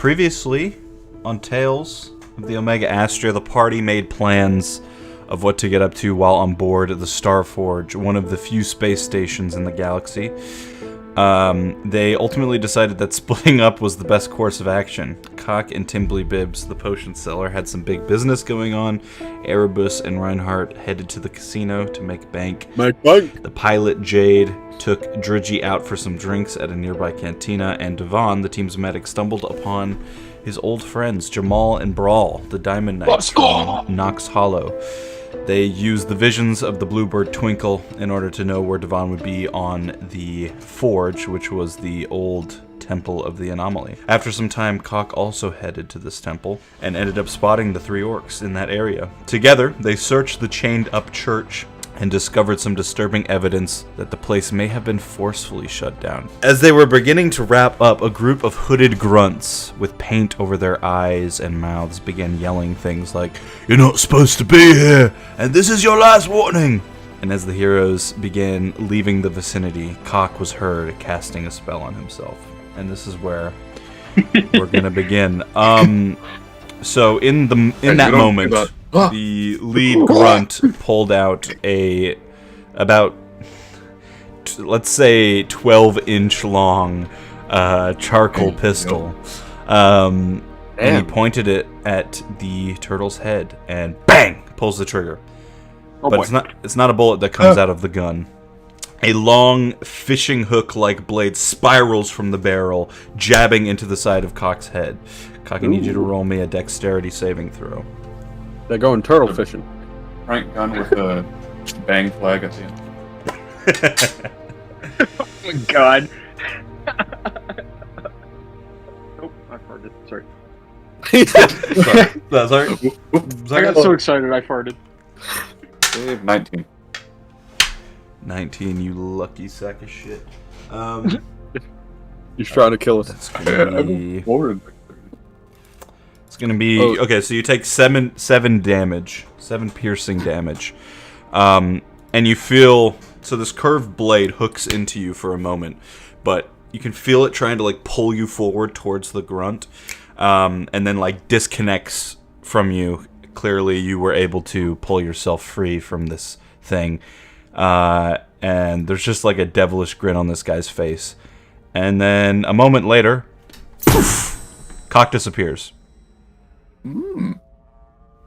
Previously, on Tales of the Omega Astria, the party made plans of what to get up to while on board the Starforge, one of the few space stations in the galaxy. They ultimately decided that splitting up was the best course of action. Cock and Timbly Bibbs, the potion seller, had some big business going on. Erebus and Reinhardt headed to the casino to make bank. The pilot, Jade, took Dridgy out for some drinks at a nearby cantina, and Devon, the team's medic, stumbled upon his old friends, Jamal and Brawl, the Diamond Knights from Knox Hollow. They used the visions of the Bluebird Twinkle in order to know where Devon would be on the Forge, which was the old Temple of the Anomaly. After some time, Cock also headed to this temple and ended up spotting the three orcs in that area. Together, they searched the chained-up church and discovered some disturbing evidence that the place may have been forcefully shut down. As they were beginning to wrap up, a group of hooded grunts with paint over their eyes and mouths began yelling things like, "You're not supposed to be here, and this is your last warning!" And as the heroes began leaving the vicinity, Cock was heard casting a spell on himself. And this is where we're gonna begin. So in that moment, the lead grunt pulled out about let's say 12-inch long charcoal pistol, and he pointed it at the turtle's head and bang, pulls the trigger. But it's not a bullet that comes out of the gun. A long fishing hook-like blade spirals from the barrel, jabbing into the side of Cock's head. Cock, I need you to roll me a dexterity saving throw. They're going turtle fishing. Frank gun with a bang flag at the end. Oh my god. Oh, I farted. Sorry. Sorry. I got so excited I farted. 19. 19, you lucky sack of shit. He's trying to kill us. That's gonna be... It's gonna be... Okay, so you take 7 damage. 7 piercing damage. And you feel... So this curved blade hooks into you for a moment, but you can feel it trying to, like, pull you forward towards the grunt, and then, like, disconnects from you. Clearly, you were able to pull yourself free from this thing. And there's just like a devilish grin on this guy's face. And then a moment later, poof, Cock disappears.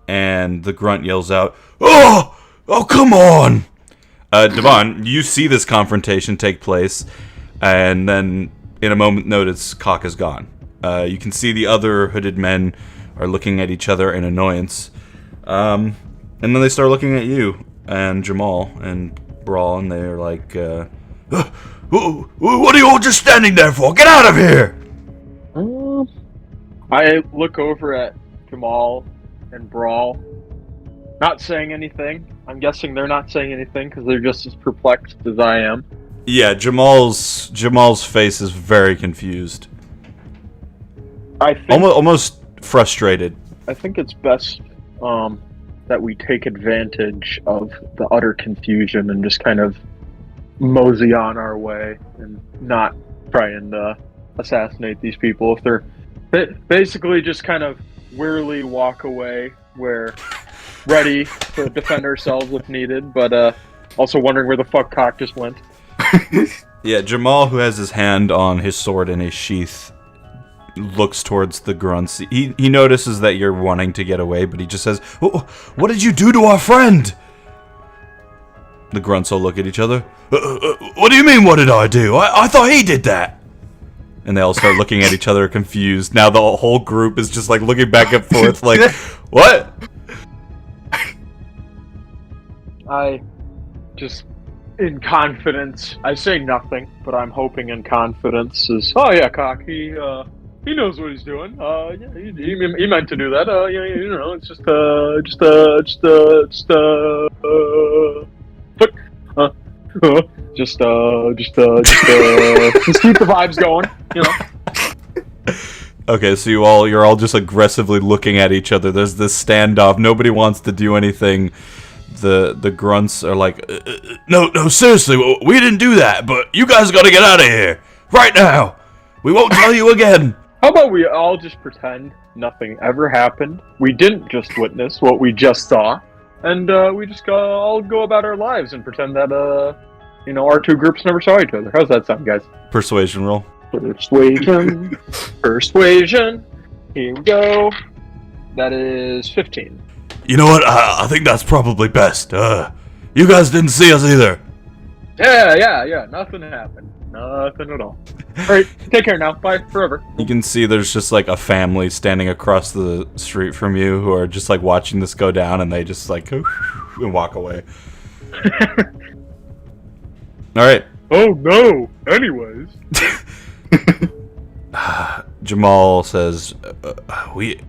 And the grunt yells out, "Oh! Oh, come on!" Devon, you see this confrontation take place, and then in a moment notice, Cock is gone. You can see the other hooded men are looking at each other in annoyance. And then they start looking at you and Jamal and Brawl, and they're like, "What are you all just standing there for? Get out of here!" I look over at Jamal and Brawl, not saying anything. I'm guessing they're not saying anything because they're just as perplexed as I am. Yeah, Jamal's face is very confused. I think almost frustrated. I think it's best that we take advantage of the utter confusion and just kind of mosey on our way and not try and assassinate these people. If they're basically just kind of wearily walk away, we're ready to defend ourselves if needed, but also wondering where the fuck Cock just went. Yeah, Jamal, who has his hand on his sword in a sheath, looks towards the grunts. He notices that you're wanting to get away, but he just says, "What did you do to our friend?" The grunts all look at each other. What do you mean, what did I do? I thought he did that. And they all start looking at each other confused. Now the whole group is just like looking back and forth like, what? I just, in confidence, I say nothing, but I'm hoping in confidence is, "Oh yeah, Cock, he knows what he's doing. Yeah, he meant to do that. Yeah, you know, it's just keep the vibes going, you know." Okay, so you're all just aggressively looking at each other. There's this standoff. Nobody wants to do anything. The grunts are like, no, seriously, we didn't do that, but you guys gotta get out of here right now. We won't tell you again. How about we all just pretend nothing ever happened? We didn't just witness what we just saw, and we just all go about our lives and pretend that our two groups never saw each other. How's that sound, guys? Persuasion roll. Persuasion. Persuasion. Here we go. That is 15. You know what? I think that's probably best. You guys didn't see us either. Yeah. Nothing happened. Nothing at all. Alright, take care now. Bye. Forever. You can see there's just like a family standing across the street from you who are just like watching this go down, and they just like and walk away. Alright. Oh no! Anyways. Jamal says,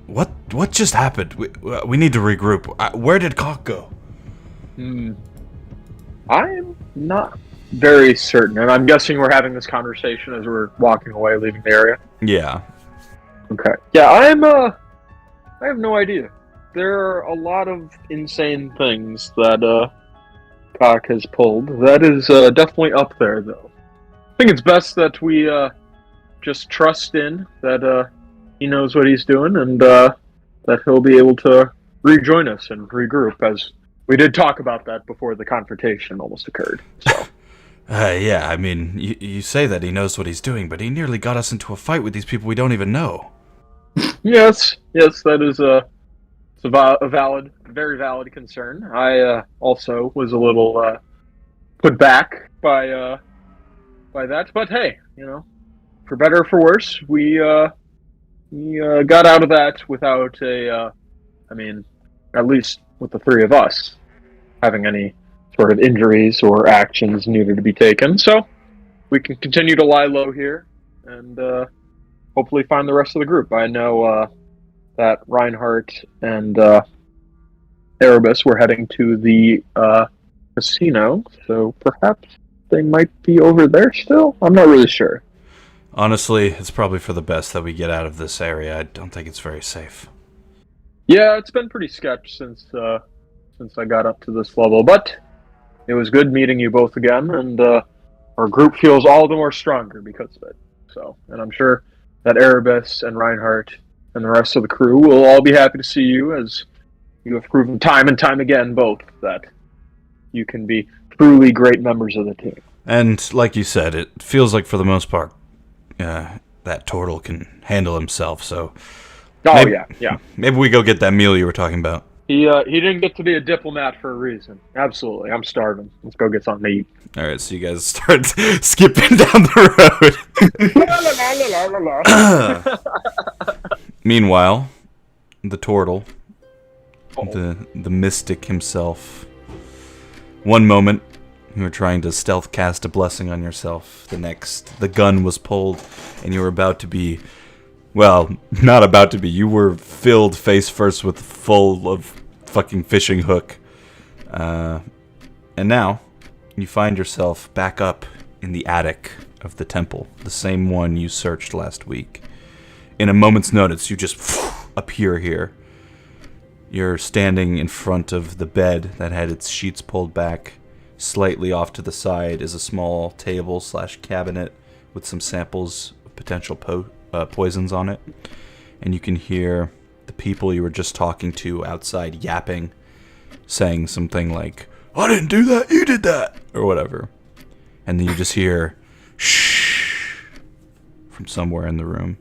what just happened? We need to regroup. Where did Cock go? I'm not very certain, and I'm guessing we're having this conversation as we're walking away, leaving the area. Yeah. Okay. Yeah, I have no idea. There are a lot of insane things that Cock has pulled. That is definitely up there, though. I think it's best that we just trust in that he knows what he's doing, and that he'll be able to rejoin us and regroup, as we did talk about that before the confrontation almost occurred. So. Yeah, I mean, you say that he knows what he's doing, but he nearly got us into a fight with these people we don't even know. Yes, that is it's a valid, very valid concern. I also was a little put back by that, but hey, for better or for worse, we got out of that without at least with the three of us having any sort of injuries or actions needed to be taken. So we can continue to lie low here and hopefully find the rest of the group. I know that Reinhardt and Erebus were heading to the casino, so perhaps they might be over there still? I'm not really sure. Honestly, it's probably for the best that we get out of this area. I don't think it's very safe. Yeah, it's been pretty sketch since I got up to this level, but it was good meeting you both again, and our group feels all the more stronger because of it. So, and I'm sure that Erebus and Reinhardt and the rest of the crew will all be happy to see you, as you have proven time and time again, both, that you can be truly great members of the team. And like you said, it feels like for the most part, that turtle can handle himself, so... Yeah. Maybe we go get that meal you were talking about. He didn't get to be a diplomat for a reason. Absolutely. I'm starving. Let's go get something to eat. Alright, so you guys start skipping down the road. Meanwhile, the turtle, the mystic himself, one moment you were trying to stealth cast a blessing on yourself. The next, the gun was pulled and you were about to be... Well, not about to be. You were filled face first with full of fucking fishing hook. And now, you find yourself back up in the attic of the temple. The same one you searched last week. In a moment's notice, you just appear here. You're standing in front of the bed that had its sheets pulled back. Slightly off to the side is a small table/cabinet with some samples of potential poisons on it, and you can hear the people you were just talking to outside yapping, saying something like, "I didn't do that, you did that," or whatever. And then you just hear shh from somewhere in the room.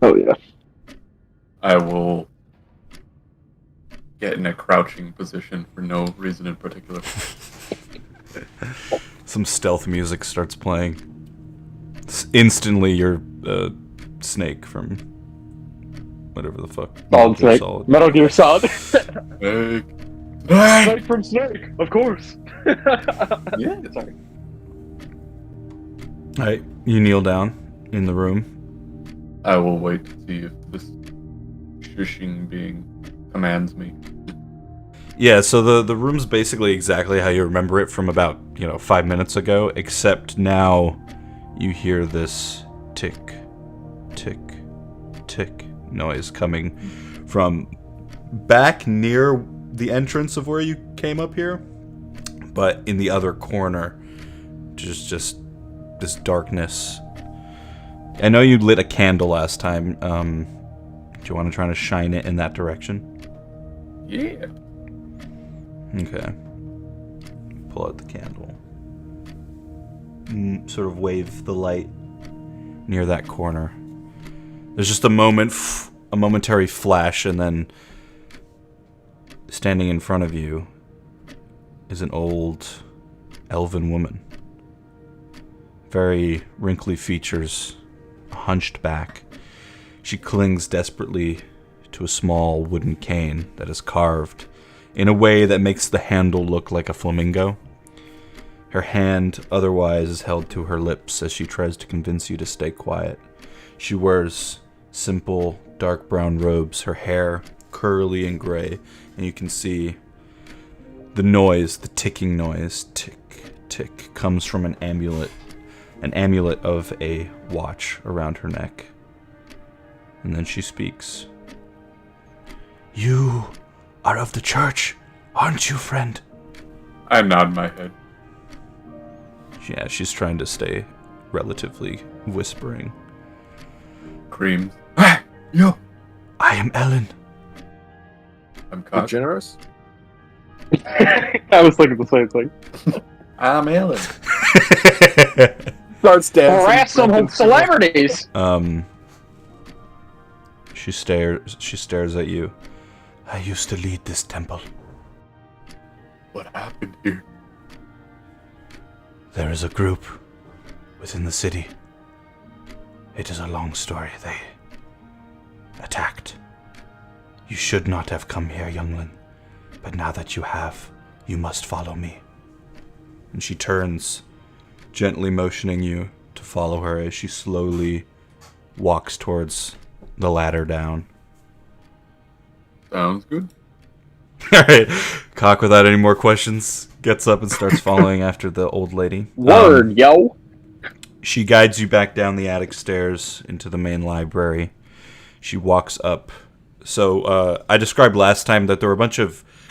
Oh yeah. I will get in a crouching position for no reason in particular. Some stealth music starts playing. Instantly, you're a snake from whatever the fuck. Metal Gear Solid. Snake. Snake from Snake, of course. Yeah. Sorry. Alright, you kneel down in the room. I will wait to see if this shushing being commands me. Yeah, so the room's basically exactly how you remember it from about, 5 minutes ago, except now you hear this tick, tick, tick noise coming from back near the entrance of where you came up here, but in the other corner There's just this darkness. I know you lit a candle last time. Do you want to try to shine it in that direction? Yeah. Okay. Pull out the candle. Sort of wave the light near that corner. There's just a momentary flash, and then standing in front of you is an old elven woman. Very wrinkly features, hunched back. She clings desperately to a small wooden cane that is carved in a way that makes the handle look like a flamingo. Her hand otherwise is held to her lips as she tries to convince you to stay quiet. She wears simple dark brown robes, her hair curly and gray, and you can see the noise, the ticking noise, tick, tick, comes from an amulet of a watch around her neck. And then she speaks. You are of the church, aren't you, friend? I nod my head. Yeah, she's trying to stay relatively whispering. Creams. Ah, yo. I am Ellen. I'm Be cock. generous. I was thinking the same thing. I'm Ellen. Starts dancing. Harass some celebrities. She stares at you. I used to lead this temple. What happened here? There is a group within the city. It is a long story. They attacked. You should not have come here, youngling. But now that you have, you must follow me. And she turns, gently motioning you to follow her as she slowly walks towards the ladder down. Sounds good. Alright, Cock, without any more questions, gets up and starts following after the old lady. Word, yo. She guides you back down the attic stairs into the main library. She walks up. So, I described last time that there were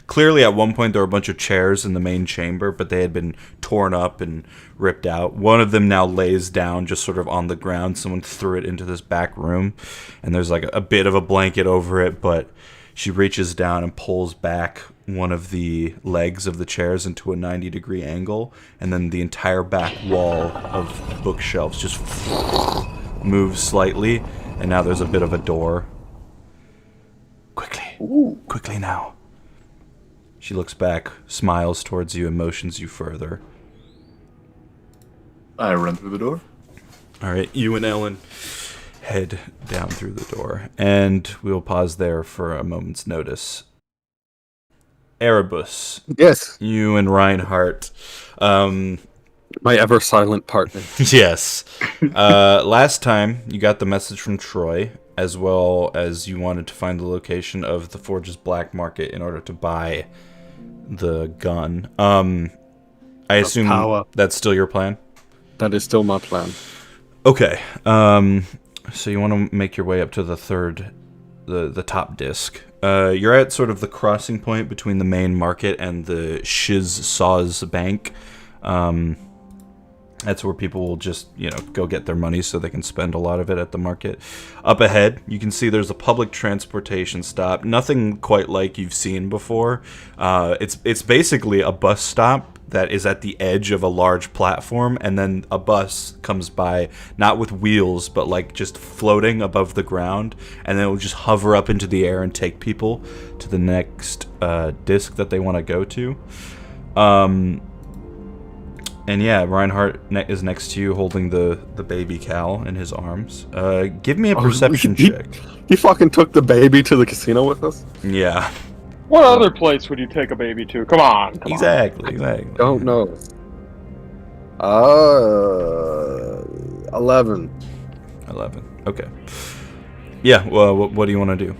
clearly at one point there were a bunch of chairs in the main chamber, but they had been torn up and ripped out. One of them now lays down just sort of on the ground. Someone threw it into this back room, and there's like a bit of a blanket over it, but she reaches down and pulls back one of the legs of the chairs into a 90-degree angle, and then the entire back wall of bookshelves just moves slightly, and now there's a bit of a door. Quickly now. She looks back, smiles towards you, and motions you further. I run through the door. Alright, you and Ellen head down through the door, and we'll pause there for a moment's notice. Erebus, Yes, you and Reinhardt, my ever silent partner. yes. Last time, you got the message from Troy, as well as you wanted to find the location of the Forge's black market in order to buy the gun. I assume power. that's still your plan? That is still my plan. Okay. So you want to make your way up to the top disc. You're at sort of the crossing point between the main market and the Shiz Saws Bank. That's where people will just, go get their money so they can spend a lot of it at the market. Up ahead, you can see there's a public transportation stop. Nothing quite like you've seen before. It's basically a bus stop that is at the edge of a large platform, and then a bus comes by, not with wheels, but like just floating above the ground, and then it will just hover up into the air and take people to the next disc that they want to go to. And yeah, Reinhardt is next to you holding the baby cow in his arms. Give me a perception check. He fucking took the baby to the casino with us? Yeah. What other place would you take a baby to? Come on. Exactly. Don't know. 11. 11. Okay. Yeah, well, what do you want to do?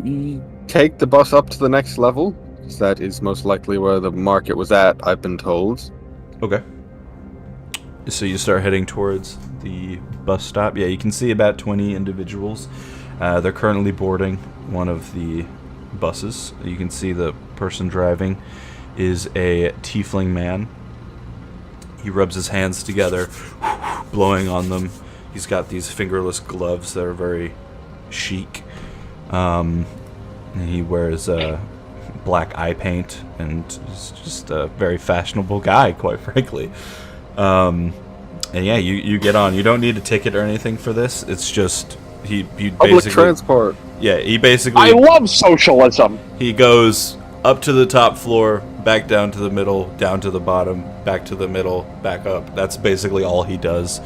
You take the bus up to the next level. That is most likely where the market was at, I've been told. Okay. So you start heading towards the bus stop. Yeah, you can see about 20 individuals. They're currently boarding one of the buses. You can see the person driving is a tiefling man. He rubs his hands together, blowing on them. He's got these fingerless gloves that are very chic. And he wears black eye paint, and is just a very fashionable guy, quite frankly. And yeah, you get on. You don't need a ticket or anything for this. It's just he Public basically transport. Yeah, he basically I love socialism. he goes up to the top floor, back down to the middle, down to the bottom, back to the middle, back up. That's basically all he does.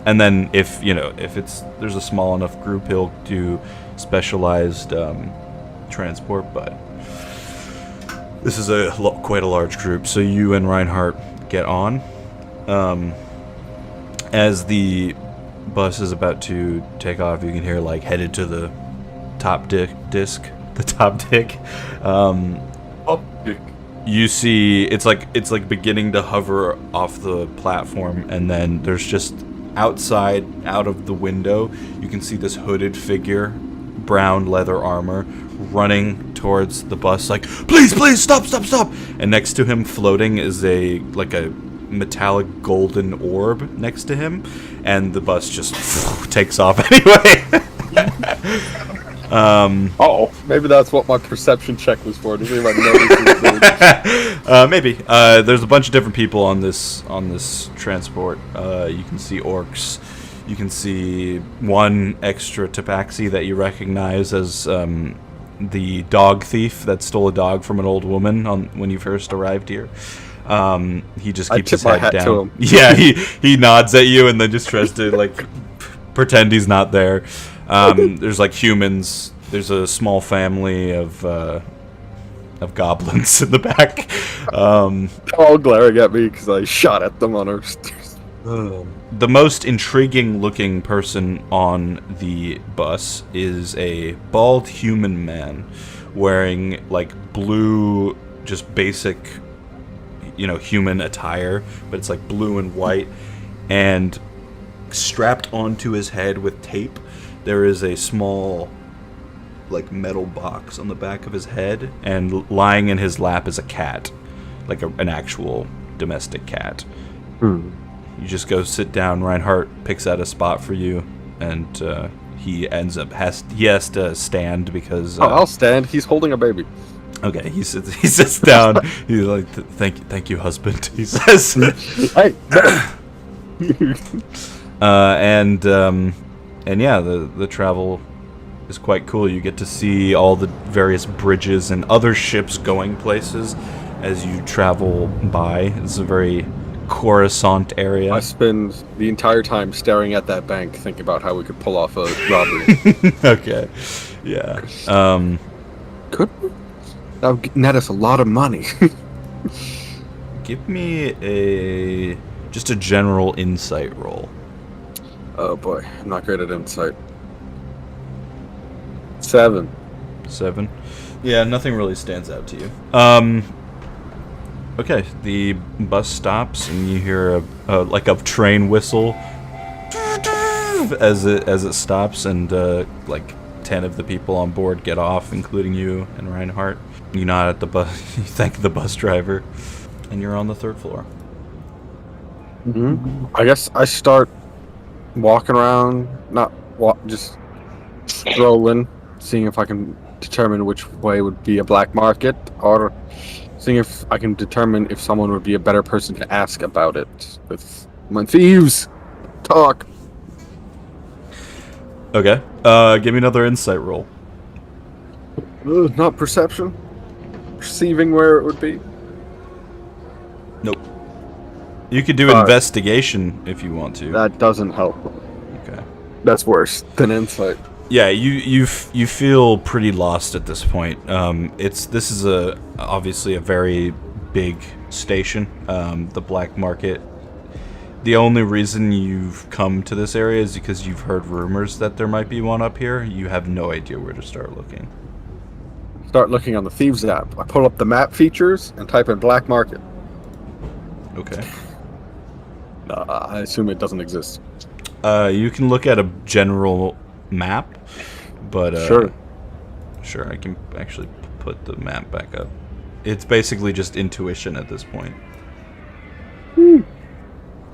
And then if there's a small enough group, he'll do specialized transport. But this is quite a large group. So you and Reinhardt get on. As the bus is about to take off, you can hear like headed to the top disc. The top dick. You see, it's like beginning to hover off the platform, and then there's just outside, out of the window, you can see this hooded figure, brown leather armor, running towards the bus, like, please, stop. And next to him, floating, is a metallic golden orb next to him, and the bus just takes off anyway. Maybe that's what my perception check was for. To see if I noticed. Maybe. There's a bunch of different people on this transport. You can see orcs. You can see one extra tabaxi that you recognize as the dog thief that stole a dog from an old woman when you first arrived here. He just keeps his head down. To him. Yeah, he nods at you and then just tries to pretend he's not there. There's humans. There's a small family of goblins in the back. They're all glaring at me because I shot at them on our stairs. The most intriguing looking person on the bus is a bald human man wearing blue, just basic, human attire, but it's blue and white, and strapped onto his head with tape, there is a small metal box on the back of his head, and lying in his lap is a cat, an actual domestic cat. You just go sit down. Reinhardt picks out a spot for you, and he has to stand because I'll stand. He's holding a baby. Okay, he sits down. He's like, thank you, husband, he says. Hey. And yeah, the travel is quite cool. You get to see all the various bridges and other ships going places as you travel by. It's a very Coruscant area. I spend the entire time staring at that bank, thinking about how we could pull off a robbery. Okay, yeah. Could we? That would net us a lot of money. Give me just a general insight roll. Oh boy, I'm not great at insight. 7. Yeah, nothing really stands out to you. Okay, the bus stops and you hear a train whistle as it stops, and 10 of the people on board get off, including you and Reinhardt. You nod at the bus, you thank the bus driver, and you're on the 3rd floor. I guess I start walking around, just strolling, seeing if I can determine which way would be a black market, or seeing if I can determine if someone would be a better person to ask about it. With my thieves talk. Okay, give me another insight roll. Not perception. Perceiving where it would be. Nope. You could do investigation if you want to. That doesn't help. Okay. That's worse than insight. Yeah, you feel pretty lost at this point. This is obviously a very big station. The black market. The only reason you've come to this area is because you've heard rumors that there might be one up here. You have no idea where to start looking. Start looking on the Thieves app. I pull up the map features and type in black market. Okay. I assume it doesn't exist. You can look at a general map, but sure, I can actually put the map back up. It's basically just intuition at this point.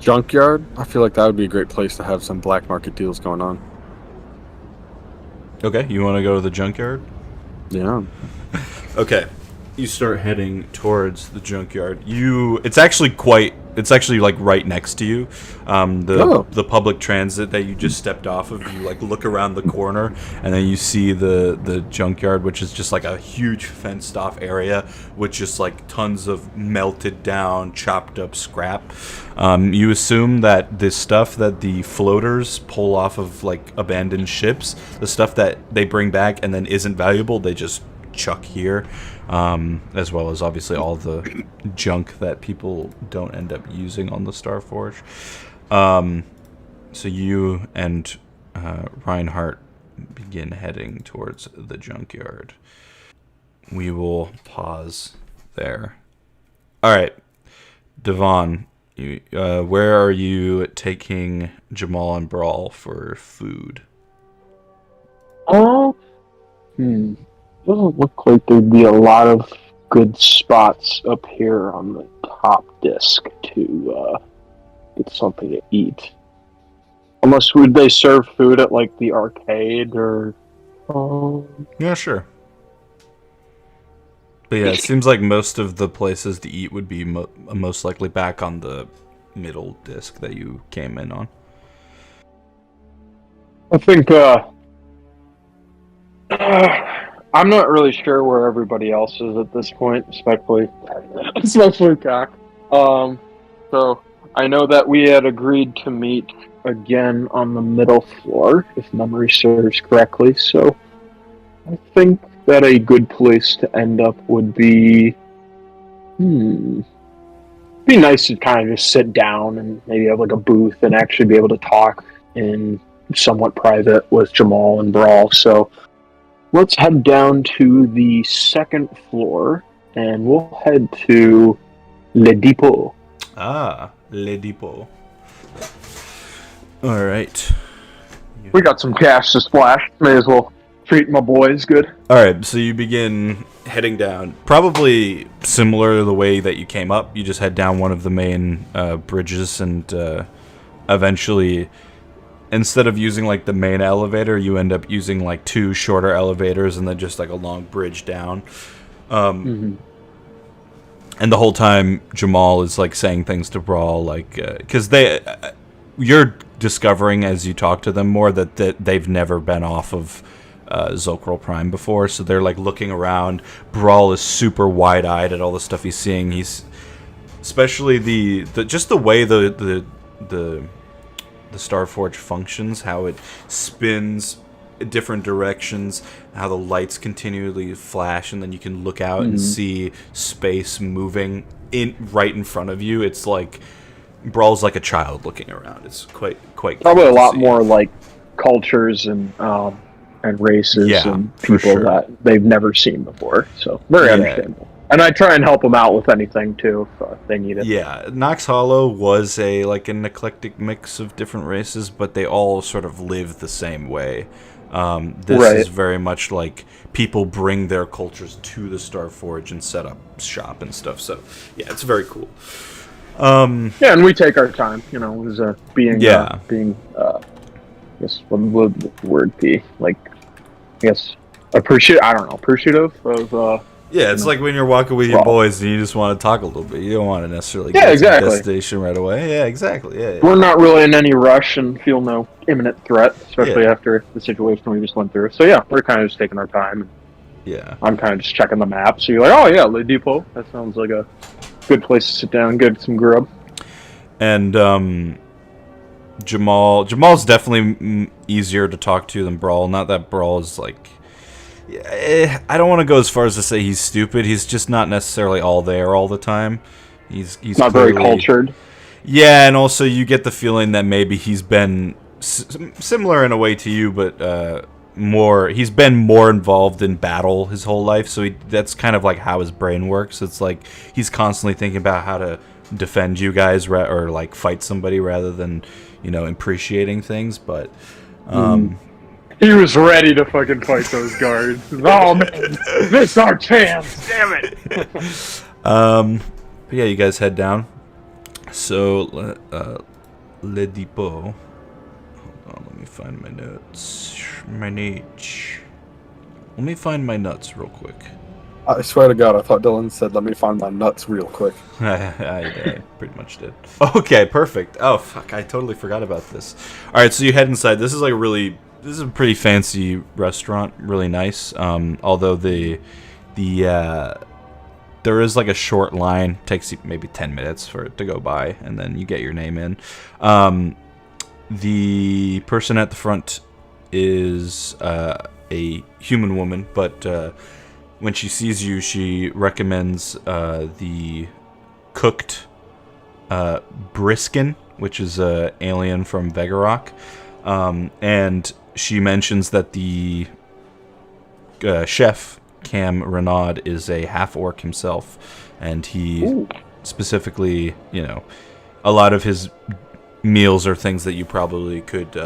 junkyard. I feel like that would be a great place to have some black market deals going on. Okay, you want to go to the junkyard? Yeah. Okay. You start heading towards the junkyard. It's actually like right next to you. The public transit that you just stepped off of, you like look around the corner and then you see the junkyard, which is just like a huge fenced off area with just like tons of melted down, chopped up scrap. You assume that the stuff that the floaters pull off of like abandoned ships, the stuff that they bring back and then isn't valuable, they just chuck here, as well as obviously all the junk that people don't end up using on the Starforge. So you and Reinhardt begin heading towards the junkyard. We will pause there. All right, Devon, where are you taking Jamal and Brawl for food? Doesn't look like there'd be a lot of good spots up here on the top disc to get something to eat. Unless would they serve food at like the arcade or? Yeah, sure. But yeah, it seems like most of the places to eat would be most likely back on the middle disc that you came in on. I think I'm not really sure where everybody else is at this point, especially Cock. So I know that we had agreed to meet again on the middle floor, if memory serves correctly. So I think that a good place to end up would be. Be nice to kind of just sit down and maybe have like a booth and actually be able to talk in somewhat private with Jamal and Brawl. So let's head down to the second floor, and we'll head to Le Depot. Ah, Le Depot. All right. We got some cash to splash. May as well treat my boys good. All right, so you begin heading down. Probably similar to the way that you came up. You just head down one of the main bridges, and eventually, instead of using like the main elevator, you end up using like two shorter elevators and then just like a long bridge down. And the whole time Jamal is like saying things to Brawl, like because you're discovering as you talk to them more that they've never been off of Zolkrol Prime before, so they're like looking around. Brawl is super wide-eyed at all the stuff he's seeing. He's especially the just the way the Starforge functions, how it spins in different directions, how the lights continually flash, and then you can look out and see space moving right in front of you. It's like Brawl's like a child looking around. It's quite probably a lot more like cultures and races and people that they've never seen before. So very understandable. And I try and help them out with anything too if they need it. Yeah, Nox Hollow was an eclectic mix of different races, but they all sort of live the same way. This is very much like people bring their cultures to the Starforge and set up shop and stuff. So yeah, it's very cool. And we take our time, as being I guess what would the word be? Like, I guess appreciative of. Yeah, it's like when you're walking with your boys and you just want to talk a little bit. You don't want to necessarily get to the destination right away. Yeah, exactly. Yeah. We're not really in any rush and feel no imminent threat, especially after the situation we just went through. So yeah, we're kind of just taking our time. Yeah. I'm kind of just checking the map. So you're like, oh yeah, Le Depot. That sounds like a good place to sit down, get some grub. And Jamal's definitely easier to talk to than Brawl. Not that Brawl is like, I don't want to go as far as to say he's stupid. He's just not necessarily all there all the time. He's not very cultured. Yeah, and also you get the feeling that maybe he's been similar in a way to you, but he's been more involved in battle his whole life. So that's kind of like how his brain works. It's like he's constantly thinking about how to defend you guys or like fight somebody rather than appreciating things. But he was ready to fucking fight those guards. Oh man, this is our chance! Damn it! But yeah, you guys head down. So Le Depot. Hold on, let me find my notes. My notes. Let me find my nuts real quick. I swear to God, I thought Dylan said, "Let me find my nuts real quick." I pretty much did. Okay, perfect. Oh, fuck, I totally forgot about this. Alright, so you head inside. This is like this is a pretty fancy restaurant. Really nice. Although there is like a short line. Takes you maybe 10 minutes for it to go by, and then you get your name in. The person at the front is a human woman, but when she sees you, she recommends the cooked briskin, which is an alien from Vegarok. And she mentions that the chef, Cam Renaud, is a half-orc himself. And he specifically, a lot of his meals are things that you probably could...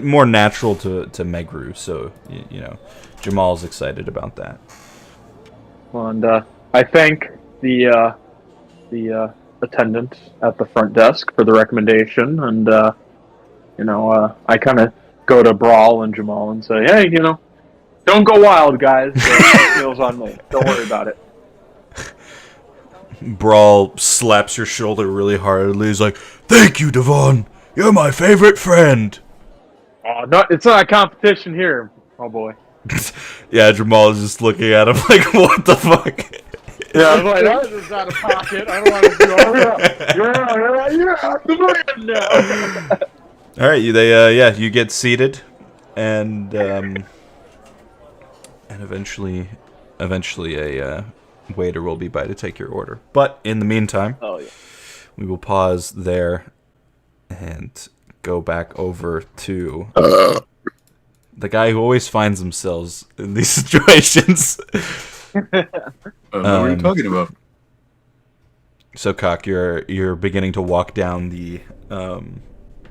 more natural to Megru, so, Jamal's excited about that. And I thank the attendant at the front desk for the recommendation, and I kind of go to Brawl and Jamal and say, hey, don't go wild, guys. The meal's on me. Don't worry about it. Brawl slaps your shoulder really hard and he's like, thank you, Devon. You're my favorite friend. Oh, no, it's not a competition here. Oh, boy. Yeah, Jamal is just looking at him like, what the fuck? Yeah, I was like, that is out of pocket. I don't want to do all that. The man now. All right, you get seated, and eventually a waiter will be by to take your order. But in the meantime, we will pause there and go back over to the guy who always finds themselves in these situations. What are you talking about? So, Cock, you're beginning to walk down the.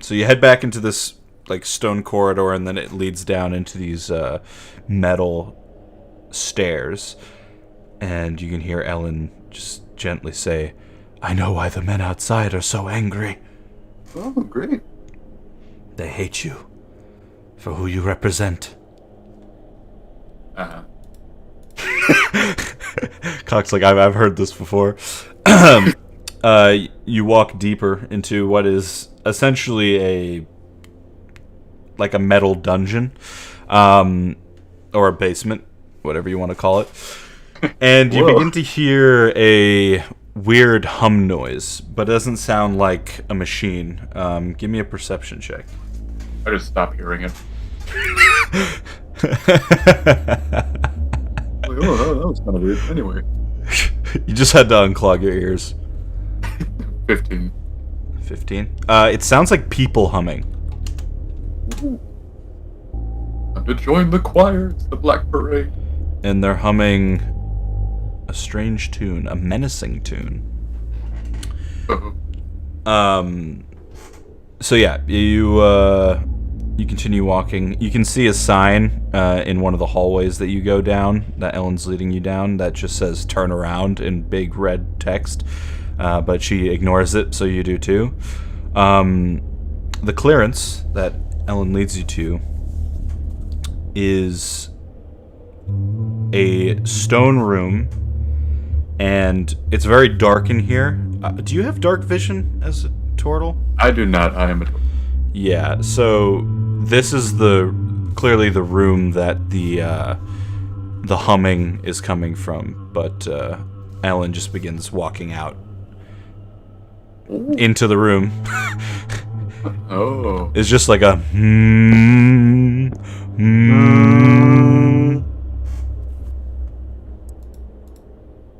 So you head back into this like stone corridor, and then it leads down into these metal stairs, and you can hear Ellen just gently say, "I know why the men outside are so angry. Oh, great. They hate you for who you represent." Uh-huh. Cock's like, I've heard this before. You walk deeper into what is essentially a metal dungeon, or a basement, whatever you want to call it. And you begin to hear a weird hum noise, but it doesn't sound like a machine. Give me a perception check. I just stopped hearing it. Like, oh, that was kind of weird. Anyway. You just had to unclog your ears. 15. 15? It sounds like people humming. Time to join the choir. It's the Black Parade. And they're humming a strange tune, a menacing tune. Uh-huh. So yeah, you continue walking. You can see a sign in one of the hallways that you go down, that Ellen's leading you down, that just says "turn around" in big red text, but she ignores it, so you do too. The clearance that Ellen leads you to is a stone room, and it's very dark in here. Do you have dark vision as a turtle? I do not. I am a... Yeah, so this is clearly the room that the humming is coming from, but Ellen just begins walking out into the room. Oh. It's just like a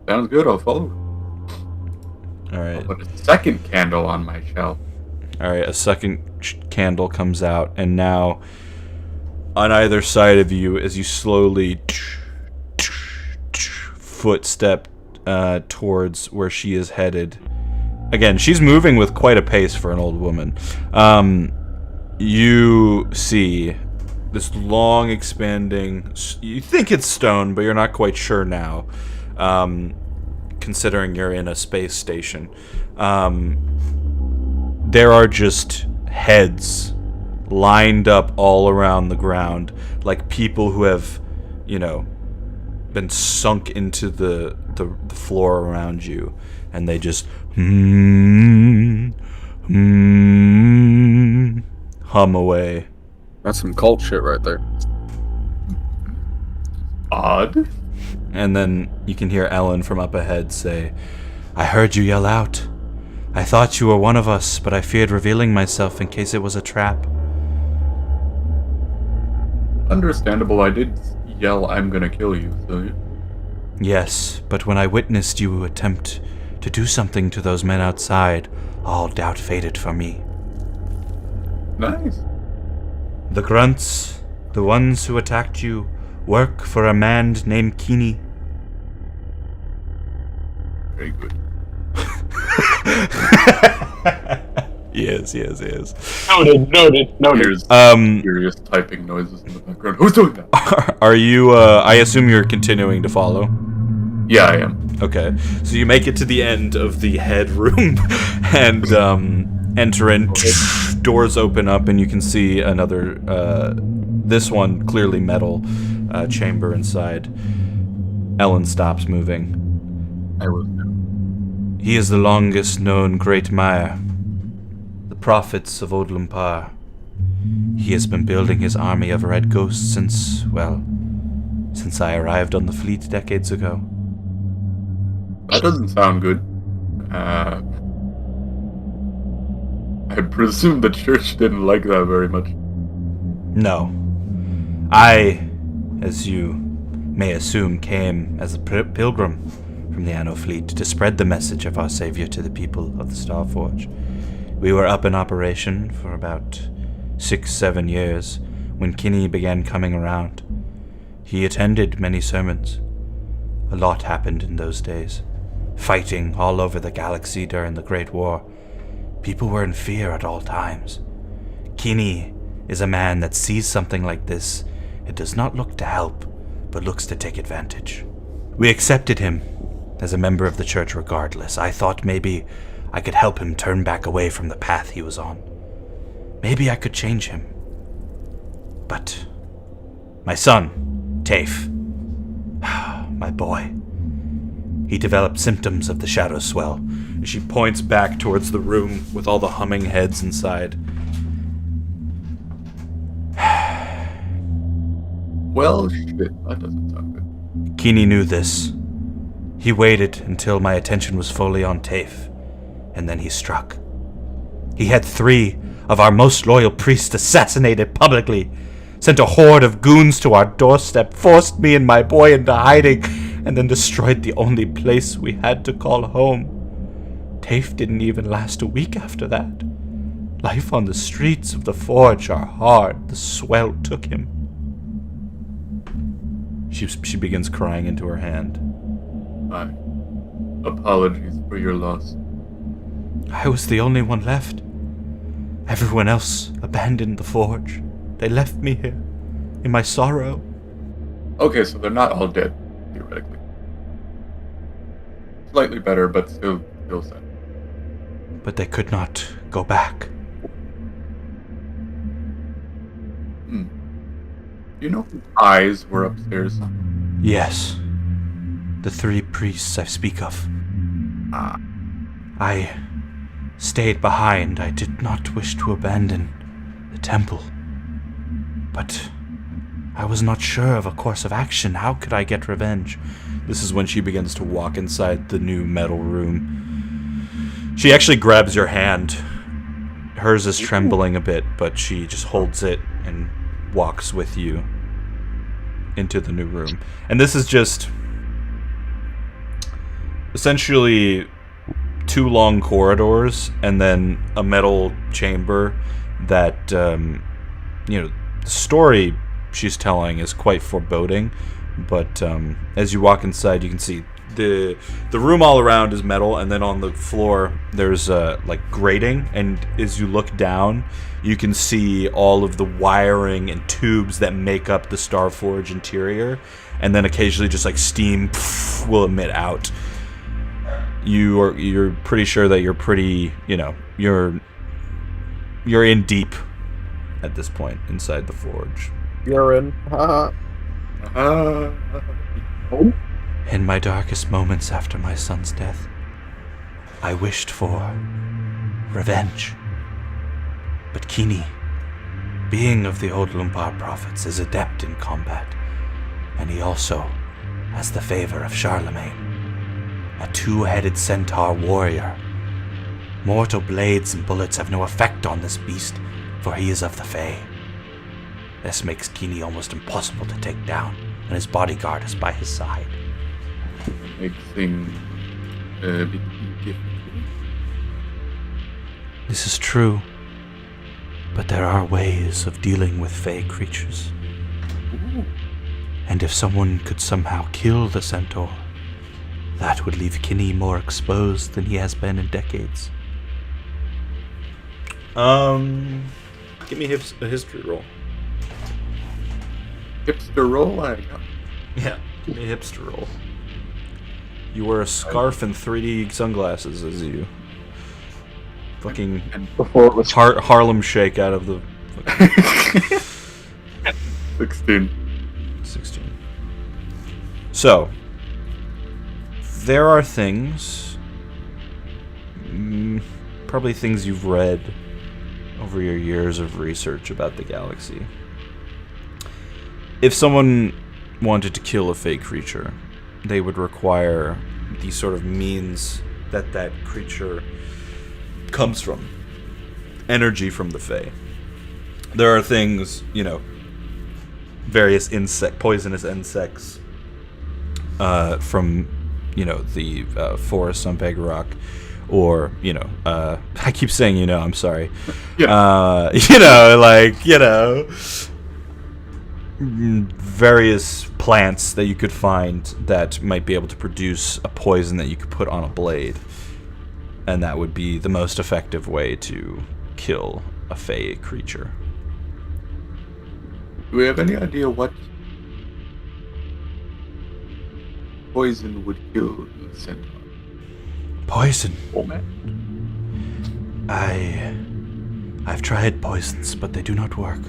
Sounds good. I'll follow. All right. I'll put a second candle on my shelf. All right, a second candle comes out, and now on either side of you, as you slowly footstep towards where she is headed. Again, she's moving with quite a pace for an old woman. You see this long, expanding... You think it's stone, but you're not quite sure now, considering you're in a space station. there are just heads lined up all around the ground, like people who have, been sunk into the floor around you, and they just hum away. That's some cult shit right there. Odd. And then you can hear Ellen from up ahead say, "I heard you yell out. I thought you were one of us, but I feared revealing myself in case it was a trap." Understandable. I did yell, "I'm gonna kill you," so... Yes, but when I witnessed you attempt to do something to those men outside, all doubt faded for me. Nice. The grunts, the ones who attacked you, work for a man named Khini. Very good. Yes. Noted. Here's furious typing noises in the background. Who's doing that? Are you, I assume you're continuing to follow? Yeah, I am. Okay, so you make it to the end of the head room and enter in. Doors open up and you can see another, this one clearly metal chamber inside. Ellen stops moving. I will. He is the longest known Great Mire, the prophets of Odlumpar. He has been building his army of red ghosts since I arrived on the fleet decades ago. That doesn't sound good. I presume the church didn't like that very much. No. I, as you may assume, came as a pilgrim from the Anno fleet to spread the message of our savior to the people of the Starforge. We were up in operation for about 6-7 years when Khini began coming around. He attended many sermons. A lot happened in those days. Fighting all over the galaxy during the Great War. People were in fear at all times. Khini is a man that sees something like this. It does not look to help, but looks to take advantage. We accepted him as a member of the church regardless. I thought maybe I could help him turn back away from the path he was on. Maybe I could change him. But my son, Tafe, my boy, he developed symptoms of the shadow swell. She points back towards the room with all the humming heads inside. Well, shit, that doesn't sound good. Khini knew this. He waited until my attention was fully on Tafe, and then he struck. He had 3 of our most loyal priests assassinated publicly, sent a horde of goons to our doorstep, forced me and my boy into hiding, and then destroyed the only place we had to call home. Tafe didn't even last a week after that. Life on the streets of the Forge are hard. The swell took him. She begins crying into her hand. My apologies for your loss. I was the only one left. Everyone else abandoned the Forge. They left me here, in my sorrow. Okay, so they're not all dead, theoretically. Slightly better, but still sad. But they could not go back. You know whose eyes were upstairs? Yes. The 3 priests I speak of. I stayed behind. I did not wish to abandon the temple. But I was not sure of a course of action. How could I get revenge? This is when she begins to walk inside the new metal room. She actually grabs your hand. Hers is trembling a bit, but she just holds it and walks with you into the new room. And this is just essentially 2 long corridors and then a metal chamber that, the story she's telling is quite foreboding, but as you walk inside, you can see the room all around is metal, and then on the floor there's like grating, and as you look down, you can see all of the wiring and tubes that make up the Starforge interior, and then occasionally just like steam will emit out. You're pretty sure that you're You're in deep at this point inside the forge. You're in. Haha. In my darkest moments after my son's death, I wished for revenge. But Khini, being of the old Lumpar prophets, is adept in combat, and he also has the favor of Charlemagne, a two-headed centaur warrior. Mortal blades and bullets have no effect on this beast, for he is of the Fae. This makes Khini almost impossible to take down, and his bodyguard is by his side. Makes things a bit difficult. This is true, but there are ways of dealing with Fae creatures. Ooh. And if someone could somehow kill the centaur, that would leave Khini more exposed than he has been in decades. Give me a history roll. Hipster roll, I got. Yeah, give me a hipster roll. You wear a scarf and 3D sunglasses as you fucking Before it was Harlem Shake out of the 16. 16. So, there are things, probably things you've read over your years of research about the galaxy. If someone wanted to kill a fake creature, they would require the sort of means that that creature comes from. Energy from the Fae. There are things, various poisonous insects from, the forests on Begarok, or, I keep saying, I'm sorry. Yeah. Various plants that you could find that might be able to produce a poison that you could put on a blade. And that would be the most effective way to kill a Fae creature. Do we have any idea what poison would kill the centaur? Poison. Oh man. I've tried poisons, but they do not work.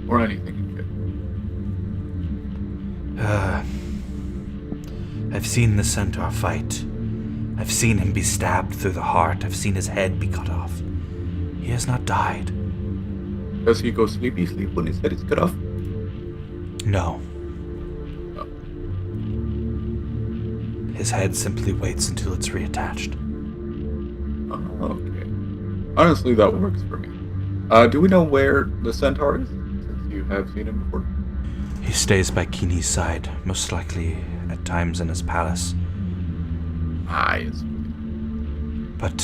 Or anything good. I've seen the centaur fight. I've seen him be stabbed through the heart. I've seen his head be cut off. He has not died. Does he go sleep when his head is cut off? No. Oh. His head simply waits until it's reattached. Oh, okay. Honestly, that works for me. Do we know where the centaur is? Since you have seen him before. He stays by Khini's side, most likely at times in his palace. Ah, yes. But,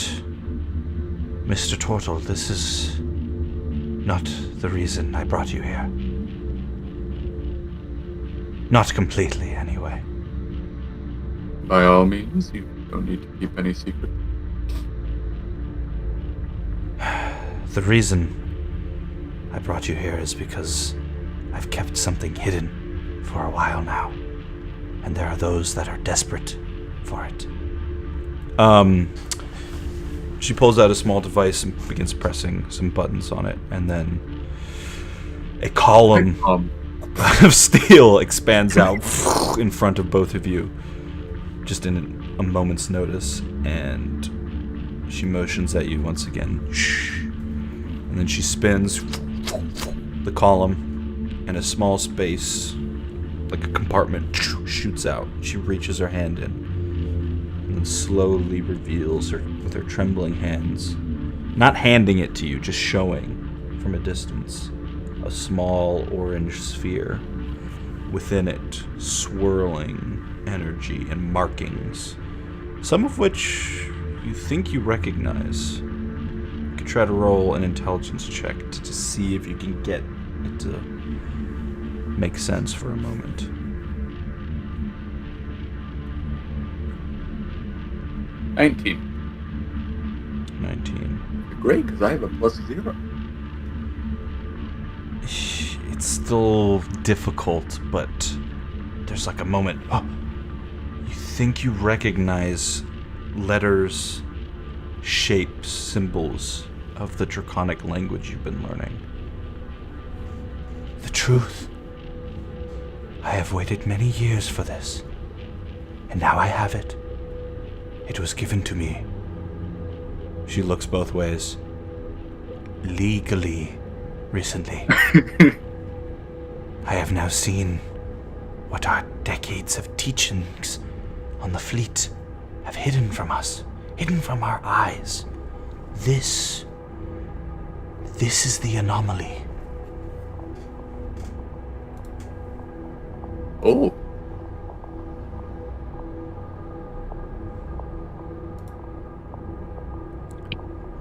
Mr. Tortle, this is not the reason I brought you here. Not completely, anyway. By all means, you don't need to keep any secret. The reason I brought you here is because I've kept something hidden for a while now, and there are those that are desperate for it. She pulls out a small device and begins pressing some buttons on it, and then a column of steel expands out in front of both of you, just in a moment's notice, and she motions at you once again, and then she spins the column, and a small space, like a compartment, shoots out. She reaches her hand in, and slowly reveals with her trembling hands, not handing it to you, just showing from a distance, a small orange sphere. Within it, swirling energy and markings, some of which you think you recognize. You could try to roll an intelligence check to see if you can get it to make sense for a moment. 19. 19. Great, because I have a +0. It's still difficult, but there's like a moment. Oh, you think you recognize letters, shapes, symbols of the draconic language you've been learning. The truth. I have waited many years for this, and now I have it. It was given to me. She looks both ways. Legally, recently. I have now seen what our decades of teachings on the fleet have hidden from us, hidden from our eyes. This is the anomaly. Oh.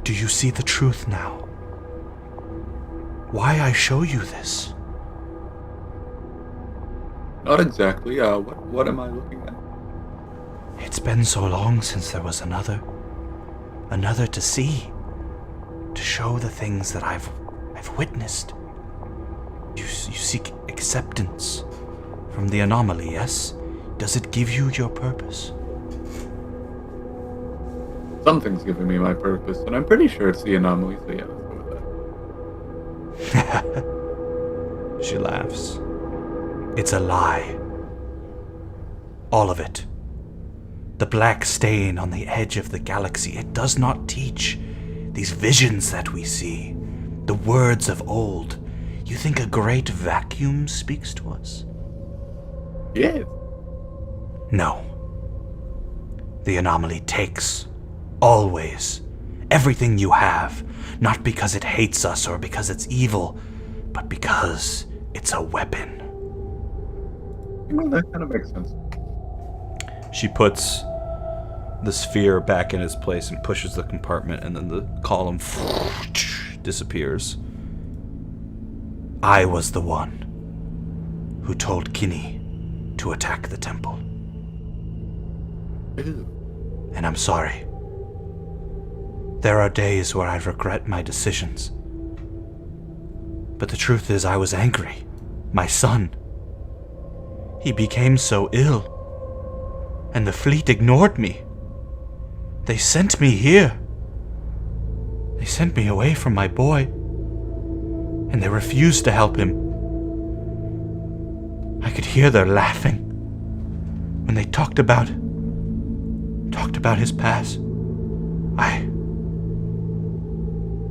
Do you see the truth now? Why I show you this? Not exactly. What am I looking at? It's been so long since there was another to see, to show the things that I've witnessed. You seek acceptance from the anomaly, yes? Does it give you your purpose? Something's giving me my purpose, and I'm pretty sure it's the anomaly, so yeah, let's go with that. She laughs. It's a lie. All of it. The black stain on the edge of the galaxy, it does not teach. These visions that we see, the words of old. You think a great vacuum speaks to us? Yes. No. The anomaly takes, always, everything you have, not because it hates us or because it's evil, but because it's a weapon. You know, that kind of makes sense. She puts the sphere back in its place and pushes the compartment, and then the column disappears. I was the one who told Khini to attack the temple. Ew. And I'm sorry. There are days where I regret my decisions. But the truth is, I was angry. My son. He became so ill. And the fleet ignored me. They sent me here. They sent me away from my boy. And they refused to help him. I could hear their laughing when they talked about his past.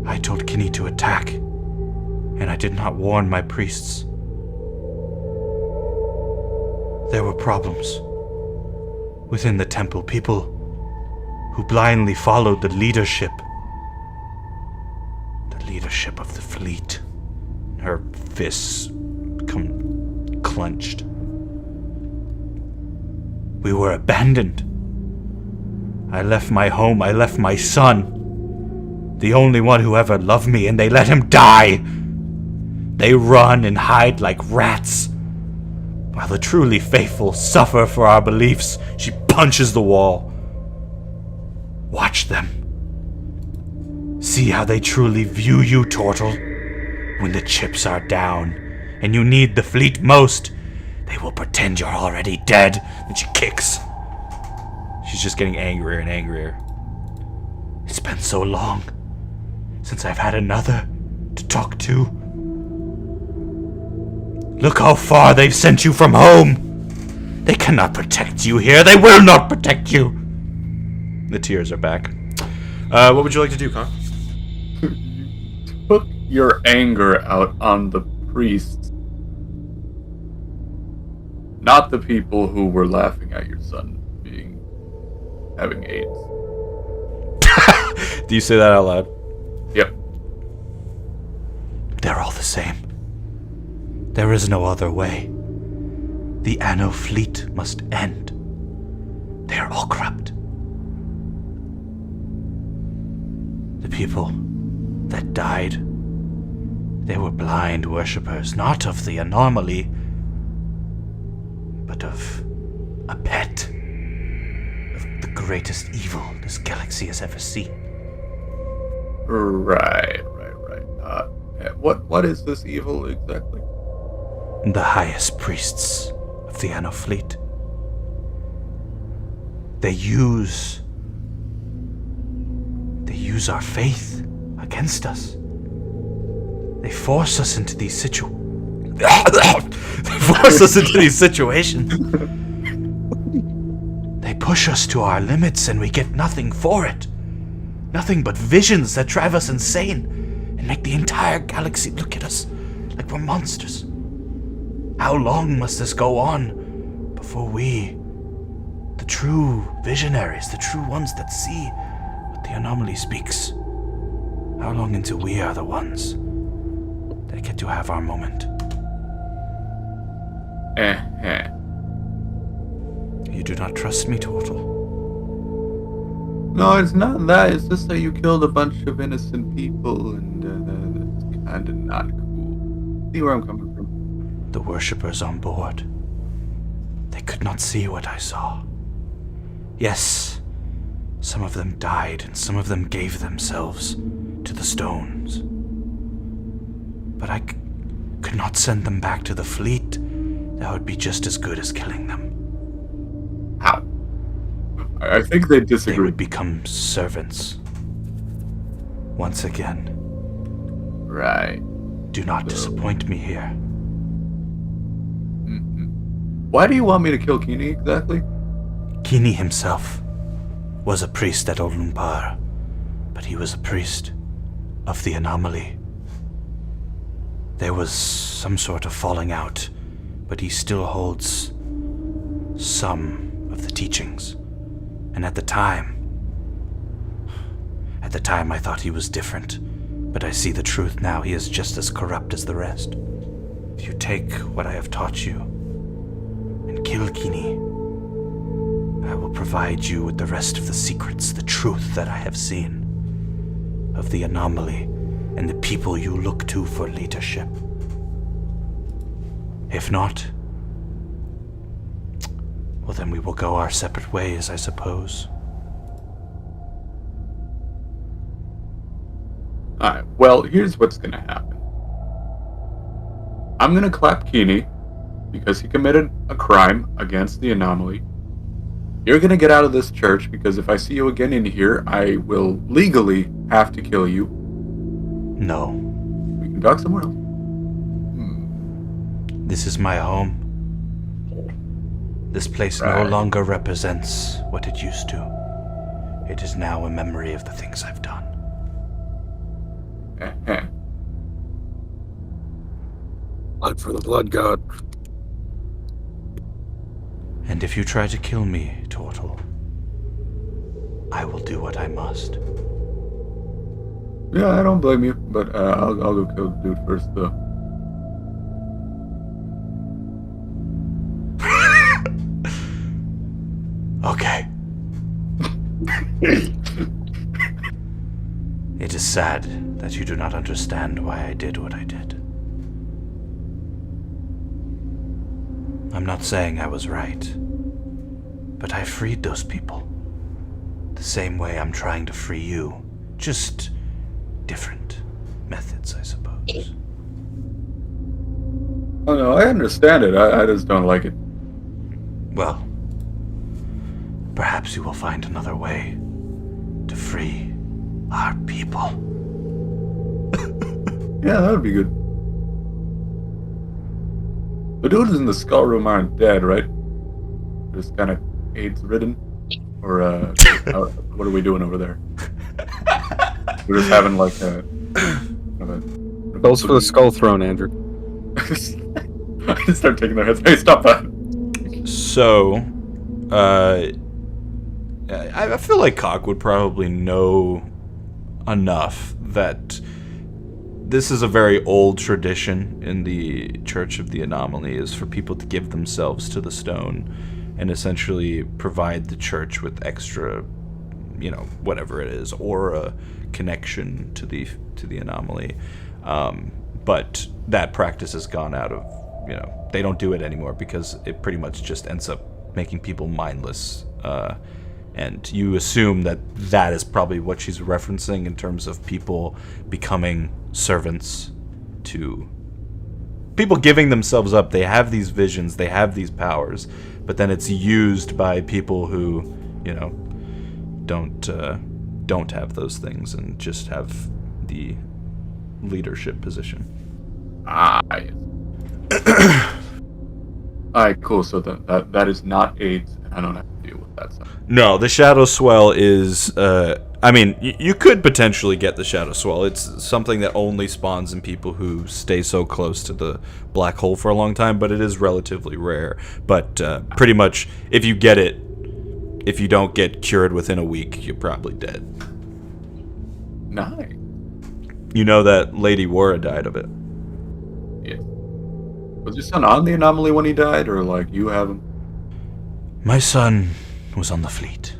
I told Khini to attack, and I did not warn my priests. There were problems within the temple, people who blindly followed the leadership of the fleet. Her fists become clenched. We were abandoned. I left my home, I left my son, the only one who ever loved me, and they let him die. They run and hide like rats, while the truly faithful suffer for our beliefs. She punches the wall. Watch them. See how they truly view you, Turtle. When the chips are down, and you need the fleet most, they will pretend you're already dead. Then she kicks. She's just getting angrier and angrier. It's been so long since I've had another to talk to. Look how far they've sent you from home. They cannot protect you here. They will not protect you. The tears are back. What would you like to do, Con? Took your anger out on the priests, not the people who were laughing at your son having AIDS. Do you say that out loud? Yep. They're all the same. There is no other way. The Anno fleet must end. They are all corrupt. The people that died, they were blind worshippers, not of the anomaly, but of a pet, of the greatest evil this galaxy has ever seen. Right. What is this evil exactly? The highest priests of the Anno fleet. They use our faith against us. They force us into these situations. They push us to our limits and we get nothing for it. Nothing but visions that drive us insane and make the entire galaxy look at us like we're monsters. How long must this go on before we, the true visionaries, the true ones that see what the anomaly speaks, how long until we are the ones that get to have our moment? You do not trust me, Turtle? No, it's not that. It's just that you killed a bunch of innocent people, and that's kind of not cool. See where I'm coming from? The worshippers on board. They could not see what I saw. Yes, some of them died, and some of them gave themselves to the stones. But I could not send them back to the fleet. That would be just as good as killing them. How? I think they disagree. They would become servants. Once again. Right. Do not disappoint me here. Mm-hmm. Why do you want me to kill Khini exactly? Khini himself was a priest at Olumpar, but he was a priest of the anomaly. There was some sort of falling out, but he still holds some of the teachings. And at the time I thought he was different, but I see the truth now. He is just as corrupt as the rest. If you take what I have taught you and kill Khini, I will provide you with the rest of the secrets, the truth that I have seen of the anomaly and the people you look to for leadership. If not, well, then we will go our separate ways, I suppose. Alright, well, here's what's gonna happen. I'm gonna clap Khini because he committed a crime against the anomaly. You're gonna get out of this church because if I see you again in here, I will legally have to kill you. No. We can talk somewhere else. This is my home. This place no Right. longer represents what it used to. It is now a memory of the things I've done. Blood for the blood god. And if you try to kill me, Turtle, I will do what I must. Yeah, I don't blame you, but I'll go kill the dude first, though. Okay. It is sad that you do not understand why I did what I did. I'm not saying I was right, but I freed those people. The same way I'm trying to free you. Just different methods, I suppose. Oh no, I understand it. I just don't like it. Well, perhaps you will find another way to free our people. Yeah, that would be good. The dudes in the skull room aren't dead, right? Just kind of AIDS-ridden? Or, what are we doing over there? We're just having, like, Those for the skull throne, Andrew. I just start taking their heads. Hey, stop that! So, I feel like Cock would probably know enough that this is a very old tradition in the Church of the Anomaly, is for people to give themselves to the stone and essentially provide the church with extra, whatever it is, or a connection to the anomaly. But that practice has gone out of, they don't do it anymore because it pretty much just ends up making people mindless. And you assume that that is probably what she's referencing in terms of people becoming servants to people giving themselves up. They have these visions, they have these powers, but then it's used by people who, don't have those things and just have the leadership position. Yes. Alright, cool. So that is not AIDS, and I don't have to deal with that stuff. No, the Shadow Swell is... you could potentially get the Shadow Swell. It's something that only spawns in people who stay so close to the black hole for a long time, but it is relatively rare. But pretty much, if you get it, if you don't get cured within a week, you're probably dead. Nice. You know that Lady Wara died of it. Yeah. Was your son on the anomaly when he died, or like you have him? My son was on the fleet.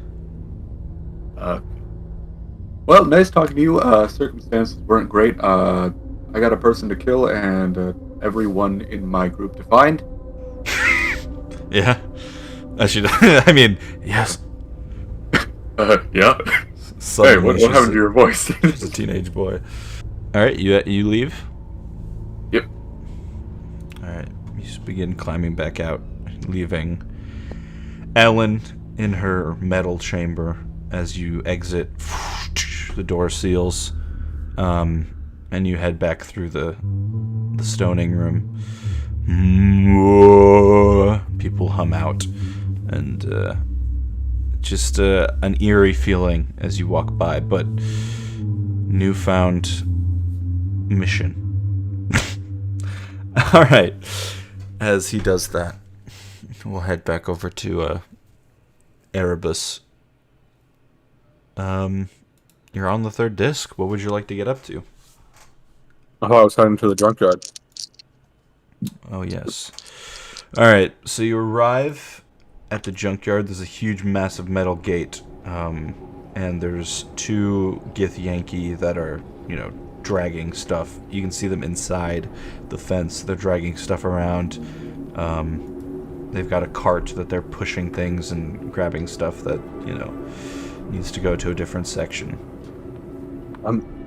Well, nice talking to you. Circumstances weren't great. I got a person to kill and everyone in my group to find. Yeah. I should. I mean, yes. Yeah. Suddenly Hey, what happened to your voice? She's a teenage boy. All right, you leave. Yep. All right, you just begin climbing back out, leaving Ellen in her metal chamber. As you exit, the door seals, and you head back through the stoning room. People hum out, and just an eerie feeling as you walk by, but newfound mission. All right, as he does that, we'll head back over to Erebus. You're on the third disc. What would you like to get up to? Oh, I was heading to the junkyard. Oh, yes. Alright, so you arrive at the junkyard. There's a huge, massive metal gate. And there's two Githyanki that are, dragging stuff. You can see them inside the fence. They're dragging stuff around. They've got a cart that they're pushing things and grabbing stuff that, needs to go to a different section.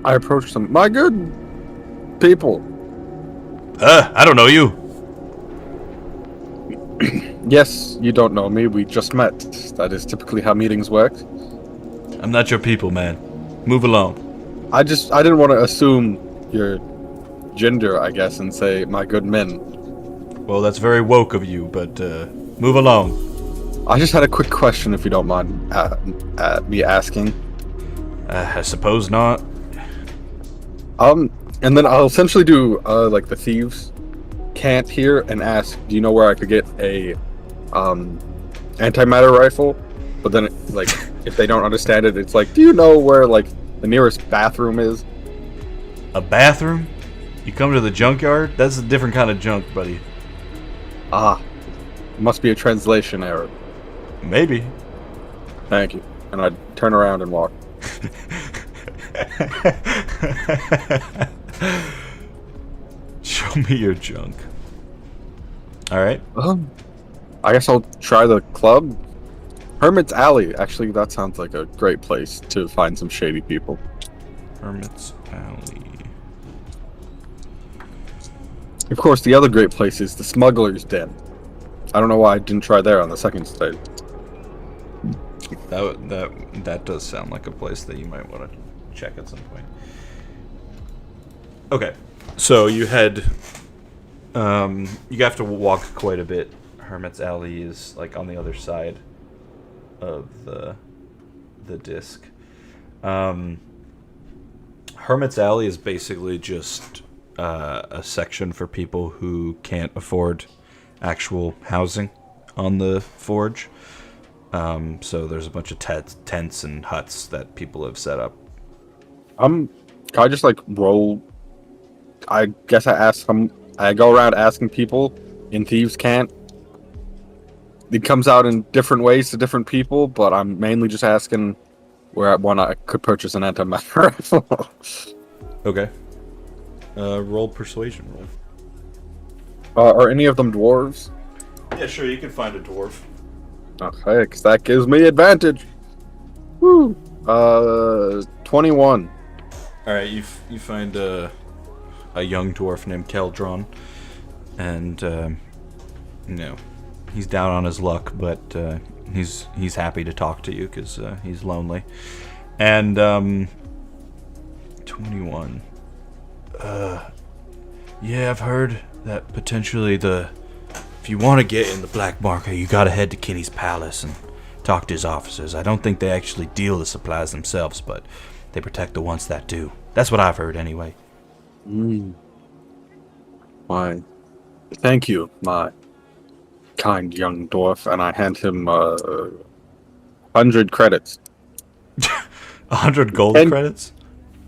I approached them. My good people. I don't know you. Yes, you don't know me. We just met. That is typically how meetings work. I'm not your people, man. Move along. I didn't want to assume your gender, I guess, and say my good men. Well, that's very woke of you, but move along. I just had a quick question, if you don't mind me asking. I suppose not. And then I'll essentially do like the thieves can't here and ask, do you know where I could get a antimatter rifle? But then if they don't understand it, it's like, do you know where like the nearest bathroom is? A bathroom? You come to the junkyard? That's a different kind of junk, buddy. Must be a translation error. Maybe. Thank you. And I'd turn around and walk. Show me your junk. Alright. I guess I'll try the club. Hermit's Alley. Actually, that sounds like a great place to find some shady people. Hermit's Alley. Of course, the other great place is the Smuggler's Den. I don't know why I didn't try there on the second stage. That does sound like a place that you might want to check at some point. Okay, so you head. You have to walk quite a bit. Hermit's Alley is like on the other side of the disc. Hermit's Alley is basically just a section for people who can't afford actual housing on the forge. So there's a bunch of tents and huts that people have set up. Can I just like roll? I guess I go around asking people in Thieves' Cant. It comes out in different ways to different people, but I'm mainly just asking where I could purchase an antimatter rifle. Okay. Roll persuasion roll. Are any of them dwarves? Yeah, sure. You can find a dwarf. Okay, because that gives me advantage. Woo! 21. All right, you find a young dwarf named Keldron, and he's down on his luck, but he's happy to talk to you because he's lonely. And 21 21. Yeah, I've heard that potentially if you want to get in the black market, you gotta head to Khini's palace and talk to his officers. I don't think they actually deal the supplies themselves, but they protect the ones that do. That's what I've heard anyway. Why, thank you, my kind young dwarf, and I hand him 100 credits. 100 gold credits?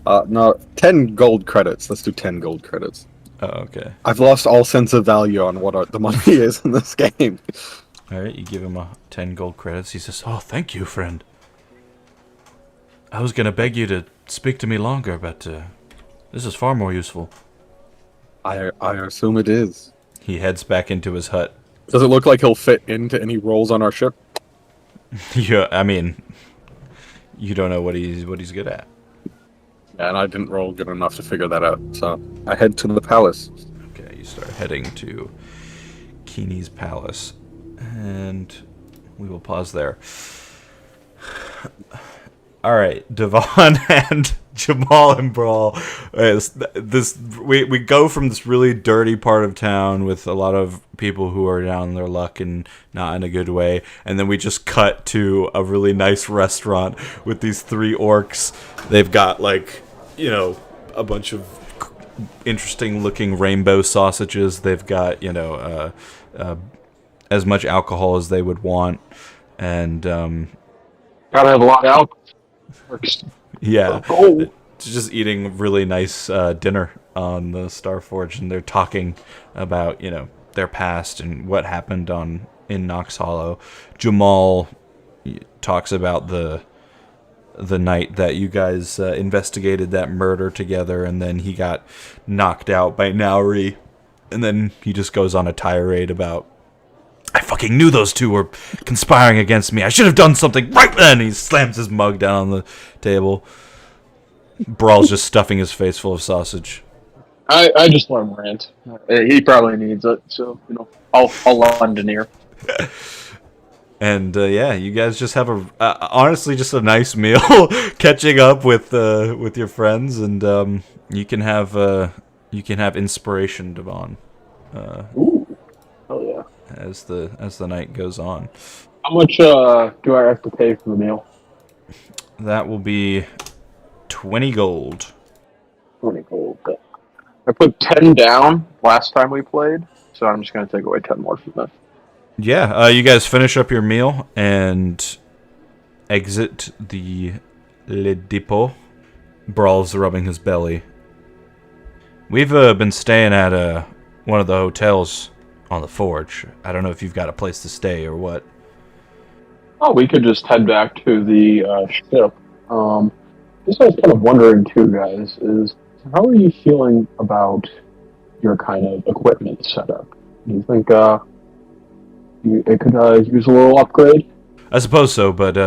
No, 10 gold credits. Let's do 10 gold credits. Oh, okay. I've lost all sense of value on what the money is in this game. Alright, you give him 10 gold credits. He says, "Oh, thank you, friend. I was gonna beg you to speak to me longer, but this is far more useful." I assume it is. He heads back into his hut. Does it look like he'll fit into any roles on our ship? Yeah, I mean, you don't know what he's good at. Yeah, and I didn't roll good enough to figure that out, so I head to the palace. Okay, you start heading to Khini's palace, and we will pause there. All right, Devon and Jamal and Brawl. We go from this really dirty part of town with a lot of people who are down on their luck and not in a good way, and then we just cut to a really nice restaurant with these 3 orcs. They've got a bunch of interesting looking rainbow sausages. They've got as much alcohol as they would want, and Gotta have a lot of alcohol. yeah, Oh. just eating really nice dinner on the Starforge, and they're talking about their past and what happened in Knox Hollow. Jamal talks about the night that you guys investigated that murder together, and then he got knocked out by Nauri, and then he just goes on a tirade about, "I fucking knew those 2 were conspiring against me. I should have done something right then." He slams his mug down on the table. Brawl's just stuffing his face full of sausage. I just let him rant. He probably needs it, so I'll Londoneer. And yeah, you guys just have honestly just a nice meal, catching up with your friends, and you can have inspiration, Devon. Ooh, oh yeah. As the night goes on. How much do I have to pay for the meal? That will be 20 gold. 20 gold. I put 10 down last time we played, so I'm just going to take away 10 more from this. Yeah, you guys finish up your meal and exit the Le Depot. Brawl's rubbing his belly. We've been staying at one of the hotels on the Forge. I don't know if you've got a place to stay or what. Oh, we could just head back to the ship. Just I was kind of wondering too, guys, is how are you feeling about your kind of equipment setup? Do you think it could use a little upgrade? I suppose so, but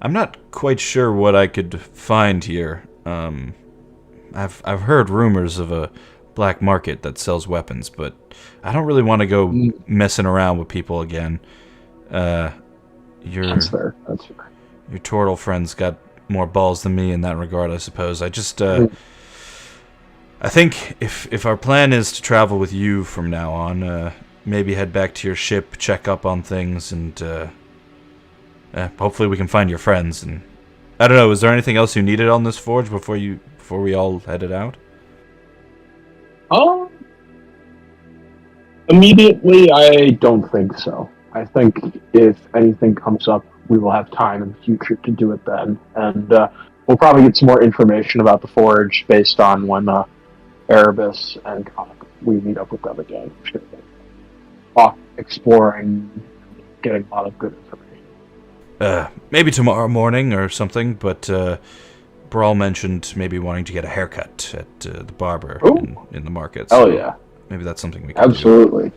I'm not quite sure what I could find here. I've heard rumors of a black market that sells weapons, but I don't really want to go messing around with people again. That's fair. That's fair. Your turtle friend's got more balls than me in that regard, I suppose. I think if our plan is to travel with you from now on, maybe head back to your ship, check up on things, and hopefully we can find your friends. And I don't know, is there anything else you needed on this forge before we all headed out? Immediately, I don't think so. I think if anything comes up, we will have time in the future to do it then. And we'll probably get some more information about the Forge based on when Erebus and Cock, we meet up with them again. Off exploring, getting a lot of good information. Maybe tomorrow morning or something, but Brawl mentioned maybe wanting to get a haircut at the barber in the market. So yeah. Maybe that's something we can Absolutely. do.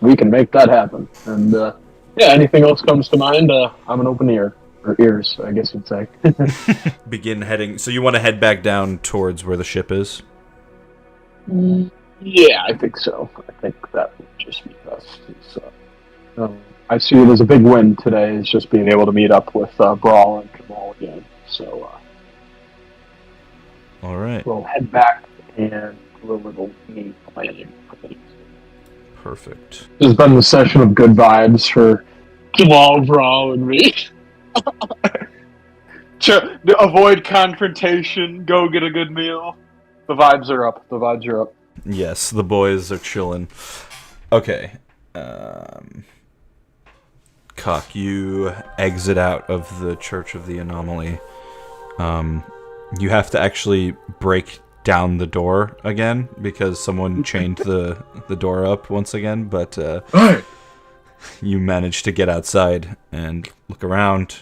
We can make that happen. And yeah, anything else comes to mind, I'm an open ear. Or ears, I guess you'd say. Begin heading. So you want to head back down towards where the ship is? Yeah, I think so. I think that would just be best. I see it as a big win today, is just being able to meet up with Brawl and Jamal again. So, All right. We'll head back and do a little game planning. Perfect. This has been the session of good vibes for Jamal, Brawl, and me. Avoid confrontation. Go get a good meal. The vibes are up. The vibes are up. Yes, the boys are chilling. Okay. Cock, you exit out of the Church of the Anomaly. You have to actually break down the door again because someone chained the door up once again, but Hey! you manage to get outside and look around.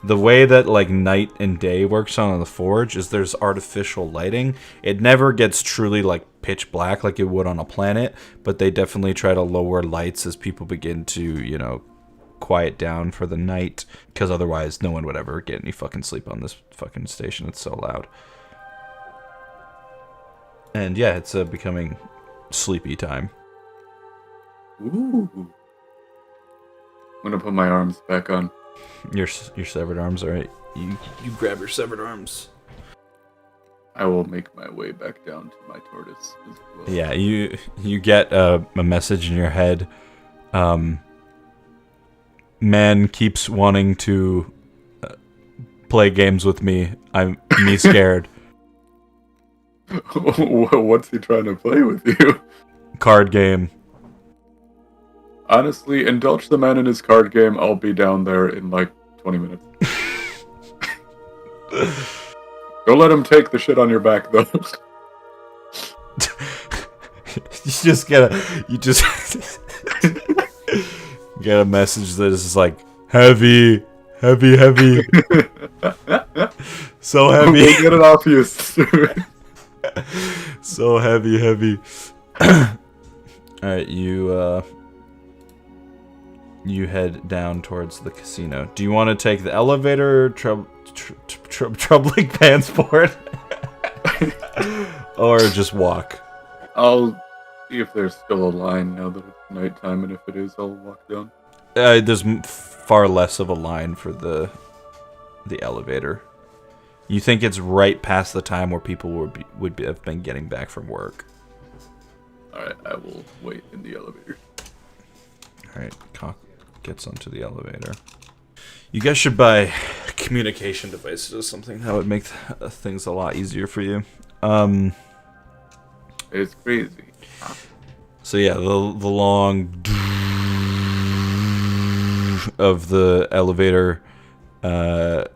The way that like night and day works on the forge is there's artificial lighting. It never gets truly like pitch black like it would on a planet, but they definitely try to lower lights as people begin to, quiet down for the night, because otherwise no one would ever get any fucking sleep on this fucking station. It's so loud. And yeah, it's becoming sleepy time. Ooh. I'm gonna put my arms back on. Your severed arms, alright. You grab your severed arms. I will make my way back down to my tortoise as well. Yeah, you get a message in your head. Man keeps wanting to play games with me. Me scared. What's he trying to play with you? Card game. Honestly, indulge the man in his card game. I'll be down there in like 20 minutes. Don't let him take the shit on your back, though. You just get a message that is like heavy. So heavy. We'll get it off you soon. So heavy. Alright, you head down towards the casino. Do you want to take the elevator or troubling transport? Or just walk? I'll see if there's still a line now that it's nighttime, and if it is, I'll walk down. There's far less of a line for the elevator. You think it's right past the time where people would have been getting back from work. Alright, I will wait in the elevator. Alright, Cock gets onto the elevator. You guys should buy communication devices or something. That would make things a lot easier for you. It's crazy. So yeah, the long of the elevator, and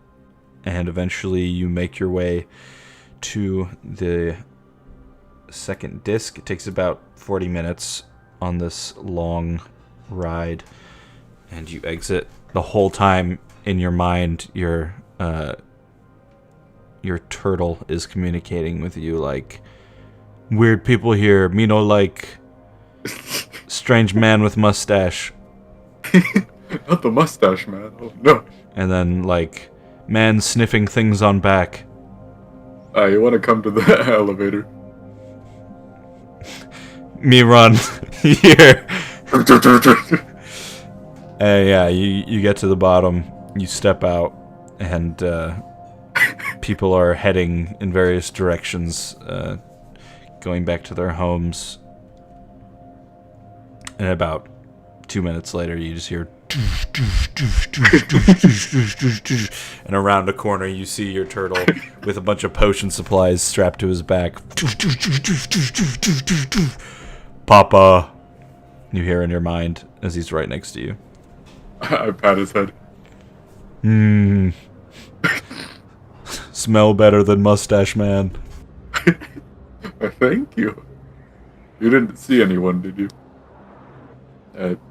eventually you make your way to the second disc. It takes about 40 minutes on this long ride, and you exit. The whole time in your mind, your turtle is communicating with you like, weird people here, me no like, strange man with mustache. Not the mustache, man. Oh, no. And then like, man sniffing things on back. You want to come to the elevator? Me run here. Yeah, you get to the bottom, you step out, and people are heading in various directions, going back to their homes. And about 2 minutes later, you just hear, and around a corner, you see your turtle with a bunch of potion supplies strapped to his back. Papa, you hear in your mind as he's right next to you. I pat his head. Smell better than Mustache Man. Thank you. You didn't see anyone, did you?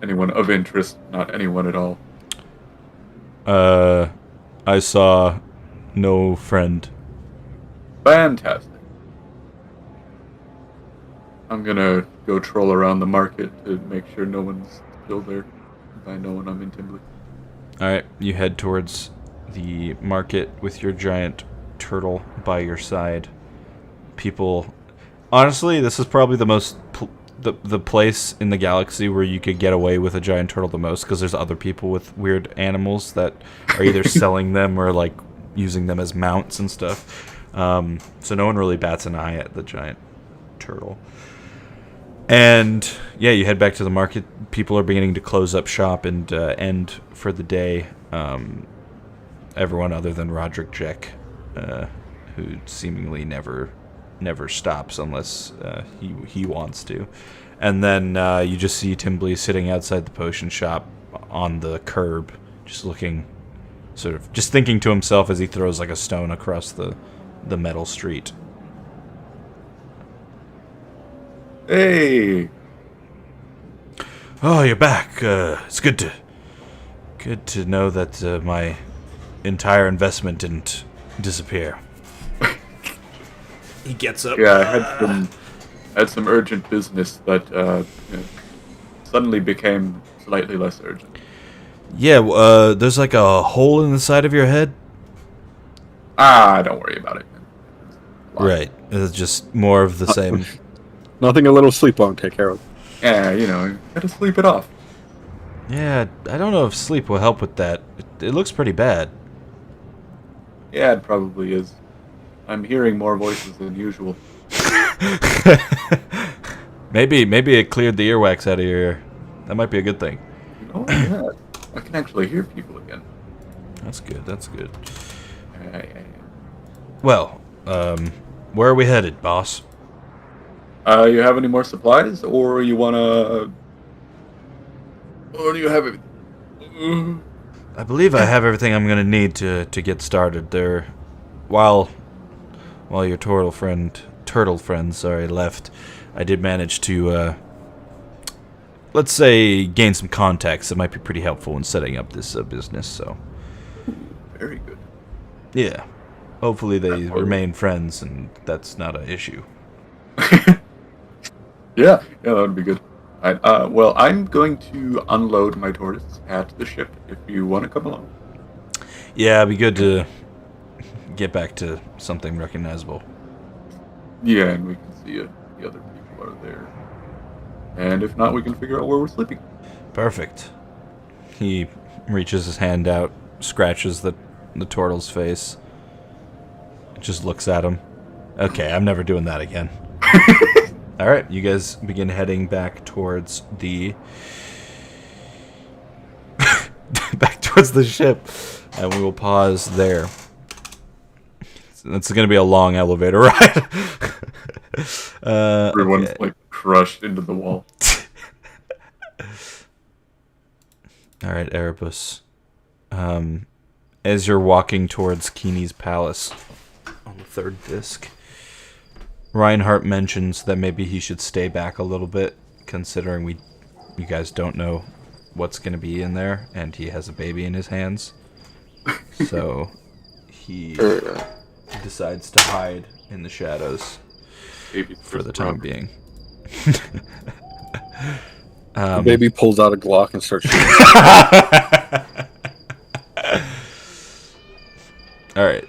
Anyone of interest, not anyone at all. I saw no friend. Fantastic. I'm gonna go troll around the market to make sure no one's still there. By no one, I'm in Timberley. Alright, you head towards the market with your giant turtle by your side. People... Honestly, this is probably the most... the place in the galaxy where you could get away with a giant turtle the most, because there's other people with weird animals that are either selling them or, like, using them as mounts and stuff. So no one really bats an eye at the giant turtle. And yeah, you head back to the market. People are beginning to close up shop and end for the day. Everyone other than Roderick Jeck, who seemingly never stops unless he wants to. And then you just see Timbley sitting outside the potion shop on the curb, just looking, sort of, just thinking to himself as he throws like a stone across the metal street. Hey! Oh, you're back. It's good to know that my entire investment didn't disappear. He gets up. Yeah, I had some urgent business that suddenly became slightly less urgent. Yeah, there's like a hole in the side of your head. Don't worry about it. Right. It's just more of the same. Nothing a little sleep won't take care of. Yeah, gotta sleep it off. Yeah, I don't know if sleep will help with that. It looks pretty bad. Yeah, it probably is. I'm hearing more voices than usual. Maybe it cleared the earwax out of your ear. That might be a good thing. Oh, yeah. I can actually hear people again. That's good. Yeah. Well, where are we headed, boss? You have any more supplies, or you wanna... Or do you have it? I believe I have everything I'm gonna need to get started. There, while your turtle friend, left, I did manage to, let's say, gain some contacts that might be pretty helpful in setting up this business. So, Very good. yeah, hopefully they remain friends, and that's not an issue. Yeah, that would be good. Well, I'm going to unload my tortoise at the ship if you want to come along. Yeah, it'd be good to get back to something recognizable. Yeah, and we can see the other people are there. And if not, we can figure out where we're sleeping. Perfect. He reaches his hand out, scratches the turtle's face, just looks at him. Okay, I'm never doing that again. Alright, you guys begin heading back towards the... back towards the ship. And we will pause there. It's going to be a long elevator ride. Everyone's okay. like crushed into the wall. Alright, Erebus. As you're walking towards Khini's palace on the third disc, Reinhardt mentions that maybe he should stay back a little bit, considering you guys don't know what's going to be in there, and he has a baby in his hands. So he decides to hide in the shadows for the time being. The baby pulls out a Glock and starts shooting. Alright.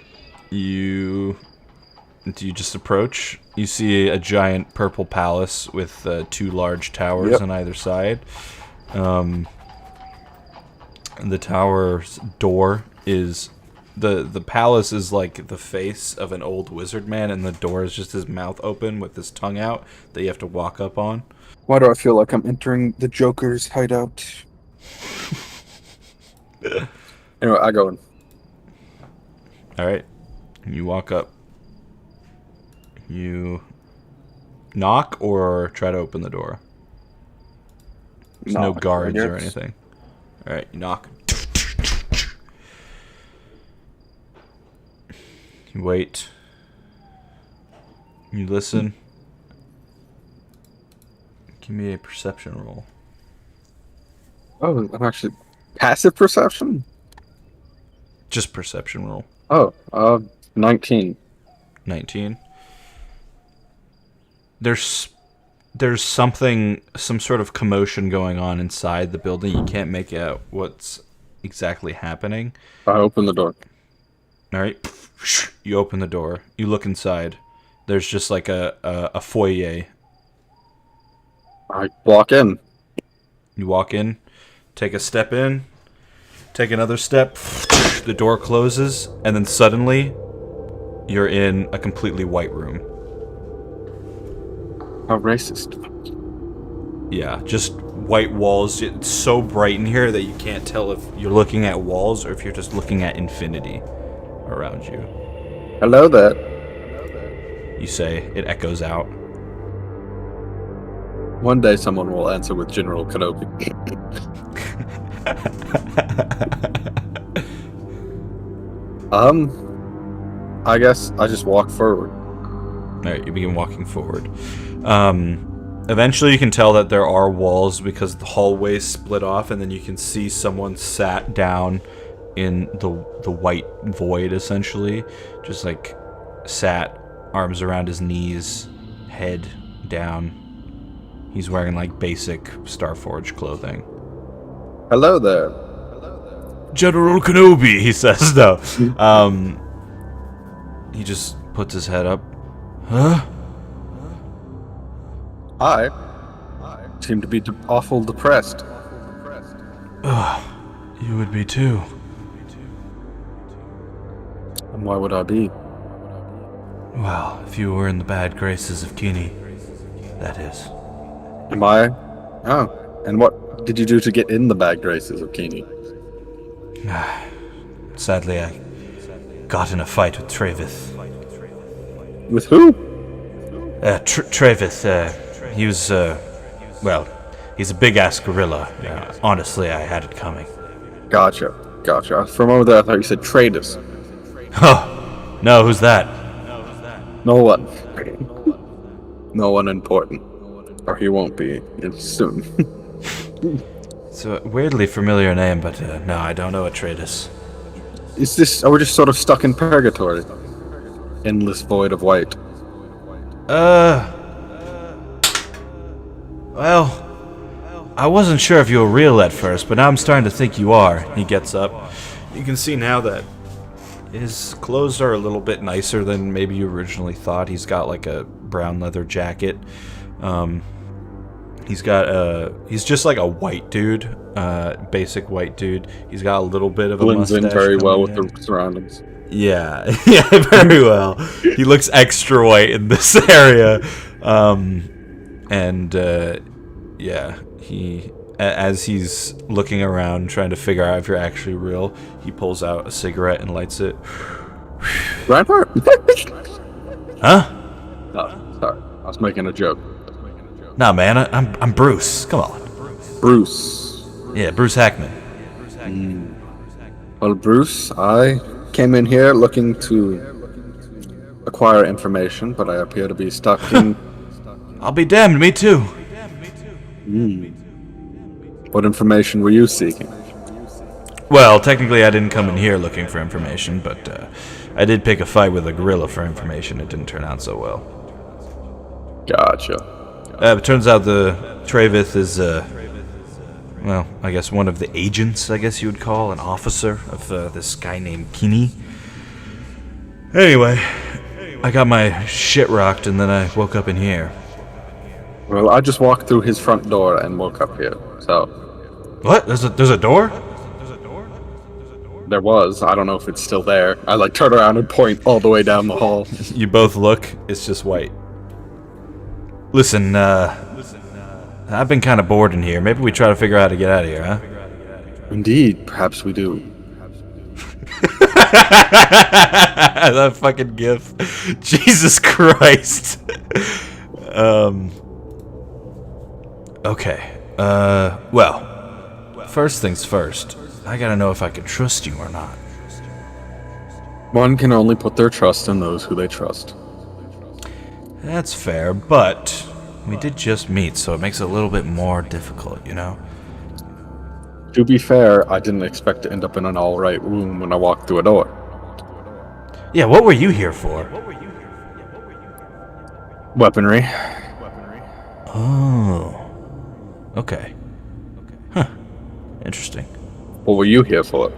Do you just approach? You see a giant purple palace with two large towers on either side. The tower's door is... The palace is like the face of an old wizard man, and the door is just his mouth open with his tongue out that you have to walk up on. Why do I feel like I'm entering the Joker's hideout? Anyway, I go in. Alright. You walk up. You knock or try to open the door? There's no guards or anything. Alright, you knock. You wait. You listen. Give me a perception roll. Oh, I'm actually... Passive perception? Just perception roll. Oh, 19. 19. There's something, some sort of commotion going on inside the building. You can't make out what's exactly happening. I open the door. All right. You open the door. You look inside. There's just like a foyer. I walk in. You walk in, take a step in, take another step. the door closes, and then suddenly, you're in a completely white room. How racist. Yeah, just white walls. It's so bright in here that you can't tell if you're looking at walls or if you're just looking at infinity around you. Hello there. You say, it echoes out. One day someone will answer with General Kenobi. I guess I just walk forward. Alright, you begin walking forward. Eventually you can tell that there are walls because the hallways split off, and then you can see someone sat down in the white void, essentially. Just like sat, arms around his knees, head down. He's wearing like basic Starforge clothing. Hello there. General Kenobi, he says, though. He just puts his head up. Huh? I seem to be awful depressed. You would be too. And why would I be? Well, if you were in the bad graces of Khini, that is. Am I? Oh. And what did you do to get in the bad graces of Khini? Sadly, I got in a fight with Travith. With who? Travith, he was, well, he's a big-ass gorilla. Honestly, I had it coming. Gotcha. For a moment there, I thought you said traders. Oh, no, who's that? No one. No one important. Or he won't be soon. It's a weirdly familiar name, but no, I don't know what Tradus. Are we just sort of stuck in purgatory? Endless void of white. Well, I wasn't sure if you were real at first, but now I'm starting to think you are. He gets up. You can see now that his clothes are a little bit nicer than maybe you originally thought. He's got like a brown leather jacket. He's just like a white dude, basic white dude. He's got a little bit of a Blends mustache. in very well with in. the surroundings. Yeah, yeah, very well. He looks extra white in this area. Yeah, as he's looking around trying to figure out if you're actually real, he pulls out a cigarette and lights it. Reinhardt? Huh? Oh, sorry. I was making a joke. Nah, man, I'm Bruce. Come on. Bruce. Yeah, Bruce Hackman. Well, Bruce, I came in here looking to acquire information, but I appear to be stuck in... I'll be damned, me too. What information were you seeking? Well, technically I didn't come in here looking for information, but I did pick a fight with a gorilla for information. It didn't turn out so well. Gotcha. It turns out the Travith is, well, I guess one of the agents, I guess you would call, an officer of this guy named Khini. Anyway, I got my shit rocked and then I woke up in here. Well, I just walked through his front door and woke up here, so... What? There's a door? There was. I don't know if it's still there. I, turn around and point all the way down the hall. You both look. It's just white. Listen, I've been kind of bored in here. Maybe we try to figure out how to get out of here, huh? Indeed, perhaps we do. That fucking gif. Jesus Christ. Okay. Well, first things first. I gotta know if I can trust you or not. One can only put their trust in those who they trust. That's fair, but we did just meet, so it makes it a little bit more difficult, you know? To be fair, I didn't expect to end up in an alright room when I walked through a door. Yeah, what were you here for? Weaponry. Oh. Okay. Huh. Interesting. What were you here for?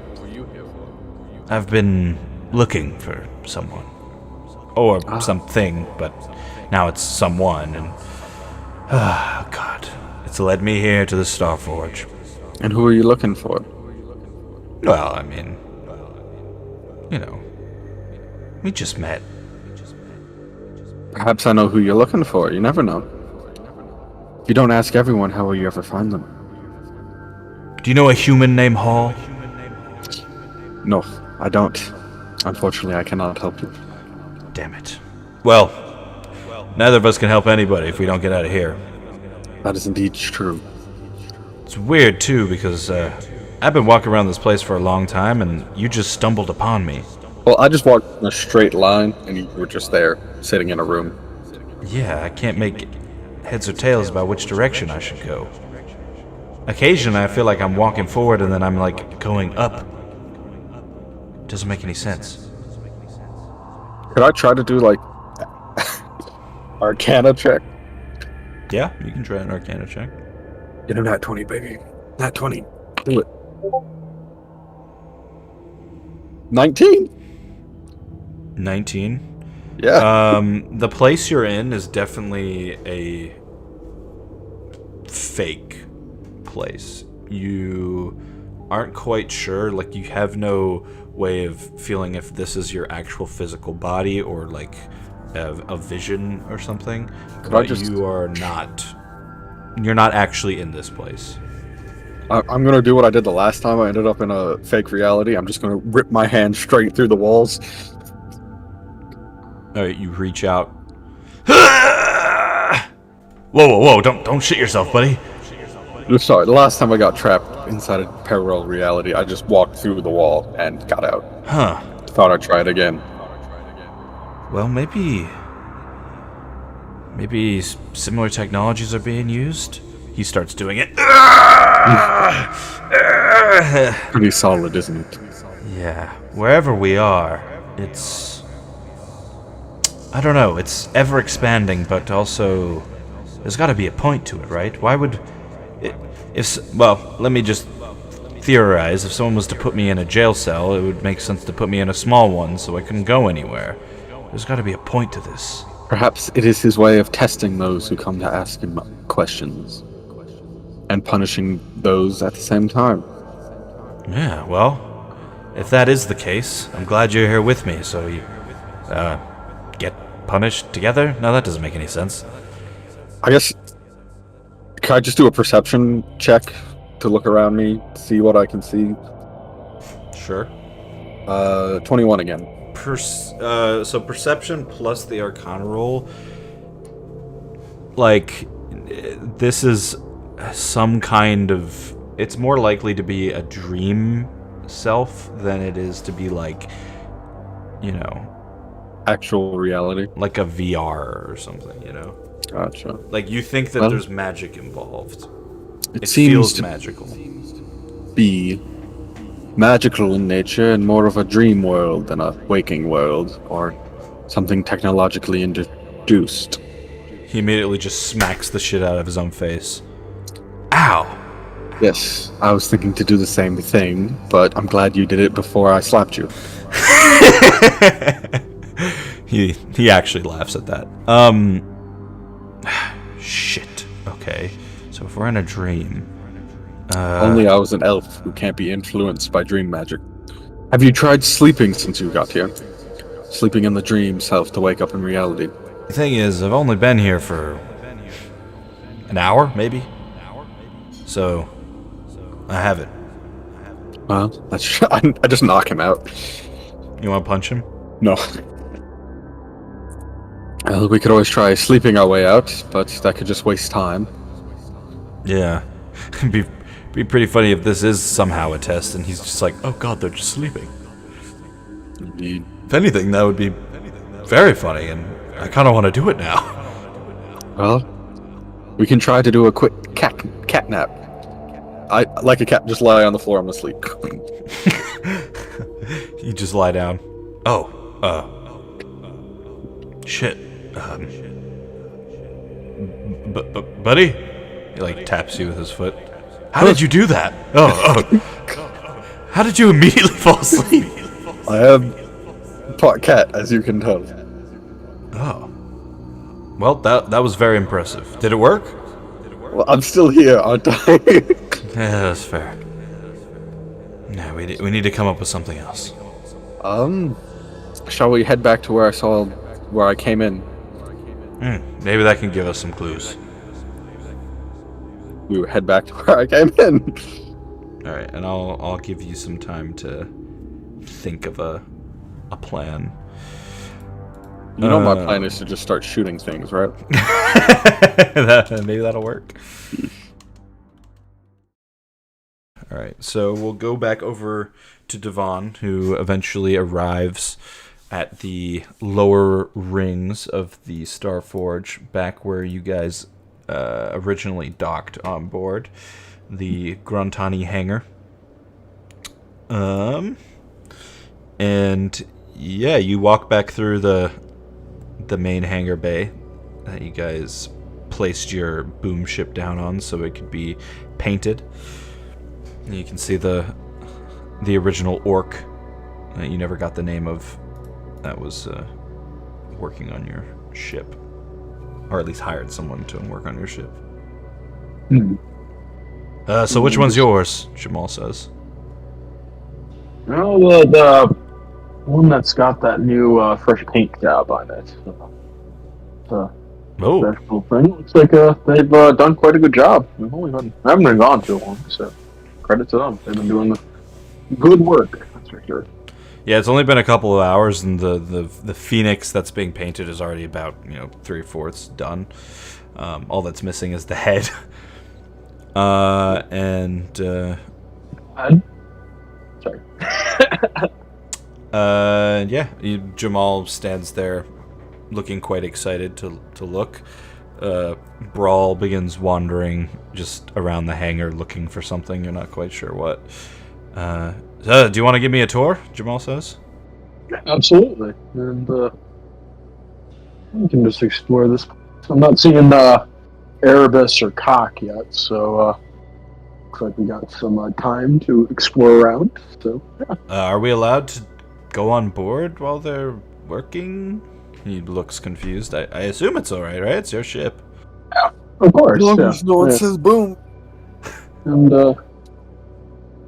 I've been looking for someone. Or something, but now it's someone, and... Oh, God. It's led me here to the Starforge. And who are you looking for? Well, I mean... You know, we just met. Perhaps I know who you're looking for. You never know. If you don't ask everyone, how will you ever find them? Do you know a human named Hall? No, I don't. Unfortunately, I cannot help you. Damn it. Well, neither of us can help anybody if we don't get out of here. That is indeed true. It's weird, too, because I've been walking around this place for a long time, and you just stumbled upon me. Well, I just walked in a straight line, and you were just there, sitting in a room. Yeah, I can't make heads or tails about which direction I should go. Occasionally, I feel like I'm walking forward, and then I'm, like, going up. Doesn't make any sense. Could I try to do, like, Arcana check? Yeah, you can try an Arcana check. Get him nat 20, baby. Nat 20. Do it. 19? 19. Yeah. The place you're in is definitely a fake place. You aren't quite sure, like you have no way of feeling if this is your actual physical body or like a vision or something. But you're not actually in this place. I'm gonna do what I did the last time I ended up in a fake reality. I'm just gonna rip my hand straight through the walls. Alright, you reach out. Whoa, don't shit yourself, buddy. Sorry, the last time I got trapped inside a parallel reality, I just walked through the wall and got out. Huh. Thought I'd try it again. Well, maybe similar technologies are being used. He starts doing it. Pretty solid, isn't it? Yeah, wherever we are, it's... I don't know, it's ever expanding, but also... There's gotta be a point to it, right? Why would... Well, let me just theorize. If someone was to put me in a jail cell, it would make sense to put me in a small one so I couldn't go anywhere. There's gotta be a point to this. Perhaps it is his way of testing those who come to ask him questions. And punishing those at the same time. Yeah, well, if that is the case, I'm glad you're here with me, so you, get punished together? No, that doesn't make any sense. I guess... Can I just do a perception check to look around me, see what I can see? Sure. 21 again. So perception plus the Arcana roll, like, this is some kind of... It's more likely to be a dream self than it is to be, like, you know... Actual reality? Like a VR or something, you know? Gotcha. Like, you think that there's magic involved. It seems feels to magical. Be magical in nature and more of a dream world than a waking world, or something technologically introduced. He immediately just smacks the shit out of his own face. Ow! Yes, I was thinking to do the same thing, but I'm glad you did it before I slapped you. He actually laughs at that. Shit. Okay. So if we're in a dream... Only I was an elf who can't be influenced by dream magic. Have you tried sleeping since you got here? Sleeping in the dream self to wake up in reality. The thing is, I've only been here for... an hour, maybe? So... I haven't. Well, I just knock him out. You want to punch him? No. Well, we could always try sleeping our way out, but that could just waste time. Yeah. It'd be pretty funny if this is somehow a test and he's just like, oh god, they're just sleeping. Indeed. If anything, that would be very funny, and I kind of want to do it now. Well, we can try to do a quick cat nap. I like a cat, just lie on the floor, I'm asleep. You just lie down. Shit. Buddy? He like taps you with his foot. How did you do that? How did you immediately fall asleep? I am part cat, as you can tell. Oh. Well, that was very impressive. Did it work? Well, I'm still here, aren't I? Yeah, that's fair. No, we need to come up with something else. Shall we head back to where I came in? Maybe that can give us some clues. We would head back to where I came in. All right, and I'll give you some time to think of a plan. You know, my plan is to just start shooting things, right? Maybe that'll work. All right, so we'll go back over to Devon, who eventually arrives at the lower rings of the Starforge, back where you guys originally docked on board the Gruntani hangar. And yeah, you walk back through the main hangar bay that you guys placed your boom ship down on so it could be painted. And you can see the original orc that you never got the name of that was working on your ship, or at least hired someone to work on your ship. So which one's yours? Jamal says. Well, the one that's got that new fresh paint job on it. Oh, Special thing. Looks like they've done quite a good job. I haven't been gone too long, so credit to them. They've been doing the good work. That's for sure. yeah. It's only been a couple of hours, and the phoenix that's being painted is already about 3/4 done. All that's missing is the head. Sorry. Jamal stands there looking quite excited to look. Brawl begins wandering just around the hangar looking for something. You're not quite sure what. Do you want to give me a tour? Jamal says. Absolutely. And we can just explore this. I'm not seeing Erebus or Cock yet, so looks like we got some time to explore around. So yeah. Are we allowed to go on board while they're working? He looks confused. I assume it's alright, right? It's your ship. Of course. As long Yeah. as no one Yeah. says boom.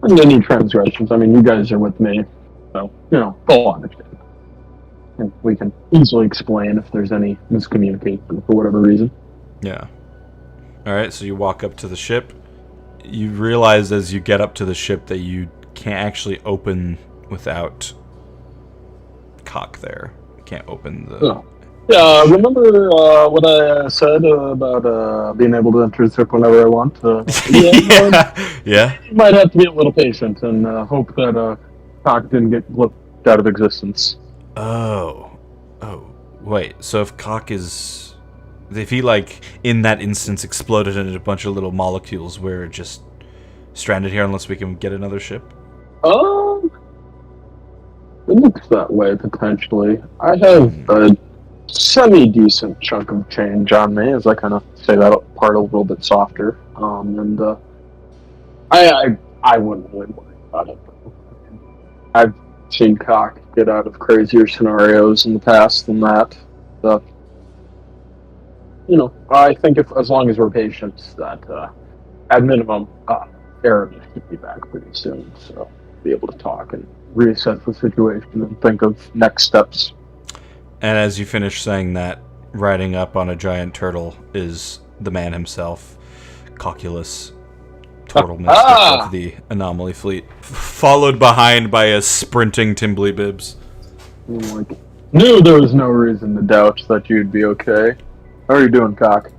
And any transgressions, I mean, you guys are with me, so, they'll understand. And we can easily explain if there's any miscommunication for whatever reason. Yeah. Alright, so you walk up to the ship. You realize as you get up to the ship that you can't actually open without Cock there. You can't open the... Oh. Yeah, remember what I said about being able to enter the ship whenever I want? Yeah. You might have to be a little patient and hope that Cock didn't get flipped out of existence. Oh, wait. So if Cock is... If he, in that instance exploded into a bunch of little molecules, we're just stranded here unless we can get another ship? It looks that way, potentially. I have a semi-decent chunk of change on me, as I kind of say that part a little bit softer. And I wouldn't really worry about it. I've seen Cock get out of crazier scenarios in the past than that. So, I think as long as we're patient, that at minimum, Aaron should be back pretty soon, so be able to talk and reassess the situation and think of next steps. And as you finish saying that, riding up on a giant turtle is the man himself, Cocculus, Turtle Mystic of the Anomaly Fleet, followed behind by a sprinting Timbly Bibs. Knew there was no reason to doubt that you'd be okay. How are you doing, Cock?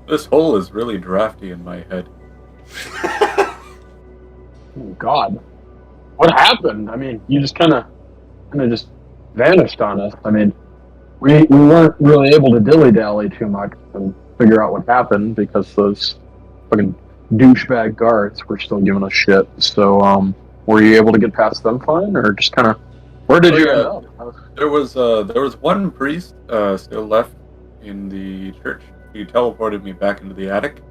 This hole is really drafty in my head. Oh, God. What happened? I mean, you just kind of just vanished on us. I mean, we weren't really able to dilly-dally too much and figure out what happened because those fucking douchebag guards were still giving us shit. So, were you able to get past them fine, or just kind of... Where did you end up? There was one priest still left in the church. He teleported me back into the attic.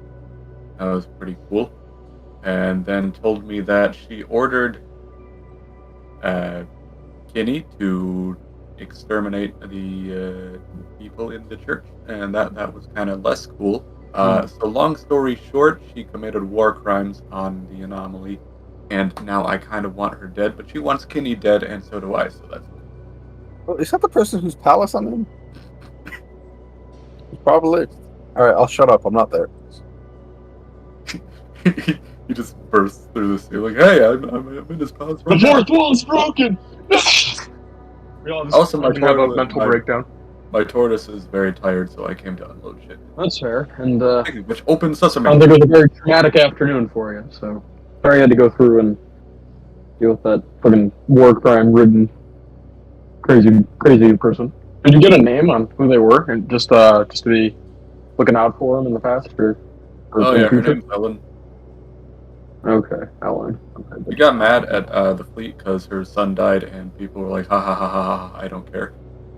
That was pretty cool. And then told me that she ordered Khini to exterminate the people in the church, and that was kind of less cool. So long story short, she committed war crimes on the anomaly, and now I kind of want her dead, but she wants Khini dead, and so do I. So that's Well, is that the person whose palace I'm in? Probably. All right, I'll shut up. I'm not there. he just bursts through the ceiling. Hey, I'm in his palace. The fourth wall's broken! We all just Also, my have a toilet- mental my- breakdown. My tortoise is very tired, so I came to unload shit. That's fair. And Which open sesame. sounds like it was a very traumatic afternoon for you. So sorry you had to go through and deal with that fucking war crime ridden crazy person. Did you get a name on who they were, and just to be looking out for them in the past, or Oh in the yeah, her future? name's Ellen. Okay, Ellen. Okay, We got mad at the fleet because her son died, and people were like, ha ha ha ha ha, I don't care.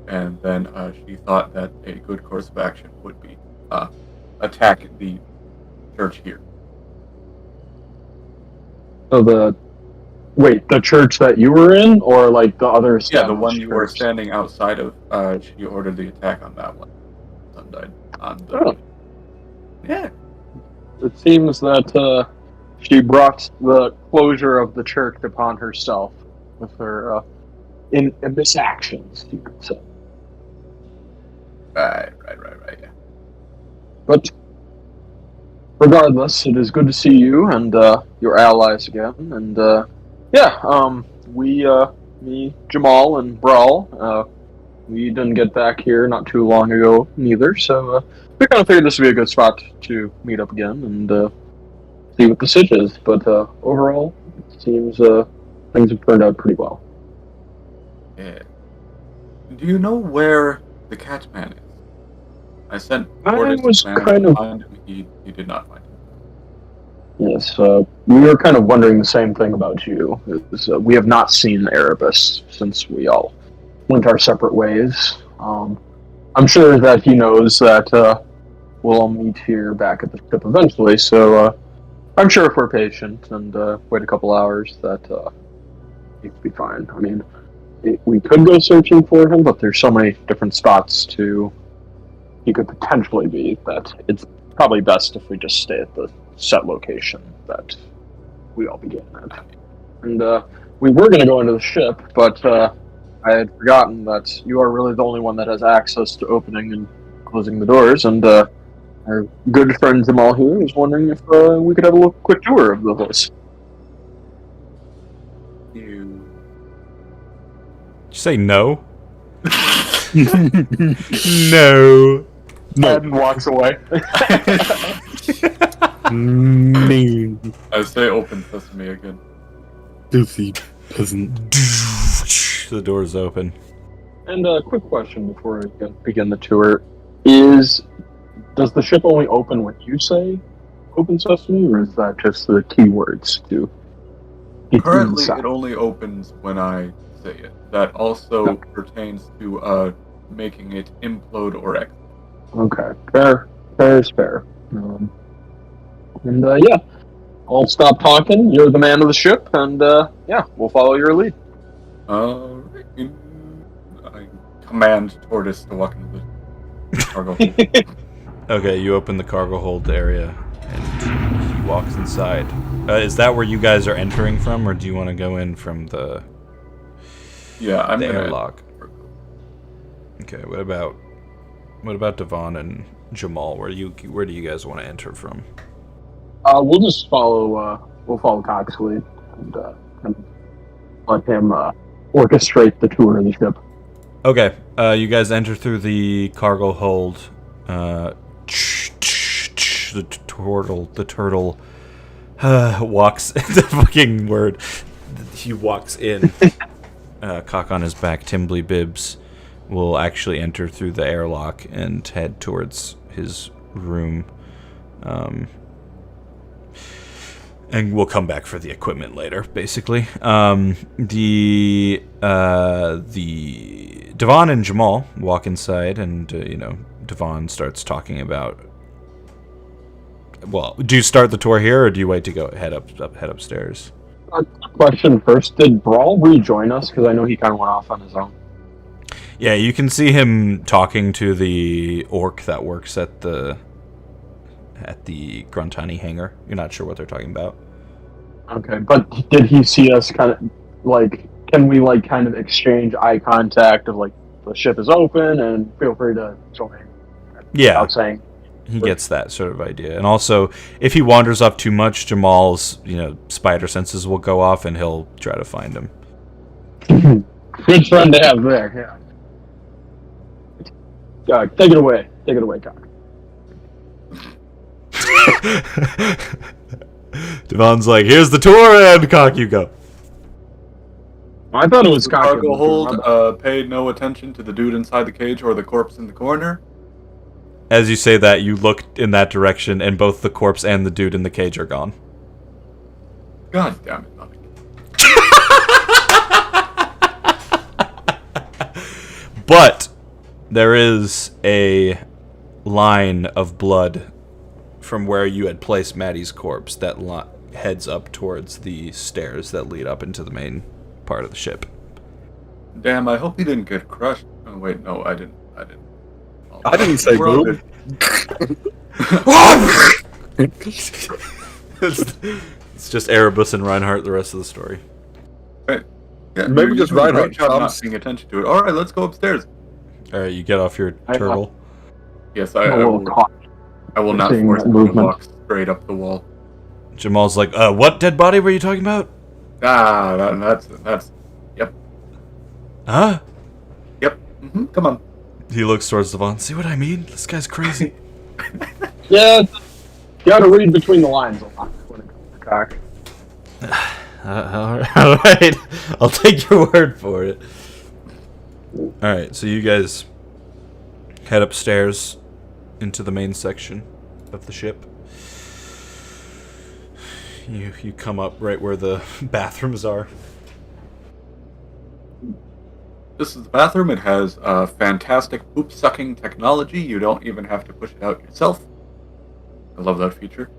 And then she thought that a good course of action would be attack the church here. So the church that you were in, or like the other? Yeah, the one you were church? standing outside of. She ordered the attack on that one. Son died on the. Oh. Yeah. It seems that she brought the closure of the church upon herself with her infamous actions, you could say. Right, yeah. But regardless, it is good to see you and your allies again. And me, Jamal, and Brawl, we didn't get back here not too long ago neither. So we kind of figured this would be a good spot to meet up again and see what the sitch is. But overall, it seems things have turned out pretty well. Yeah. Do you know where the cat man is? I sent orders was to man kind to of- find him. He did not find him. Yes, we were kind of wondering the same thing about you. We have not seen Erebus since we all went our separate ways. I'm sure that he knows that we'll all meet here back at the ship eventually, so I'm sure if we're patient and wait a couple hours that he'll be fine. I mean, we could go searching for him, but there's so many different spots he could potentially be that it's probably best if we just stay at the set location that we all began at. And we were going to go into the ship, but I had forgotten that you are really the only one that has access to opening and closing the doors, and our good friend Jamal here is wondering if we could have a quick tour of the place. You. Did you say no? No. And walks away. Mean, I say open sesame again. goofy peasant. The door's open. And a quick question before we begin the tour does the ship only open when you say open sesame, or is that just the keywords to get Currently, inside? it only opens when I say it. That also pertains to making it implode or exit. Okay, fair is fair. I'll stop talking. You're the man of the ship, and we'll follow your lead. Alright. I command Tortoise to walk into the cargo. Okay, you open the cargo hold area, and he walks inside. Is that where you guys are entering from, or do you want to go in from the Yeah, I'm the gonna. airlock? Okay, what about Devon and Jamal? Where do you guys want to enter from? We'll just follow. We'll follow Cox's lead and let him orchestrate the tour of the ship. Okay, you guys enter through the cargo hold. The turtle walks. The fucking word. He walks in. Cock on his back. Timbly Bibbs will actually enter through the airlock and head towards his room. And we'll come back for the equipment later, basically. The Devon and Jamal walk inside, and Devon starts talking about. Well, do you start the tour here, or do you wait to go head upstairs? Question first: did Brawl rejoin us? Because I know he kind of went off on his own. Yeah, you can see him talking to the orc that works at the Gruntani hangar. You're not sure what they're talking about. Okay, but did he see us kind of, like, can we, like, kind of exchange eye contact of, like, the ship is open and feel free to join? Yeah. Without saying. He gets that sort of idea. And also, if he wanders off too much, Jamal's, spider senses will go off and he'll try to find him. Good friend to have there, yeah. Take it away. Take it away, Cock. Devon's like, here's the tour, and Cock, you go. I thought it was Cock. Cargo hold, pay no attention to the dude inside the cage or the corpse in the corner. As you say that, you look in that direction, and both the corpse and the dude in the cage are gone. God damn it, Mike. But there is a line of blood from where you had placed Maddie's corpse that heads up towards the stairs that lead up into the main part of the ship. Damn, I hope he didn't get crushed. Oh, wait, no, I didn't. Oh, I didn't say we're all boob. It's just Erebus and Reinhardt the rest of the story. good. Yeah, Maybe you're just doing a Reinhardt great job not comes. paying attention to it. All right, let's go upstairs. Alright, you get off your I- turtle. Yes, A I little will, Cock. I will not seeing force that him to movement. walk straight up the wall. Jamal's like, what dead body were you talking about? That's. Yep. Huh? Yep. Come on. He looks towards Devon. See what I mean? This guy's crazy. Yeah, you gotta read between the lines a lot when it comes to Cock. Alright, I'll take your word for it. Alright, so you guys head upstairs into the main section of the ship. You come up right where the bathrooms are. This is the bathroom. It has fantastic poop-sucking technology. You don't even have to push it out yourself. I love that feature.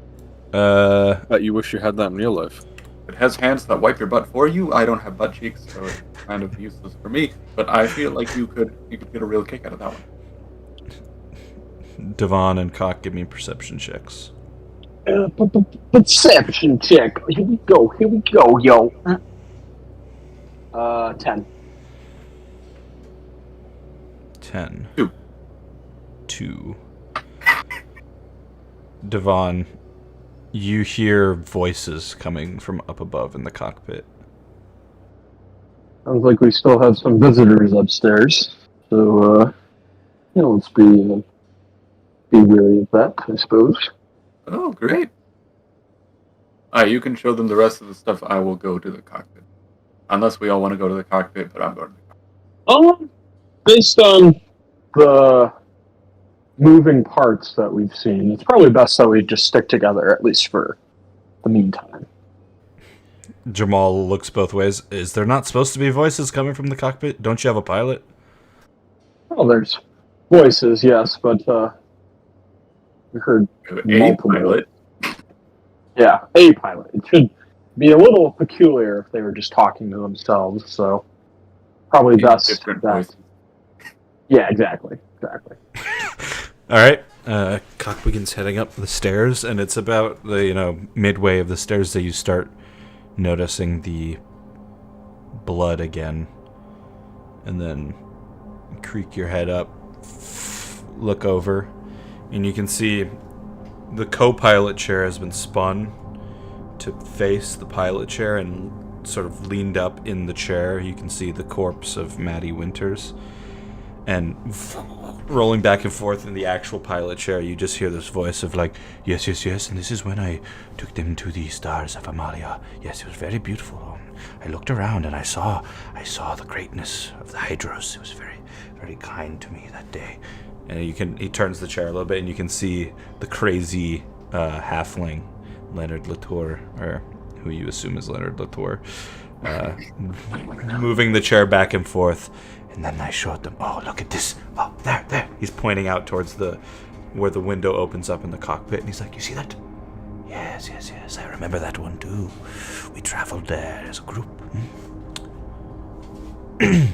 Bet you wish you had that in real life. It has hands that wipe your butt for you. I don't have butt cheeks, so it's kind of useless for me. But I feel like you could get a real kick out of that one. Devon and Cock, give me perception checks. Perception check. Here we go, yo. 10. 10. 2. 2. Devon, you hear voices coming from up above in the cockpit. Sounds like we still have some visitors upstairs. So, let's be wary of that, I suppose. Oh, great. You can show them the rest of the stuff. I will go to the cockpit. Unless we all want to go to the cockpit, but I'm going to the cockpit. Based on the moving parts that we've seen, it's probably best that we just stick together, at least for the meantime. Jamal looks both ways. Is there not supposed to be voices coming from the cockpit? Don't you have a pilot? Well, there's voices, yes, but we heard A multiple. pilot. Yeah, a pilot. It should be a little peculiar if they were just talking to themselves, so probably best Different that. voices. Yeah, exactly. Alright. Cock begins heading up the stairs, and it's about the, midway of the stairs that you start noticing the blood again. And then creak your head up, look over, and you can see the co-pilot chair has been spun to face the pilot chair, and sort of leaned up in the chair you can see the corpse of Maddie Winters. And rolling back and forth in the actual pilot chair, you just hear this voice of like, yes, and this is when I took them to the stars of Amalia. Yes, it was very beautiful. I looked around and I saw the greatness of the Hydros. It was very, very kind to me that day. And he turns the chair a little bit, and you can see the crazy halfling, Leonard Latour, or who you assume is Leonard Latour, moving the chair back and forth. And then I showed them, oh, look at this. Oh, there. He's pointing out towards where the window opens up in the cockpit. And he's like, you see that? Yes. I remember that one, too. We traveled there as a group. And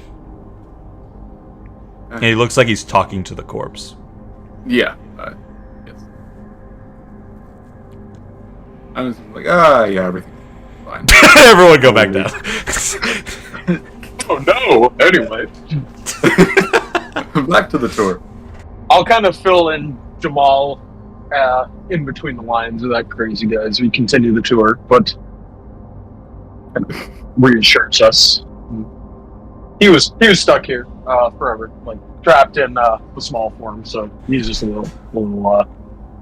he looks like he's talking to the corpse. Yeah. Yes. I was like, yeah, everything's Everyone go back down. Oh no! Anyway, Back to the tour. I'll kind of fill in Jamal in between the lines of that crazy guy as we continue the tour, but reassures us. He was stuck here forever, like trapped in the small form, so he's just a little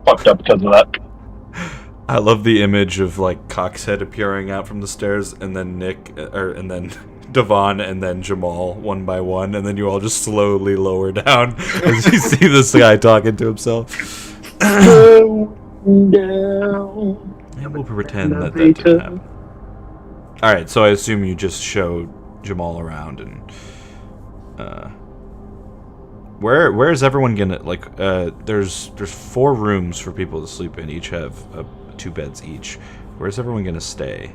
fucked up because of that. I love the image of like Coxhead appearing out from the stairs, and then and then Devon, and then Jamal one by one, and then you all just slowly lower down as you see this guy talking to himself. Down. And we'll pretend that didn't happen. All right, so I assume you just showed Jamal around, and where is everyone gonna like? There's 4 rooms for people to sleep in. Each have 2 beds each. Where's everyone gonna stay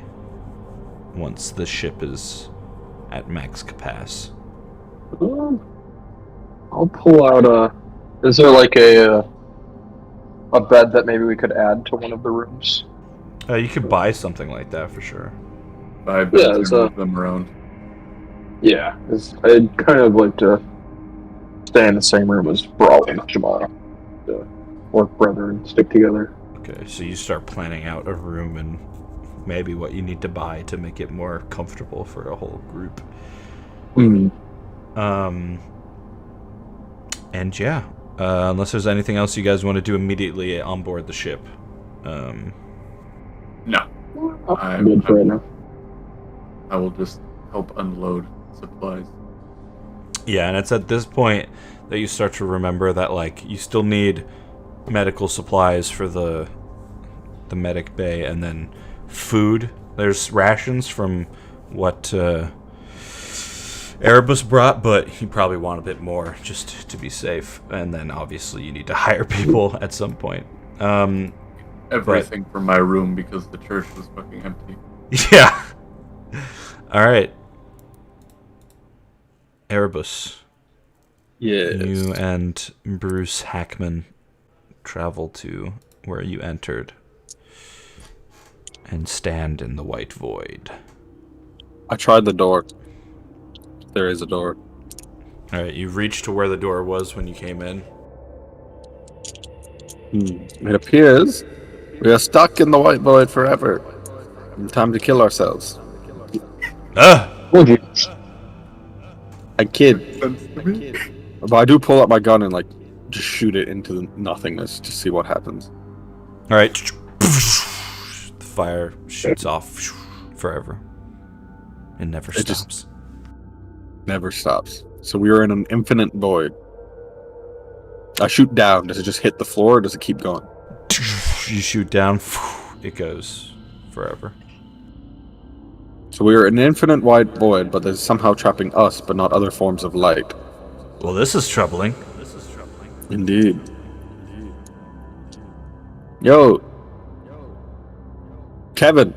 once the ship is at max capacity? I'll pull out is there like a bed that maybe we could add to one of the rooms? You could buy something like that for sure. I it's move them around. Yeah, I'd kind of like to stay in the same room as Brawl and Jamal. Work brother and stick together. Okay, so you start planning out a room and maybe what you need to buy to make it more comfortable for a whole group. Mm. And yeah, unless there's anything else you guys want to do immediately on board the ship. No. I'm good for right now. I will just help unload supplies. Yeah, and it's at this point that you start to remember that like you still need medical supplies for the medic bay, and then food. There's rations from what Erebus brought, but you probably want a bit more just to be safe. And then obviously you need to hire people at some point. Everything from my room because the church was fucking empty. Yeah. All right. Erebus. Yes. You and Bruce Hackman travel to where you entered and stand in the white void. I tried the door. There is a door. All right, you reached to where the door was when you came in. It appears we are stuck in the white void forever. Time to kill ourselves. I kid. But I do pull out my gun and like just shoot it into the nothingness to see what happens. All right. The fire shoots off forever. It never It just- stops. Never stops. So we are in an infinite void. I shoot down. Does it just hit the floor or does it keep going? You shoot down, it goes forever. So we are in an infinite white void, but there's somehow trapping us, but not other forms of light. Well, this is troubling. Indeed. Yo. Kevin.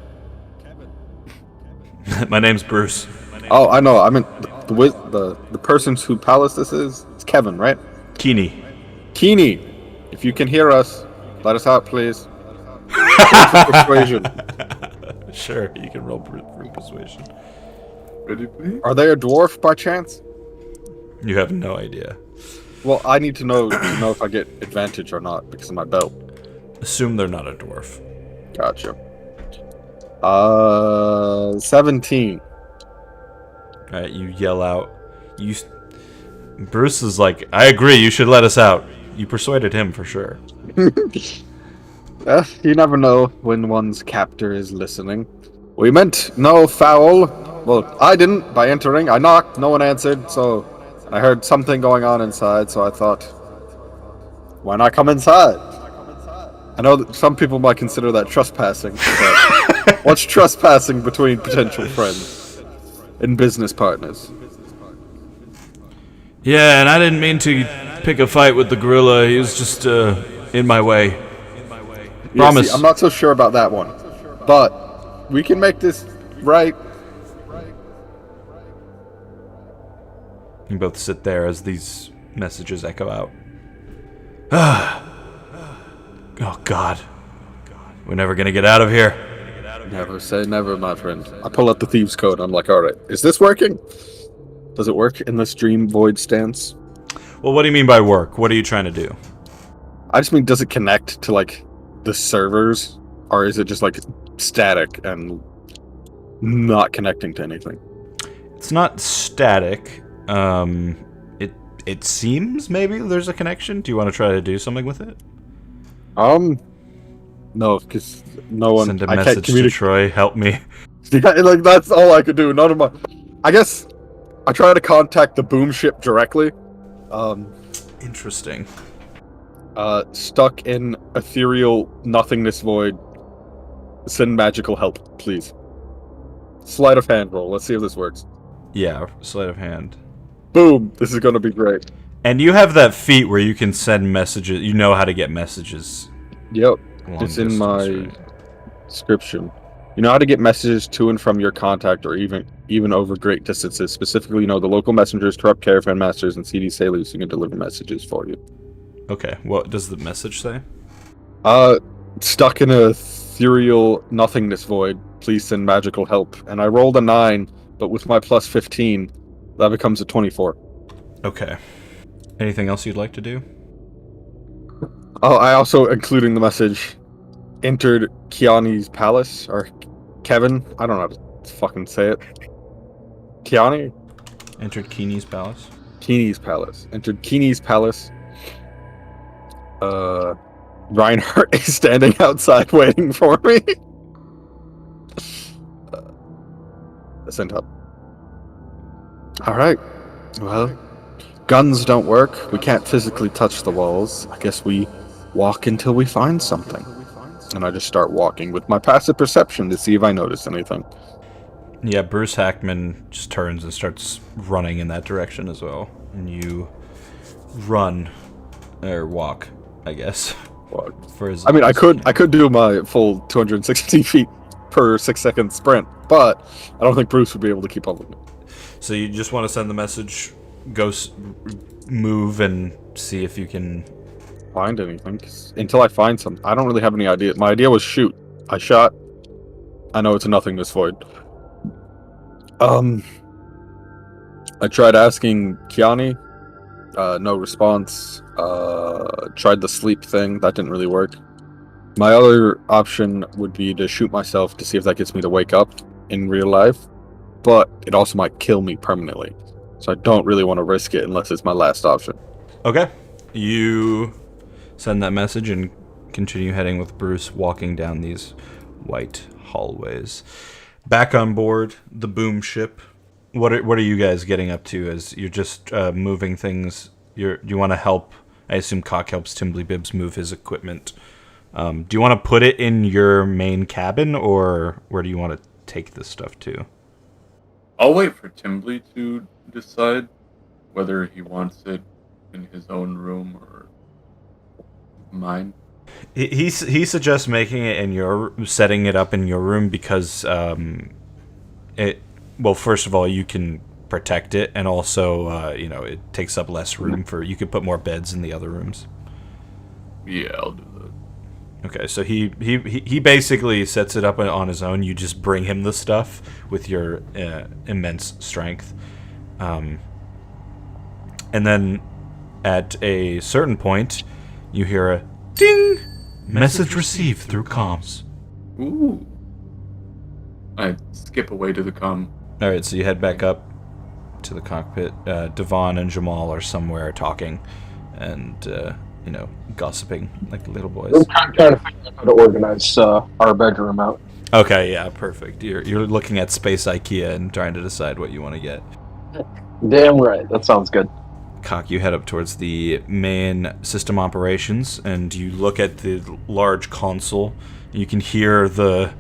My name's Bruce. Oh, I know. I mean, the person whose palace this is, it's Kevin, right? Khini. Khini, if you can hear us, let us out, please. Persuasion. Sure, you can roll for persuasion. Ready, please? Are they a dwarf by chance? You have no idea. Well, I need to know if I get advantage or not because of my belt. Assume they're not a dwarf. Gotcha. 17. Alright, you yell out. Bruce is like, I agree, you should let us out. You persuaded him for sure. You never know when one's captor is listening. We meant no foul. Well, I didn't by entering. I knocked, no one answered, so I heard something going on inside, so I thought, why not come inside? I know that some people might consider that trespassing, but what's trespassing between potential friends and business partners? Yeah, and I didn't mean to pick a fight with the gorilla. He was just in my way. Promise. See, I'm not so sure about that one, but we can make this right. You both sit there as these messages echo out. Oh, God. We're never gonna get out of here. Never say never, my friend. I pull out the thieves' code. I'm like, all right, is this working? Does it work in this dream void stance? Well, what do you mean by work? What are you trying to do? I just mean, does it connect to like the servers, or is it just like static and not connecting to anything? It's not static. It seems maybe there's a connection. Do you want to try to do something with it? No, because no one. Send a I can't message to communicate. Troy. Help me. Yeah, like that's all I could do. None of my. I guess I try to contact the boom ship directly. Interesting. Stuck in ethereal nothingness void. Send magical help, please. Sleight of hand roll. Let's see if this works. Yeah, sleight of hand. Boom! This is gonna be great. And you have that feat where you can send messages. You know how to get messages. Yep, long it's in distance, my right? description. You know how to get messages to and from your contact, or even over great distances. Specifically, you know the local messengers, corrupt caravan masters, and CD sailors who can deliver messages for you. Okay, what does the message say? Stuck in a ethereal nothingness void. Please send magical help. And I rolled a 9, but with my plus 15, that becomes a 24. Okay. Anything else you'd like to do? Oh, I also, including the message, entered Kiani's palace, or Kevin. I don't know how to fucking say it. Kiani? Entered Khini's palace. Kini's palace. Entered Kini's palace. Reinhardt is standing outside waiting for me. Sent up. Alright. Well, guns don't work. We can't physically touch the walls. I guess we walk until we find something. And I just start walking with my passive perception to see if I notice anything. Yeah, Bruce Hackman just turns and starts running in that direction as well. And you run, or walk, I guess. For as I mean, I could do my full 260 feet per 6 second sprint, but I don't think Bruce would be able to keep up with me. So you just want to send the message, go move and see if you can Find anything. 'Cause until I find something, I don't really have any idea. My idea was shoot. I shot. I know it's a nothingness void. I tried asking Kiani. No response. Tried the sleep thing. That didn't really work. My other option would be to shoot myself to see if that gets me to wake up in real life. But it also might kill me permanently. So I don't really want to risk it unless it's my last option. Okay. You send that message and continue heading with Bruce, walking down these white hallways. Back on board the boom ship. What are you guys getting up to as you're just moving things? You want to help? I assume Cock helps Timbly Bibbs move his equipment. Do you want to put it in your main cabin, or where do you want to take this stuff to? I'll wait for Timbly to decide whether he wants it in his own room or mine. He suggests making it setting it up in your room because well, first of all, you can protect it, and also it takes up less room you could put more beds in the other rooms. Yeah, I'll do that. Okay, so he basically sets it up on his own. You just bring him the stuff with your immense strength, and then at a certain point, you hear a ding. Message received through comms. Ooh. I skip away to the comm. All right, so you head back up to the cockpit. Devon and Jamal are somewhere talking, and gossiping like little boys. I'm trying to figure out how to organize our bedroom out. Okay, yeah, perfect. You're looking at Space IKEA and trying to decide what you want to get. Damn right, that sounds good. Cock, you head up towards the main system operations, and you look at the large console. You can hear the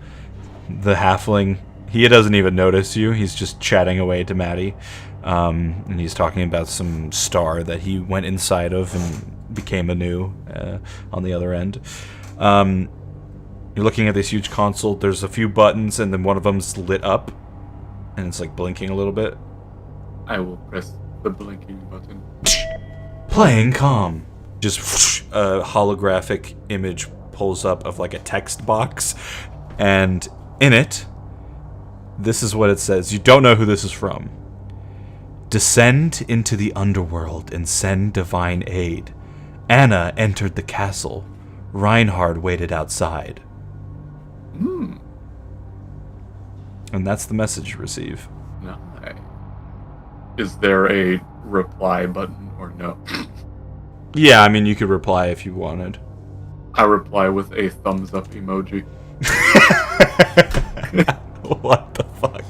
halfling. He doesn't even notice you. He's just chatting away to Maddie, and he's talking about some star that he went inside of and became anew on the other end. You're looking at this huge console. There's a few buttons, and then one of them's lit up, and it's like blinking a little bit. I will press the blinking button. Playing comm. Just a holographic image pulls up of like a text box, and In it, this is what it says. You don't know who this is from. Descend into the underworld and send divine aid. Anna entered the castle. Reinhard waited outside. And that's the message you receive. Nice. Is there a reply button or no? Yeah, I mean, you could reply if you wanted. I reply with a thumbs up emoji. What the fuck?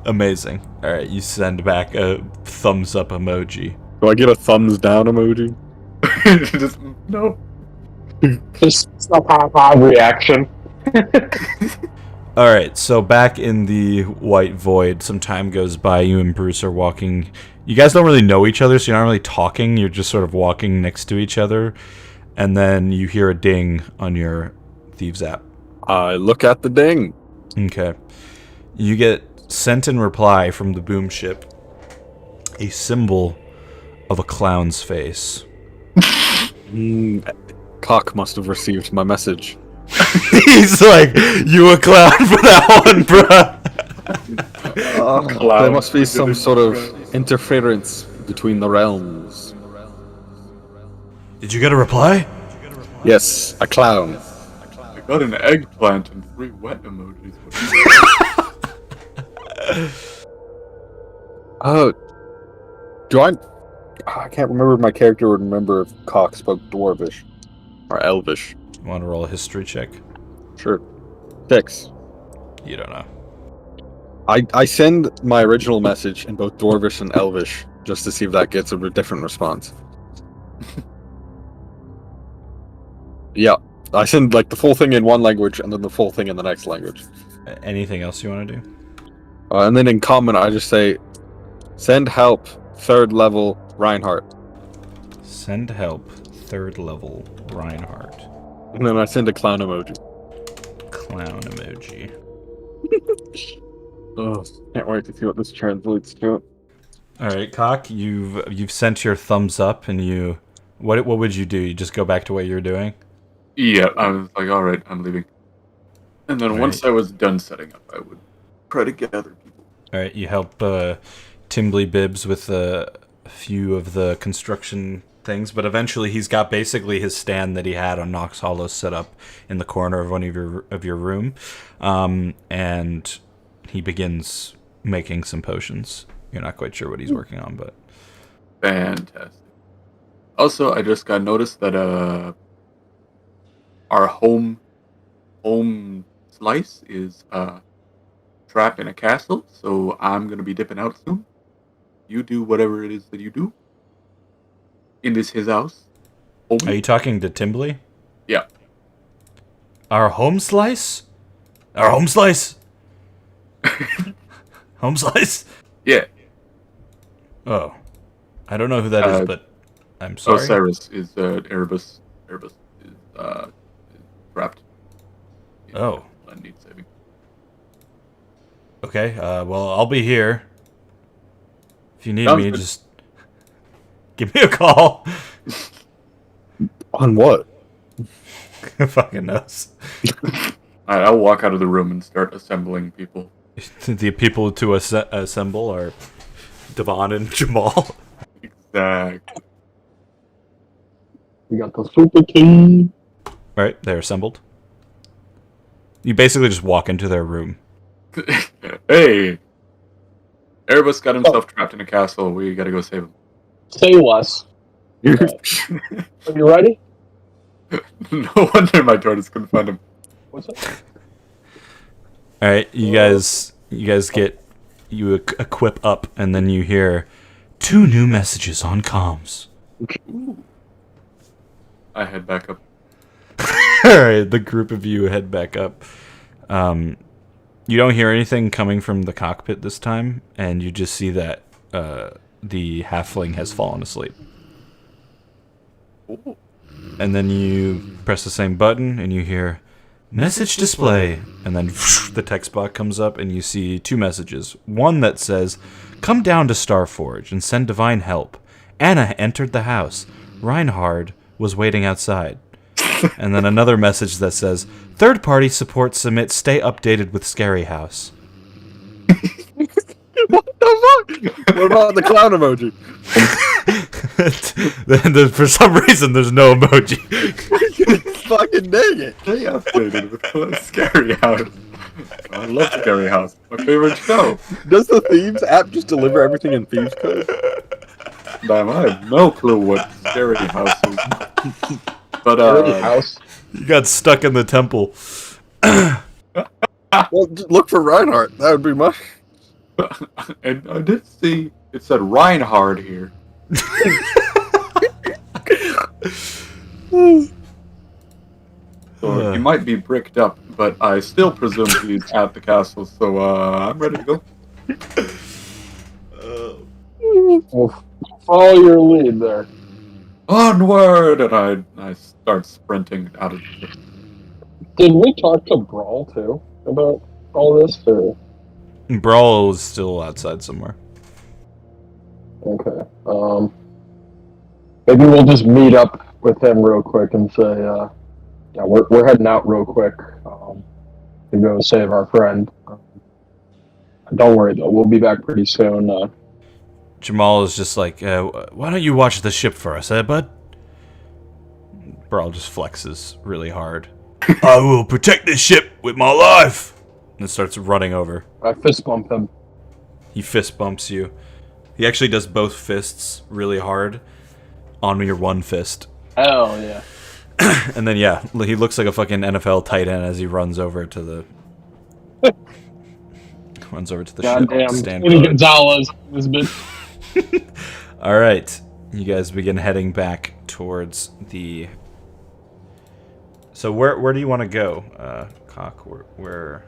Amazing. Alright, you send back a thumbs up emoji. Do I get a thumbs down emoji? Just no. Just a reaction. Alright, so back in the white void, some time goes by, you and Bruce are walking. You guys don't really know each other, so you're not really talking, you're just sort of walking next to each other. And then you hear a ding on your Thieves app. I look at the ding. Okay. You get sent in reply from the boom ship a symbol of a clown's face. Cock must have received my message. He's like, you a clown for that one, bruh. There must be some sort of interference between the realms. Did you get a reply? Yes, a clown. I got an eggplant and 3 wet emojis. Do I can't remember if my character would remember if Cock spoke Dwarvish or Elvish. You want to roll a history check? Sure. 6. You don't know. I send my original message in both Dwarvish and Elvish just to see if that gets a different response. Yeah, I send like the full thing in one language and then the full thing in the next language. Anything else you want to do? And then in common, I just say, send help, 3rd level, Reinhardt. Send help, 3rd level, Reinhardt. And then I send a clown emoji. Clown emoji. Oh, can't wait to see what this translates to. All right, Cock, you've sent your thumbs up, and you what would you do? You just go back to what you're doing? Yeah, I was like, alright, I'm leaving. And then once I was done setting up, I would try to gather people. All right, you help Timbly Bibbs with a few of the construction things, but eventually he's got basically his stand that he had on Nox Hollow set up in the corner of one of your room, and he begins making some potions. You're not quite sure what he's working on, but Fantastic. Also, I just got noticed that our home slice is trapped in a castle, so I'm gonna be dipping out soon. You do whatever it is that you do. In his house. Are you talking to Timbly? Yeah. Our home slice? Our home slice? Home slice? Yeah. Oh. I don't know who that is, but I'm sorry. Osiris is Erebus. Erebus is trapped. Oh. And needs saving. Okay, well, I'll be here. If you need Sounds me, good. just give me a call. On what? Who fucking knows? Alright, I'll walk out of the room and start assembling people. The people to assemble are Devon and Jamal. Exactly. We got the super team. Right, they're assembled. You basically just walk into their room. Hey! Erebus got himself trapped in a castle. We gotta go save him. Save us. Are you ready? No wonder my tortoise couldn't find him. What's up? All right, you guys get equip up, and then you hear 2 new messages on comms. I head back up. All right, the group of you head back up. You don't hear anything coming from the cockpit this time, and you just see that the halfling has fallen asleep. Ooh. And then you press the same button, and you hear message display, and then the text box comes up, and you see 2 messages. One that says, "Come down to Starforge and send divine help. Anna entered the house. Reinhard was waiting outside." And then another message that says, third-party support submit, stay updated with Scary House. What the fuck? What about the clown emoji? Then for some reason, there's no emoji. Fucking dang it. Stay updated with Scary House. I love Scary House. My favorite show. Does the Thieves app just deliver everything in Thieves code? Damn, I have no clue what Scary House is. But, House. You got stuck in the temple. Well, just look for Reinhardt. That would be my... and I did see it said Reinhard here. So he might be bricked up, but I still presume he's at the castle, so I'm ready to go. We'll follow your lead there. Onward! And I start sprinting out of the... Did we talk to Brawl too about all this? Or? Brawl is still outside somewhere. Okay. Maybe we'll just meet up with him real quick and say, yeah, we're heading out real quick to go save our friend. Don't worry though, we'll be back pretty soon. Jamal is just like, why don't you watch the ship for us, bud? Brawl just flexes really hard. I will protect this ship with my life! And starts running over. I fist bump him. He fist bumps you. He actually does both fists really hard on your one fist. Hell yeah. And then, yeah, he looks like a fucking NFL tight end as he runs over to the... runs over to the Goddamn, ship. Stand Tony guard. Gonzalez. This bitch. Alright. You guys begin heading back towards the... So where do you want to go, Cock? Where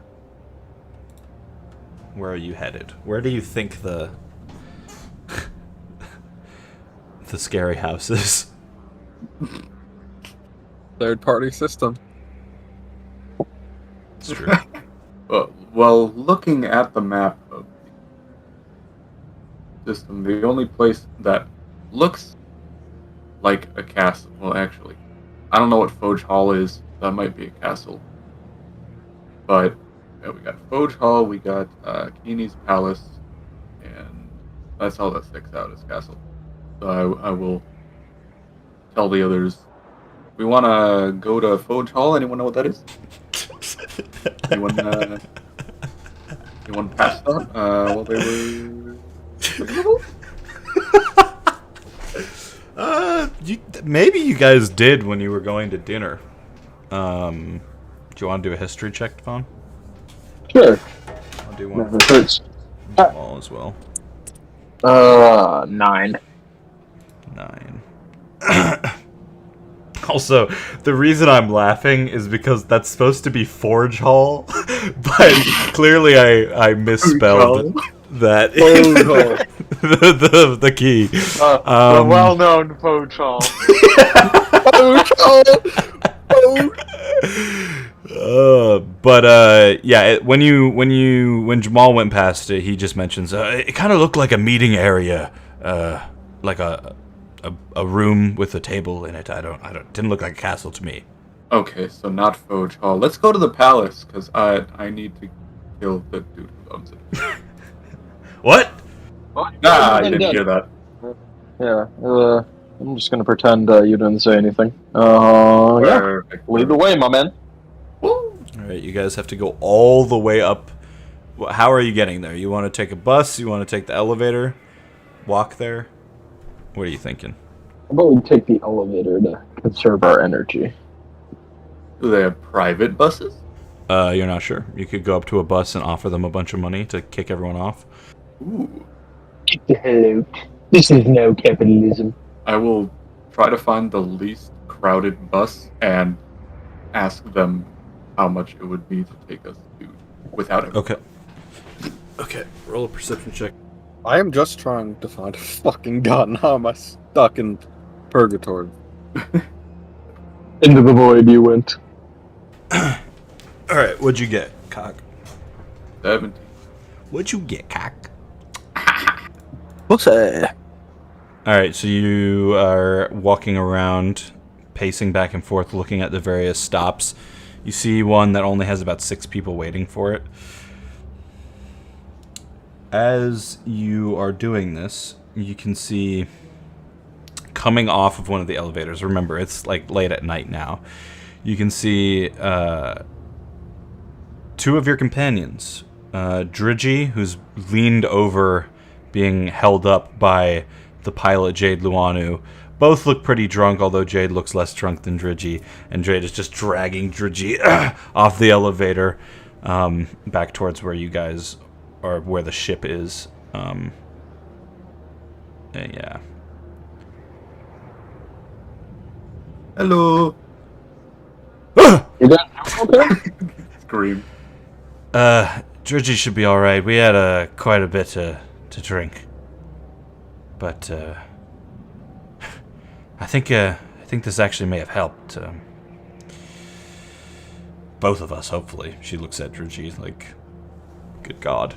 are you headed? Where do you think the the scary house is? Third-party system. It's true. Well, looking at the map of the system, the only place that looks like a castle... Well, actually, I don't know what Foge Hall is. That might be a castle. But yeah, we got Foge Hall, we got Khini's Palace, and that's all that sticks out as castle. So I will tell the others. We want to go to Foge Hall. Anyone know what that is? Anyone passed that while they were... Maybe you guys did when you were going to dinner. Do you want to do a history check, Fawn? Sure. I'll do one Never hurts. for Jamal as well. 9. 9. Also, the reason I'm laughing is because that's supposed to be Forge Hall, but clearly I misspelled that. Forge Hall. the key. The well-known Foge Hall. Yeah, when Jamal went past it, he just mentions it kind of looked like a meeting area, like a room with a table in it. I don't didn't look like a castle to me. Okay, so not Foge Hall. Let's go to the palace, because I need to kill the dude who owns it. What? Nah, you didn't hear that. Yeah, I'm just gonna pretend you didn't say anything. Yeah. Perfect. Lead the way, my man. All right, you guys have to go all the way up. How are you getting there? You want to take a bus? You want to take the elevator? Walk there? What are you thinking? How about we take the elevator to conserve our energy? Do they have private buses? You're not sure. You could go up to a bus and offer them a bunch of money to kick everyone off. Ooh. Get the hell out. This is no capitalism. I will try to find the least crowded bus and ask them how much it would be to take us to without it. Okay. Okay, roll a perception check. I am just trying to find a fucking gun. How am I stuck in purgatory? Into the void you went. Alright, what'd you get, Cock? 17. What'd you get, Cock? What's that? Alright, so you are walking around pacing back and forth, looking at the various stops. You see one that only has about 6 people waiting for it. As you are doing this, you can see coming off of one of the elevators. Remember, it's like late at night now. You can see 2 of your companions. Drigi, who's leaned over, being held up by the pilot Jade Luanu. Both look pretty drunk, although Jade looks less drunk than Drigi, and Jade is just dragging Drigi off the elevator back towards where you guys are, where the ship is. Yeah. Hello. You guys okay? Scream. Drigi should be all right. We had quite a bit to drink, but I think this actually may have helped both of us. Hopefully, she looks at Drigi like, "Good God."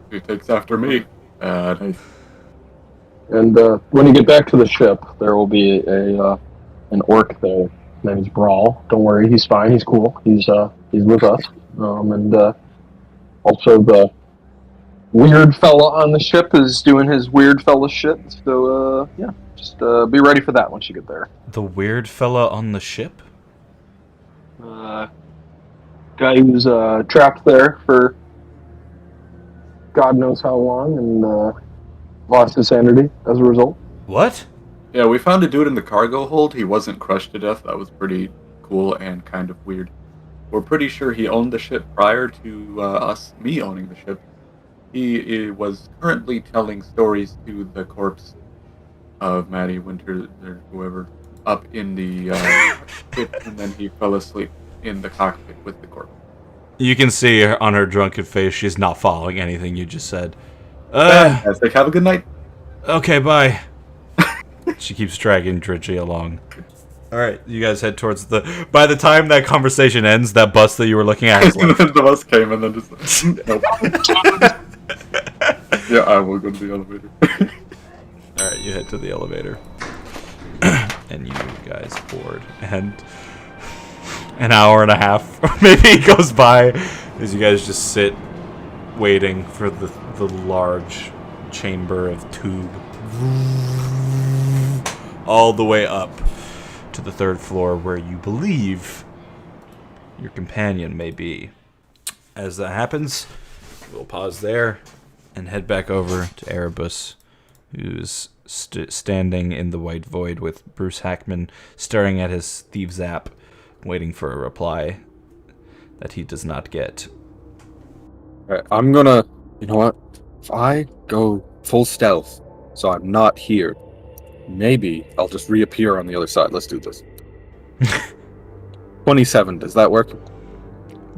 He takes after me. Nice. And when you get back to the ship, there will be an orc there. His name is Brawl. Don't worry, he's fine. He's cool. He's with us. And also the weird fella on the ship is doing his weird fella shit. So yeah, just be ready for that once you get there. The weird fella on the ship? Guy who's trapped there for God knows how long and lost his sanity as a result. What? Yeah, we found a dude in the cargo hold. He wasn't crushed to death. That was pretty cool and kind of weird. We're pretty sure he owned the ship prior to me owning the ship. He was currently telling stories to the corpse of Maddie Winter, or whoever, up in the ship, and then he fell asleep in the cockpit with the corpse. You can see on her drunken face she's not following anything you just said. Fantastic. Have a good night. Okay, bye. She keeps dragging Drigi along. Alright, you guys head towards the... By the time that conversation ends, that bus that you were looking at is left. The bus came and then just... Nope. Yeah, I will go to the elevator. Alright, you head to the elevator. And you guys board. And an hour and a half, or maybe goes by, as you guys just sit waiting for the large chamber of tube. All the way up to the 3rd floor where you believe your companion may be. As that happens, we'll pause there and head back over to Erebus, who's standing in the white void with Bruce Hackman staring at his thieves app, waiting for a reply that he does not get. Alright, I'm gonna... You know what? If I go full stealth, so I'm not here, maybe I'll just reappear on the other side. Let's do this. 27, does that work?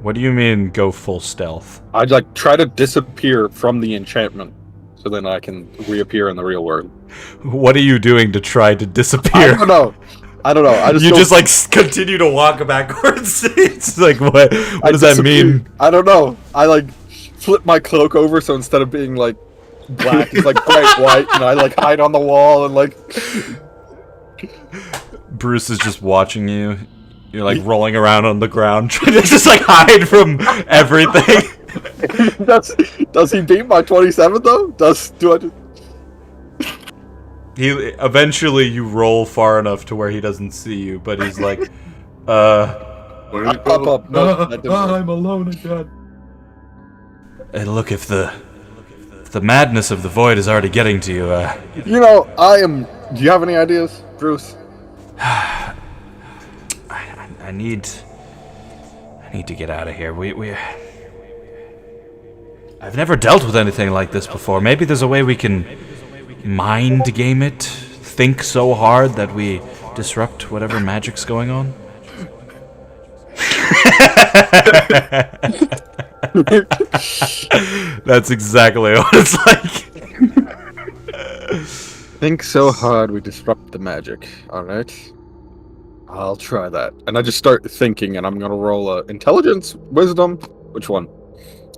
What do you mean, go full stealth? I'd like try to disappear from the enchantment, so then I can reappear in the real world. What are you doing to try to disappear? I don't know. I just you don't... just like continue to walk backwards. It's like what does that mean? I don't know. I like flip my cloak over, so instead of being like black, it's like bright white, and I like hide on the wall and like. Bruce is just watching you. You're like rolling around on the ground, trying to just like hide from everything. Does he beat my 27 though? Do I just... He eventually you roll far enough to where he doesn't see you, but he's like, Where did it Pop go? up. No, that didn't work. I'm alone again. Hey, look, if the madness of the void is already getting to you, You know, I am. Do you have any ideas, Bruce? I need to get out of here. I've never dealt with anything like this before. Maybe there's a way we can mind game it, think so hard that we disrupt whatever magic's going on. That's exactly what it's like. Think so hard we disrupt the magic. Alright. I'll try that. And I just start thinking, and I'm gonna roll a intelligence, wisdom. Which one?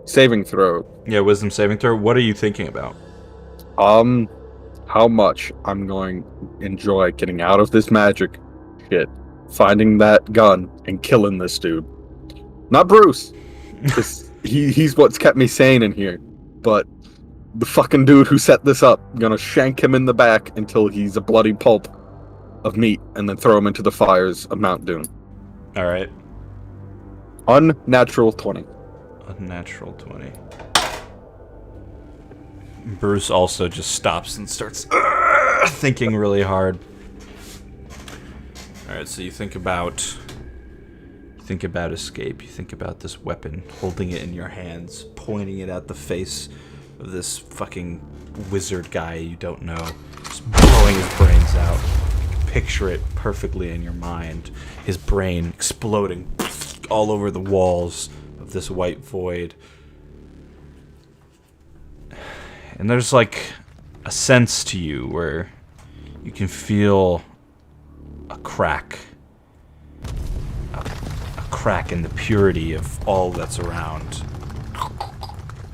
Saving throw. Yeah, wisdom saving throw. What are you thinking about? how much I'm going to enjoy getting out of this magic shit, finding that gun, and killing this dude. Not Bruce, because he's what's kept me sane in here, but the fucking dude who set this up. I'm gonna shank him in the back until he's a bloody pulp of meat, and then throw him into the fires of Mount Doom. All right. Unnatural 20. Unnatural 20. Bruce also just stops and starts thinking really hard. All right, so you think about escape. You think about this weapon, holding it in your hands, pointing it at the face of this fucking wizard guy you don't know, just blowing his brains out. You can picture it perfectly in your mind. His brain exploding all over the walls of this white void. And there's like a sense to you where you can feel a crack. A crack in the purity of all that's around.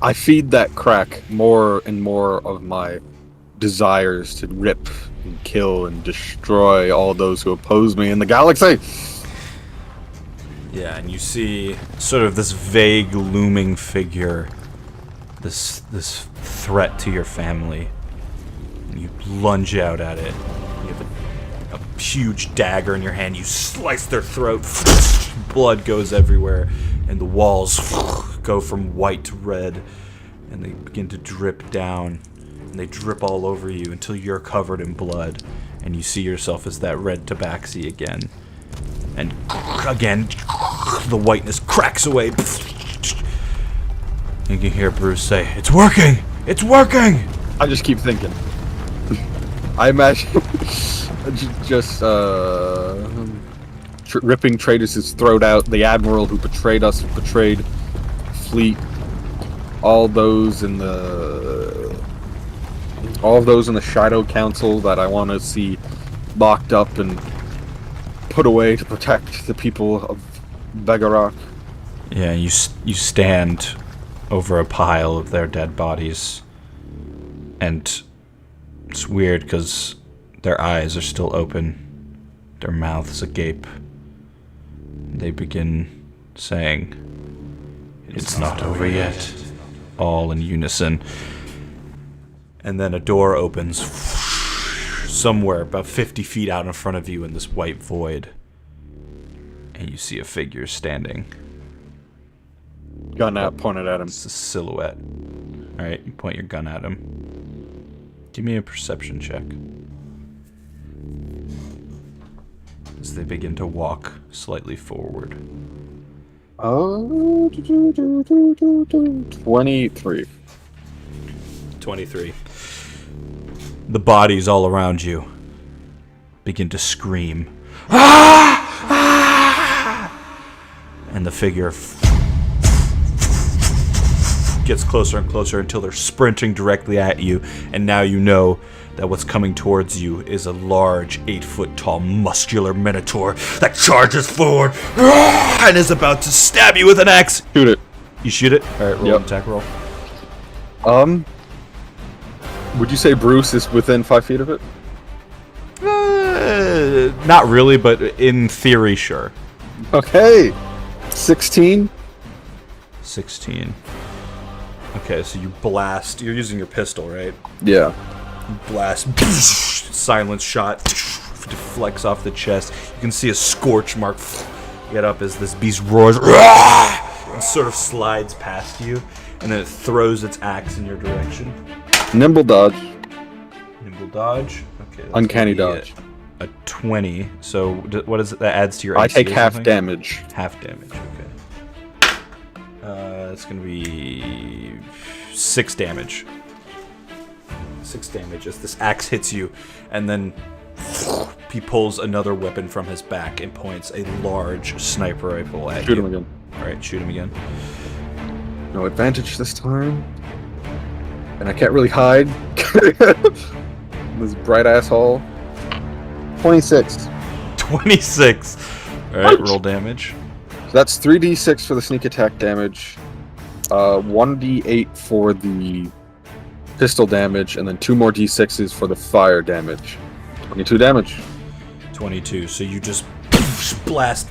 I feed that crack more and more of my desires to rip and kill and destroy all those who oppose me in the galaxy. Yeah, and you see sort of this vague looming figure, this threat to your family. And you lunge out at it. You have a huge dagger in your hand. You slice their throat. Blood goes everywhere, and the walls go from white to red, and they begin to drip down, and they drip all over you until you're covered in blood, and you see yourself as that red tabaxi again. And again, the whiteness cracks away. You can hear Bruce say, "It's working! It's working!" I just keep thinking. I imagine just ripping Tratus's throat out, the admiral who betrayed us, who betrayed fleet, all those in the Shadow Council that I want to see locked up and put away to protect the people of Begarak. Yeah, you stand over a pile of their dead bodies, and it's weird because their eyes are still open, their mouths agape. They begin saying, "It's not over yet," all in unison. And then a door opens somewhere about 50 feet out in front of you in this white void, and you see a figure standing. Gun out, pointed at him. It's a silhouette. Alright, you point your gun at him. Give me a perception check. As they begin to walk slightly forward. 23. 23. The bodies all around you begin to scream. Ah! Ah! And the figure gets closer and closer until they're sprinting directly at you, and now you know that what's coming towards you is a large 8-foot-tall muscular minotaur that charges forward and is about to stab you with an axe. Shoot it. You shoot it? Alright, roll Yep. an attack roll. Would you say Bruce is within 5 feet of it? Not really, but in theory, sure. Okay. 16. 16. Okay, so you blast. You're using your pistol, right? Yeah. You blast. Silence shot. Deflects off the chest. You can see a scorch mark get up as this beast roars and sort of slides past you, and then it throws its axe in your direction. Nimble dodge. Nimble dodge. Okay. That's Uncanny gonna be dodge. A 20. So what is it that adds to your? I AC take or half something? damage. Half damage. Okay. It's gonna be 6 damage. 6 damage as this axe hits you, and then he pulls another weapon from his back and points a large sniper rifle at you. Shoot him again. All right, shoot him again. No advantage this time. And I can't really hide. This bright asshole. 26. 26. All right, roll damage. So that's 3d6 for the sneak attack damage. 1d8 for the pistol damage, and then 2 more d6s for the fire damage. 22 damage. 22. So you just blast,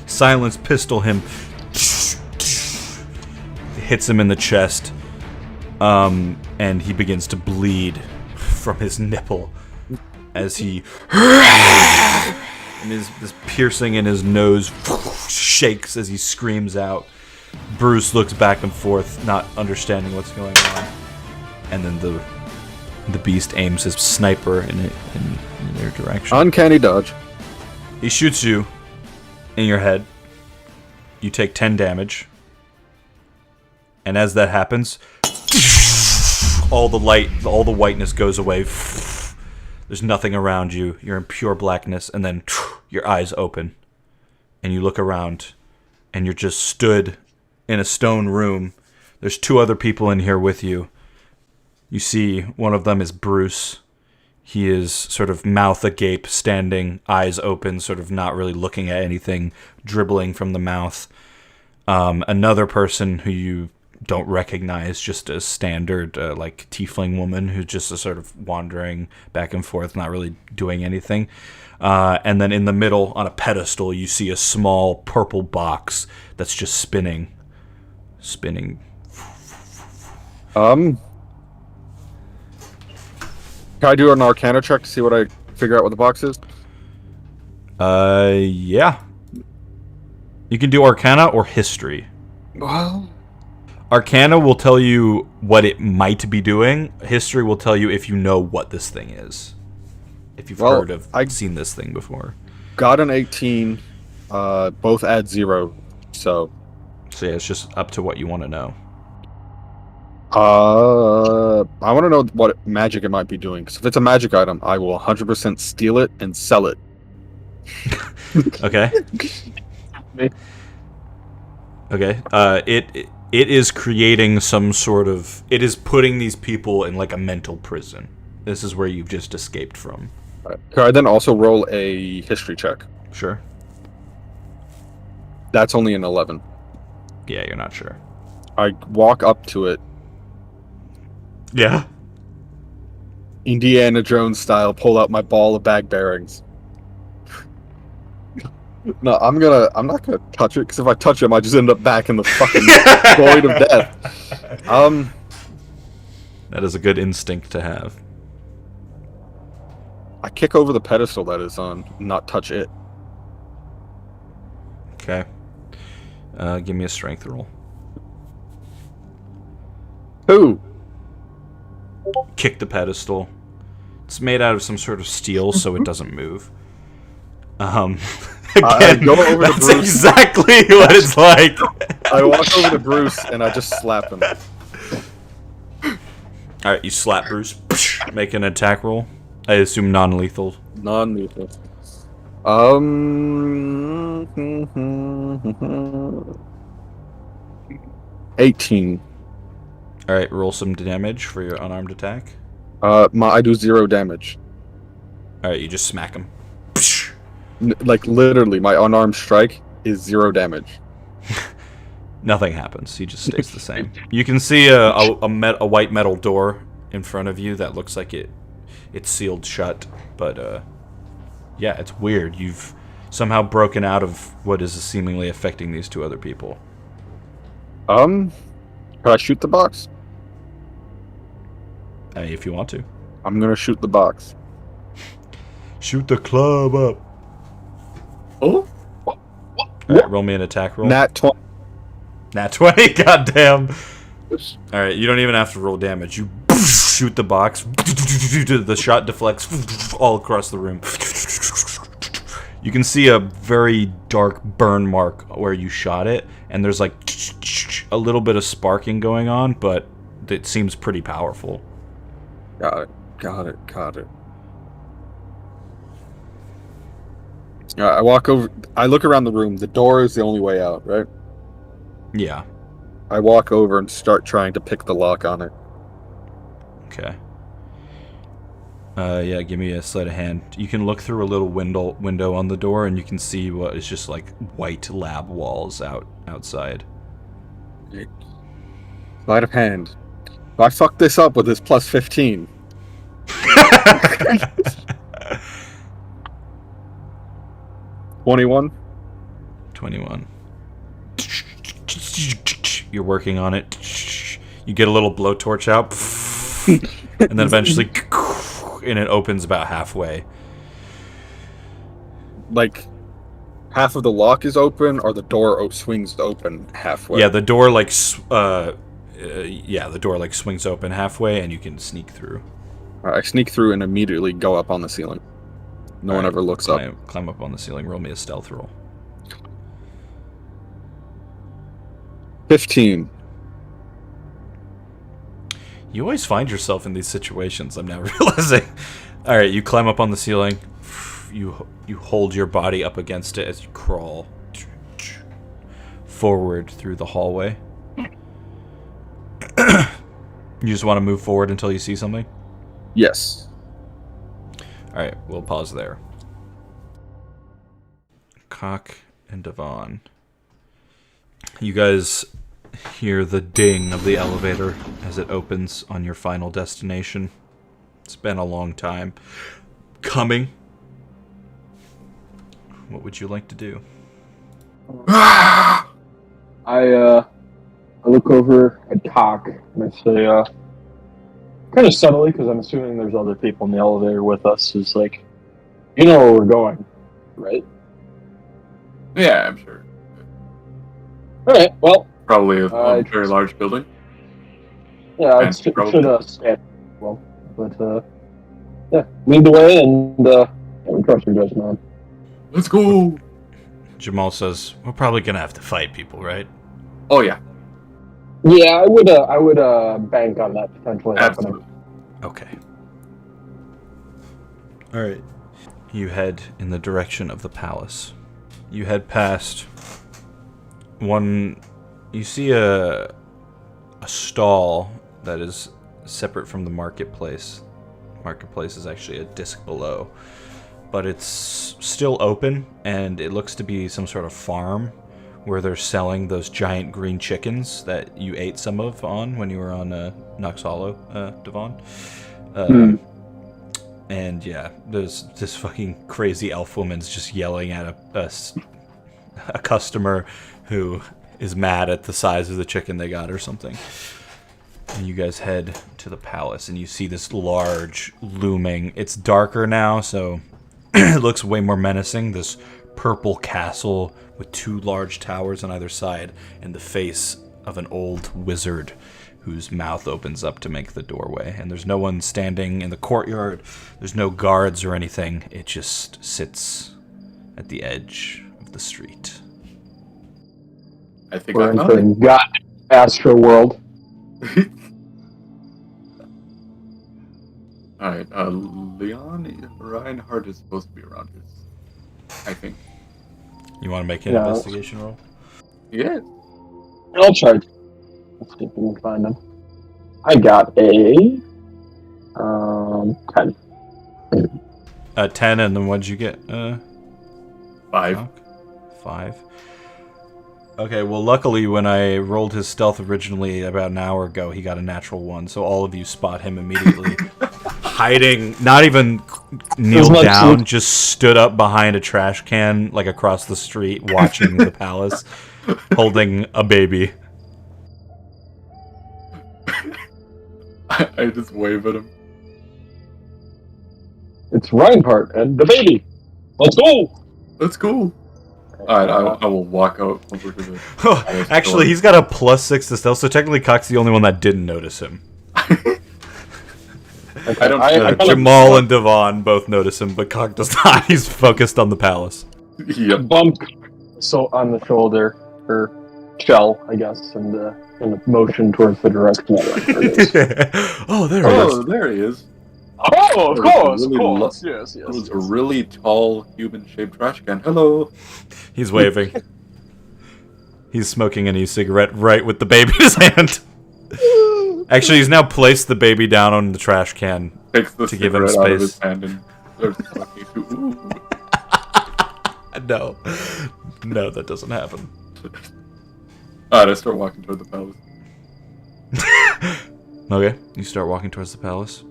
silence pistol him, hits him in the chest, and he begins to bleed from his nipple as he and this piercing in his nose shakes as he screams out. Bruce looks back and forth, not understanding what's going on, and then the beast aims his sniper in their direction. Uncanny dodge. He shoots you in your head. You take 10 damage. And as that happens, all the light, all the whiteness goes away. There's nothing around you. You're in pure blackness. And then your eyes open. And you look around. And you're just stood in a stone room. There's 2 other people in here with you. You see one of them is Bruce. He is sort of mouth agape, standing, eyes open, sort of not really looking at anything, dribbling from the mouth. Another person who you don't recognize, just a standard, like, tiefling woman who's just a sort of wandering back and forth, not really doing anything. And then in the middle, on a pedestal, you see a small purple box that's just spinning. Can I do an Arcana check to see what I figure out what the box is? Yeah. You can do Arcana or History. Well, Arcana will tell you what it might be doing. History will tell you if you know what this thing is. If you've heard of, seen this thing before. Got an 18. Both add 0. So yeah, it's just up to what you want to know. I want to know what magic it might be doing. Because if it's a magic item, I will 100% steal it and sell it. Okay. Okay. It is creating some sort of... It is putting these people in, like, a mental prison. This is where you've just escaped from. Right. Could I then also roll a history check? Sure. That's only an 11. Yeah, you're not sure. I walk up to it. Yeah? Indiana Jones style, pull out my ball of bag bearings. No, I'm not gonna touch it, because if I touch it, I might just end up back in the fucking void of death. That is a good instinct to have. I kick over the pedestal that is on, not touch it. Okay. Give me a strength roll. Who? Kick the pedestal. It's made out of some sort of steel, so it doesn't move. Again, go over to that's Bruce. exactly what it's like. I walk over to Bruce and I just slap him. Alright, you slap Bruce. Make an attack roll. I assume non-lethal. Non-lethal. 18. Alright, roll some damage for your unarmed attack. I do 0 damage. Alright, you just smack him. Like, literally, my unarmed strike is 0 damage. Nothing happens. He just stays the same. You can see a white metal door in front of you that looks like it's sealed shut. But, yeah, it's weird. You've somehow broken out of what is seemingly affecting these 2 other people. Can I shoot the box? If you want to. I'm gonna shoot the box. Shoot the club up. Oh? Alright, roll me an attack roll. Nat 20. Nat 20? Goddamn. Alright, you don't even have to roll damage. You shoot the box. The shot deflects all across the room. You can see a very dark burn mark where you shot it, and there's like a little bit of sparking going on, but it seems pretty powerful. Got it. I walk over. I look around the room. The door is the only way out, right? Yeah. I walk over and start trying to pick the lock on it. Okay. Yeah, give me a sleight of hand. You can look through a little window on the door, and you can see what is just like white lab walls outside. Sleight of hand. If I fuck this up with this plus 15. 21. 21. You're working on it. You get a little blowtorch out, and then eventually, and it opens about halfway. Like, half of the lock is open, or the door swings open halfway? Yeah, the door the door like swings open halfway, and you can sneak through. I sneak through and immediately go up on the ceiling. No one ever looks up. Climb up on the ceiling. Roll me a stealth roll. 15. You always find yourself in these situations, I'm now realizing. All right, you climb up on the ceiling. You hold your body up against it as you crawl forward through the hallway. You just want to move forward until you see something? Yes. All right, we'll pause there. Cock and Devon. You guys hear the ding of the elevator as it opens on your final destination. It's been a long time coming. What would you like to do? I look over at Cock and I say, kind of subtly, because I'm assuming there's other people in the elevator with us, is like, you know where we're going, right? Yeah, I'm sure. Alright, well. Probably a very large building. Yeah, it should stand well. But, yeah, lead the way and we trust you guys, man. Let's go! Jamal says, we're probably going to have to fight people, right? Oh, yeah. Yeah, I would bank on that potentially Absolutely. happening. Okay. Alright. You head in the direction of the palace. You head past one... You see a stall that is separate from the marketplace. Marketplace is actually a disc below. But it's still open, and it looks to be some sort of farm where they're selling those giant green chickens that you ate some of on when you were on Knox Hollow, Devon. And yeah, there's this fucking crazy elf woman's just yelling at a customer who is mad at the size of the chicken they got or something. And you guys head to the palace, and you see this large looming. It's darker now, so it looks way more menacing. This purple castle with two large towers on either side, and the face of an old wizard whose mouth opens up to make the doorway. And there's no one standing in the courtyard. There's no guards or anything. It just sits at the edge of the street. I think We're I found entering God Astro World. Alright, Leon Reinhardt is supposed to be around here. I think. You want to make an investigation roll? Yeah. I'll try. Let's see if we can find him. I got a 10. 10, and then what'd you get? 5. 5. Okay, well, luckily, when I rolled his stealth originally about an hour ago, he got a natural 1, so all of you spot him immediately. Hiding, not even kneeled down, just stood up behind a trash can, like across the street, watching the palace, holding a baby. I just wave at him. It's Reinhardt and the baby. Let's go! Let's go! Alright, I will walk out over to the... Actually, he's got a +6 to stealth, so technically Cock's the only one that didn't notice him. Jamal and Devon both notice him, but Cock does not. He's focused on the palace. Yep. Bump so on the shoulder, or shell, I guess, and a motion towards the direction that Oh, there he is. Oh, there he is. Oh, of course, Really yes. It was a really tall, human-shaped trash can. Hello. He's waving. He's smoking an e-cigarette right with the baby in his hand. Actually, he's now placed the baby down on the trash can Takes the to give him cigarette out of his space. hand and starts talking to... Ooh. No, that doesn't happen. Alright, I start walking toward the palace. Okay, you start walking towards the palace.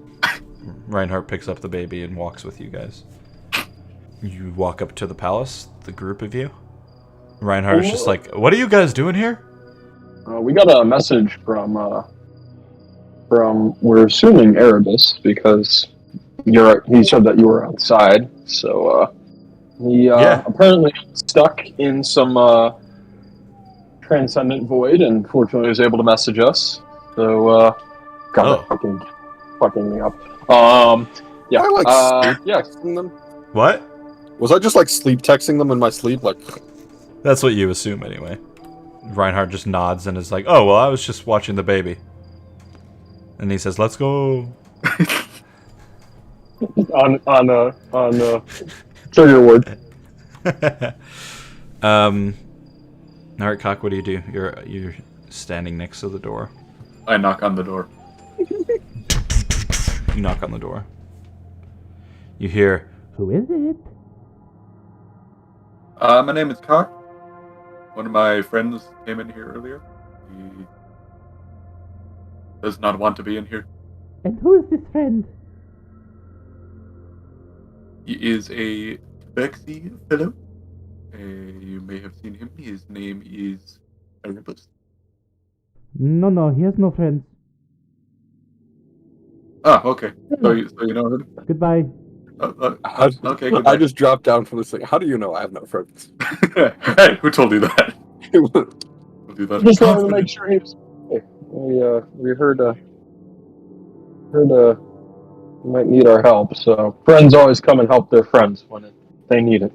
Reinhardt picks up the baby and walks with you guys. You walk up to the palace, the group of you. Reinhardt is just like, what are you guys doing here? We got a message from we're assuming Erebus because he said that you were outside. So he apparently stuck in some transcendent void, and fortunately was able to message us. So fucking me up. Yeah. I like sleep texting them. What? Was I just like sleep texting them in my sleep? Like, That's what you assume anyway. Reinhardt just nods and is like, oh, well, I was just watching the baby. And he says, let's go. on trigger word. Alright, Cock, what do you do? You're standing next to the door. I knock on the door. You knock on the door. You hear, who is it? My name is Cock. One of my friends came in here earlier. He does not want to be in here. And who is this friend? He is a Bexy fellow. You may have seen him. His name is Erebus. No, he has no friends. Ah, okay. So you know him? Goodbye. Okay, goodbye. I just dropped down from this thing. How do you know I have no friends? Hey, who told you that? Who told you that? Just wanted to make sure he was. We heard he might need our help. So friends always come and help their friends when they need it.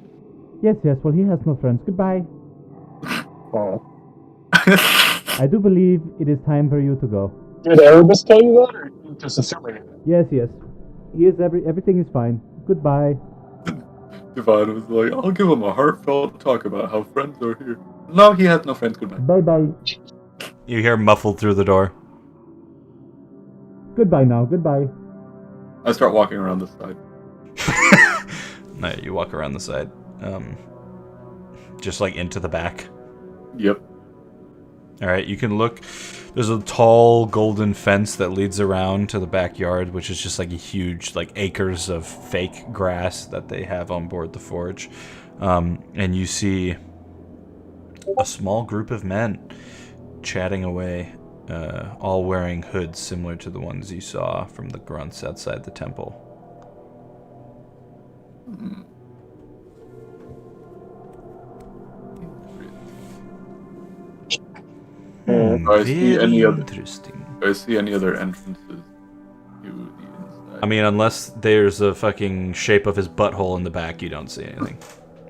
Yes, well, he has no friends. Goodbye. I do believe it is time for you to go. Did Erebus tell you that, or you just assuming it? Yes. He is everything is fine. Goodbye. Divine was like, I'll give him a heartfelt talk about how friends are here. No, he has no friends. Goodbye. Bye-bye. You hear muffled through the door. Goodbye now. Goodbye. I start walking around this side. No, you walk around the side. Just like into the back. Yep. Alright, you can look. There's a tall golden fence that leads around to the backyard, which is just like a huge, like, acres of fake grass that they have on board the forge. And you see a small group of men chatting away, all wearing hoods similar to the ones you saw from the grunts outside the temple. Do I see any other? Interesting. Do I see any other entrances to the inside? I mean, unless there's a fucking shape of his butthole in the back, you don't see anything.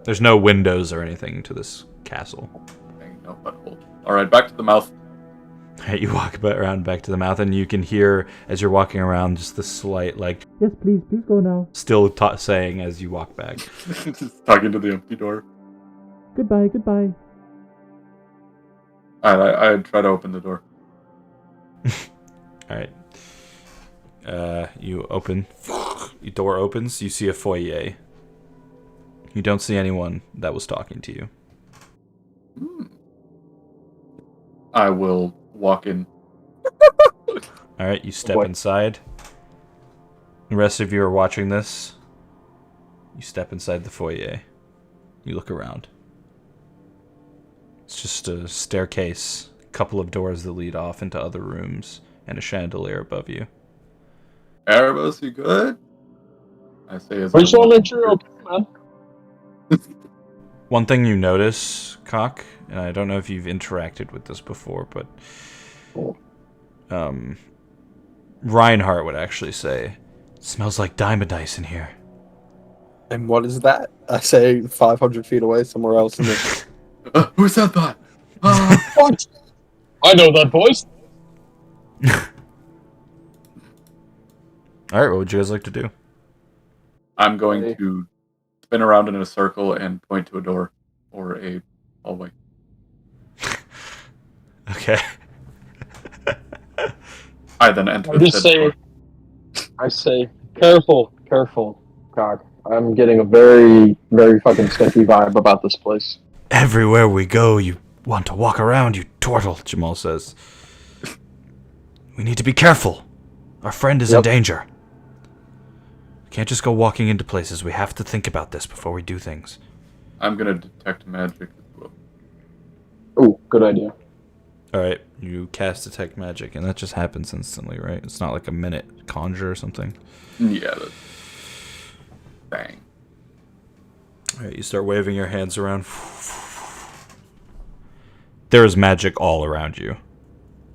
There's no windows or anything to this castle. Dang, no butthole. All right, back to the mouth. You walk around back to the mouth, and you can hear, as you're walking around, just the slight, like, Yes, please go now. still saying as you walk back. Just talking to the empty door. Goodbye. I try to open the door. Alright. You open. Your door opens. You see a foyer. You don't see anyone that was talking to you. I will walk in. Alright, you step inside. The rest of you are watching this. You step inside the foyer. You look around. It's just a staircase, a couple of doors that lead off into other rooms, and a chandelier above you. Erebus, you good? I say as I just want to make sure you're okay, man. One thing you notice, Cock, and I don't know if you've interacted with this before, but Reinhardt would actually say, it smells like diamond ice in here. And what is that? I say 500 feet away, somewhere else in the... Who said that? What? I know that voice. Alright, what would you guys like to do? I'm going to spin around in a circle and point to a door or a hallway. Okay. I then enter. I say, careful, Cock. I'm getting a very, very fucking sketchy vibe about this place. Everywhere we go, you want to walk around, you turtle, Jamal says. We need to be careful. Our friend is in Yep. danger. We can't just go walking into places. We have to think about this before we do things. I'm gonna detect magic as well. Ooh, good idea. Alright, you cast Detect Magic, and that just happens instantly, right? It's not like a minute conjure or something. Yeah. Bang. Alright, you start waving your hands around. There is magic all around you.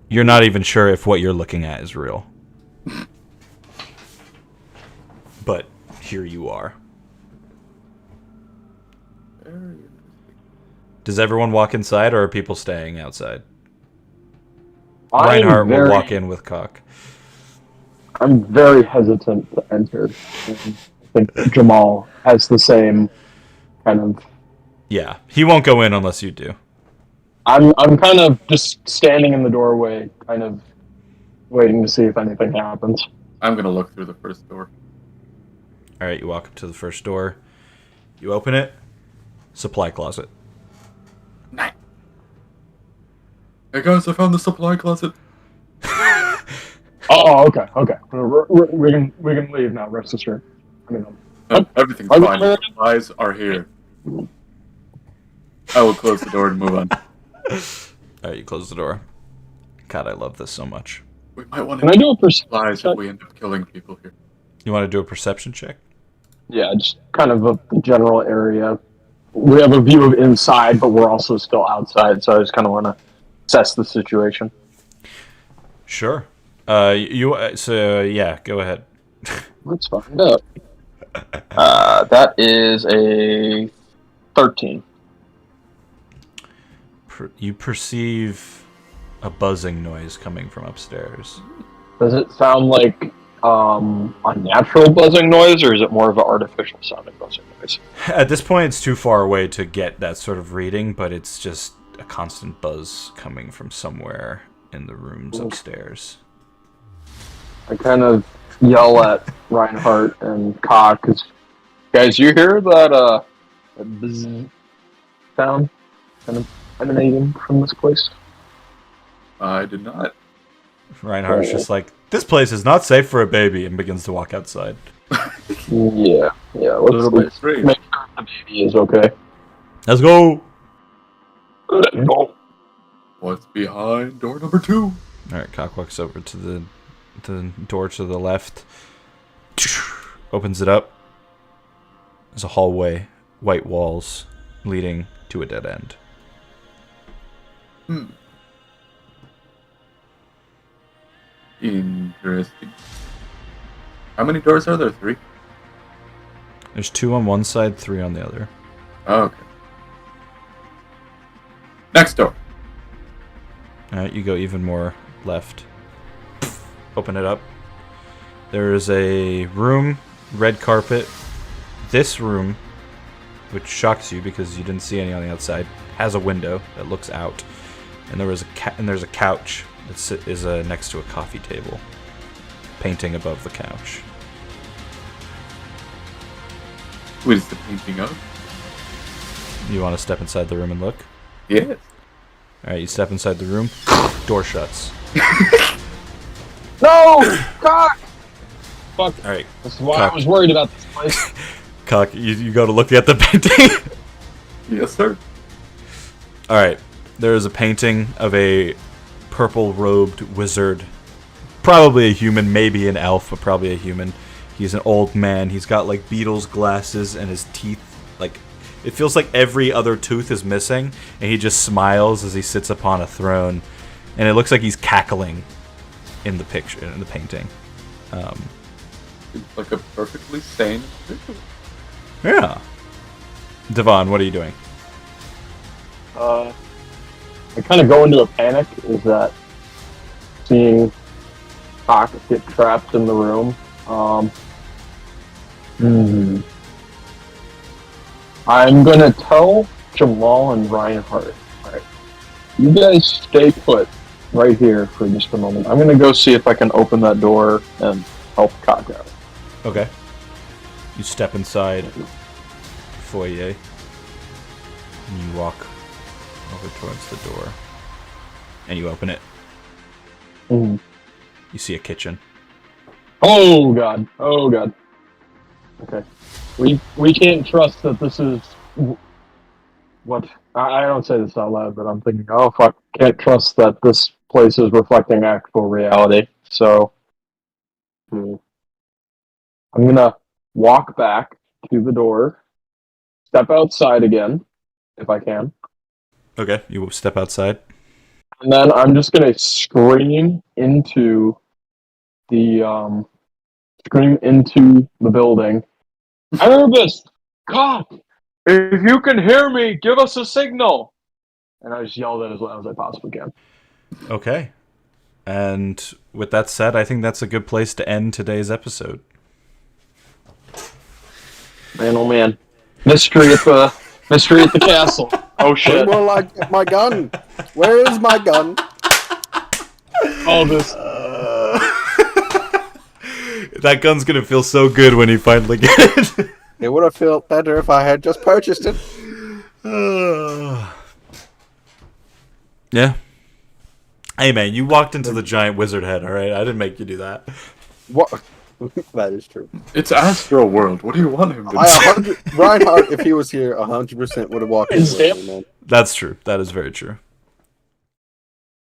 You're not even sure if what you're looking at is real. But here you are. Very interesting. Does everyone walk inside, or are people staying outside? I'm Reinhardt will very- walk in with Cock. I'm very hesitant to enter. I think Jamal has the same kind of. Yeah, he won't go in unless you do. I'm kind of just standing in the doorway, kind of waiting to see if anything happens. I'm gonna look through the first door. Alright, you walk up to the first door. You open it. Supply closet. Nice. Hey guys, I found the supply closet. Oh, okay. We can leave now. Rest assured. I mean, Everything's Are we fine. clear? The supplies are here. I will close the door and move on. Alright, you close the door. God, I love this so much. We might want can I to do a supplies perception? if we end up killing people here. You want to do a perception check? Yeah, just kind of a general area. We have a view of inside, but we're also still outside, so I just kind of want to assess the situation. Sure. So yeah, go ahead. Let's find out. That is a 13. You perceive a buzzing noise coming from upstairs. Does it sound like a natural buzzing noise, or is it more of an artificial sounding buzzing noise? At this point, it's too far away to get that sort of reading, but it's just a constant buzz coming from somewhere in the rooms upstairs. I kind of yell at Reinhardt and Cock, because, guys, you hear that buzz sound kind of emanating from this place? I did not. Reinhardt's just like, this place is not safe for a baby, and begins to walk outside. Yeah. Little bit Let's strange. make sure the baby is okay. Let's go! What's behind door number 2? Alright, Cock walks over to the door to the left. Opens it up. There's a hallway, white walls, leading to a dead end. Interesting. How many doors are there? 3? There's 2 on one side, 3 on the other. Oh, okay. Next door. Alright, you go even more left. Open it up. There is a room, red carpet. This room, which shocks you because you didn't see any on the outside, has a window that looks out, and there's a couch that is next to a coffee table, painting above the couch. What is the painting of? You want to step inside the room and look? Yes. Alright, you step inside the room. Door shuts. No! Cock! Fuck. Alright, This is why Cock. I was worried about this place. Cock, you go to look at the painting. Yes, sir. Alright, there is a painting of a purple-robed wizard. Probably a human, maybe an elf, but probably a human. He's an old man. He's got, like, Beatles glasses, and his teeth, like, it feels like every other tooth is missing, and he just smiles as he sits upon a throne. And it looks like he's cackling in the picture, in the painting. Seems like a perfectly sane individual. Yeah. Devon, what are you doing? I kind of go into a panic. Is that seeing Cock get trapped in the room? I'm gonna tell Jamal and Reinhardt. Alright, you guys stay put right here for just a moment. I'm gonna go see if I can open that door and help Cock out. Okay. You step inside the foyer, and you walk over towards the door, and you open it. Mhm. you see a kitchen. Oh god. Oh god. Okay. We can't trust that this is what I don't say this out loud, but I'm thinking, oh fuck, can't trust that this place is reflecting actual reality. So I'm gonna walk back to the door, step outside again, if I can. Okay, you step outside. And then I'm just gonna scream into the building. Anubis, God, if you can hear me, give us a signal. And I just yelled it as loud as I possibly can. Okay. And with that said, I think that's a good place to end today's episode. Man, oh man, mystery at the castle. Oh shit! Well, I get my gun. Where is my gun? All this. That gun's gonna feel so good when you finally get it. It would have felt better if I had just purchased it. Yeah. Hey man, you walked into the giant wizard head, alright? I didn't make you do that. What? That is true. It's Astro World. What do you want him to do? Reinhardt, if he was here, 100% would have walked in with me, man. That's true. That is very true.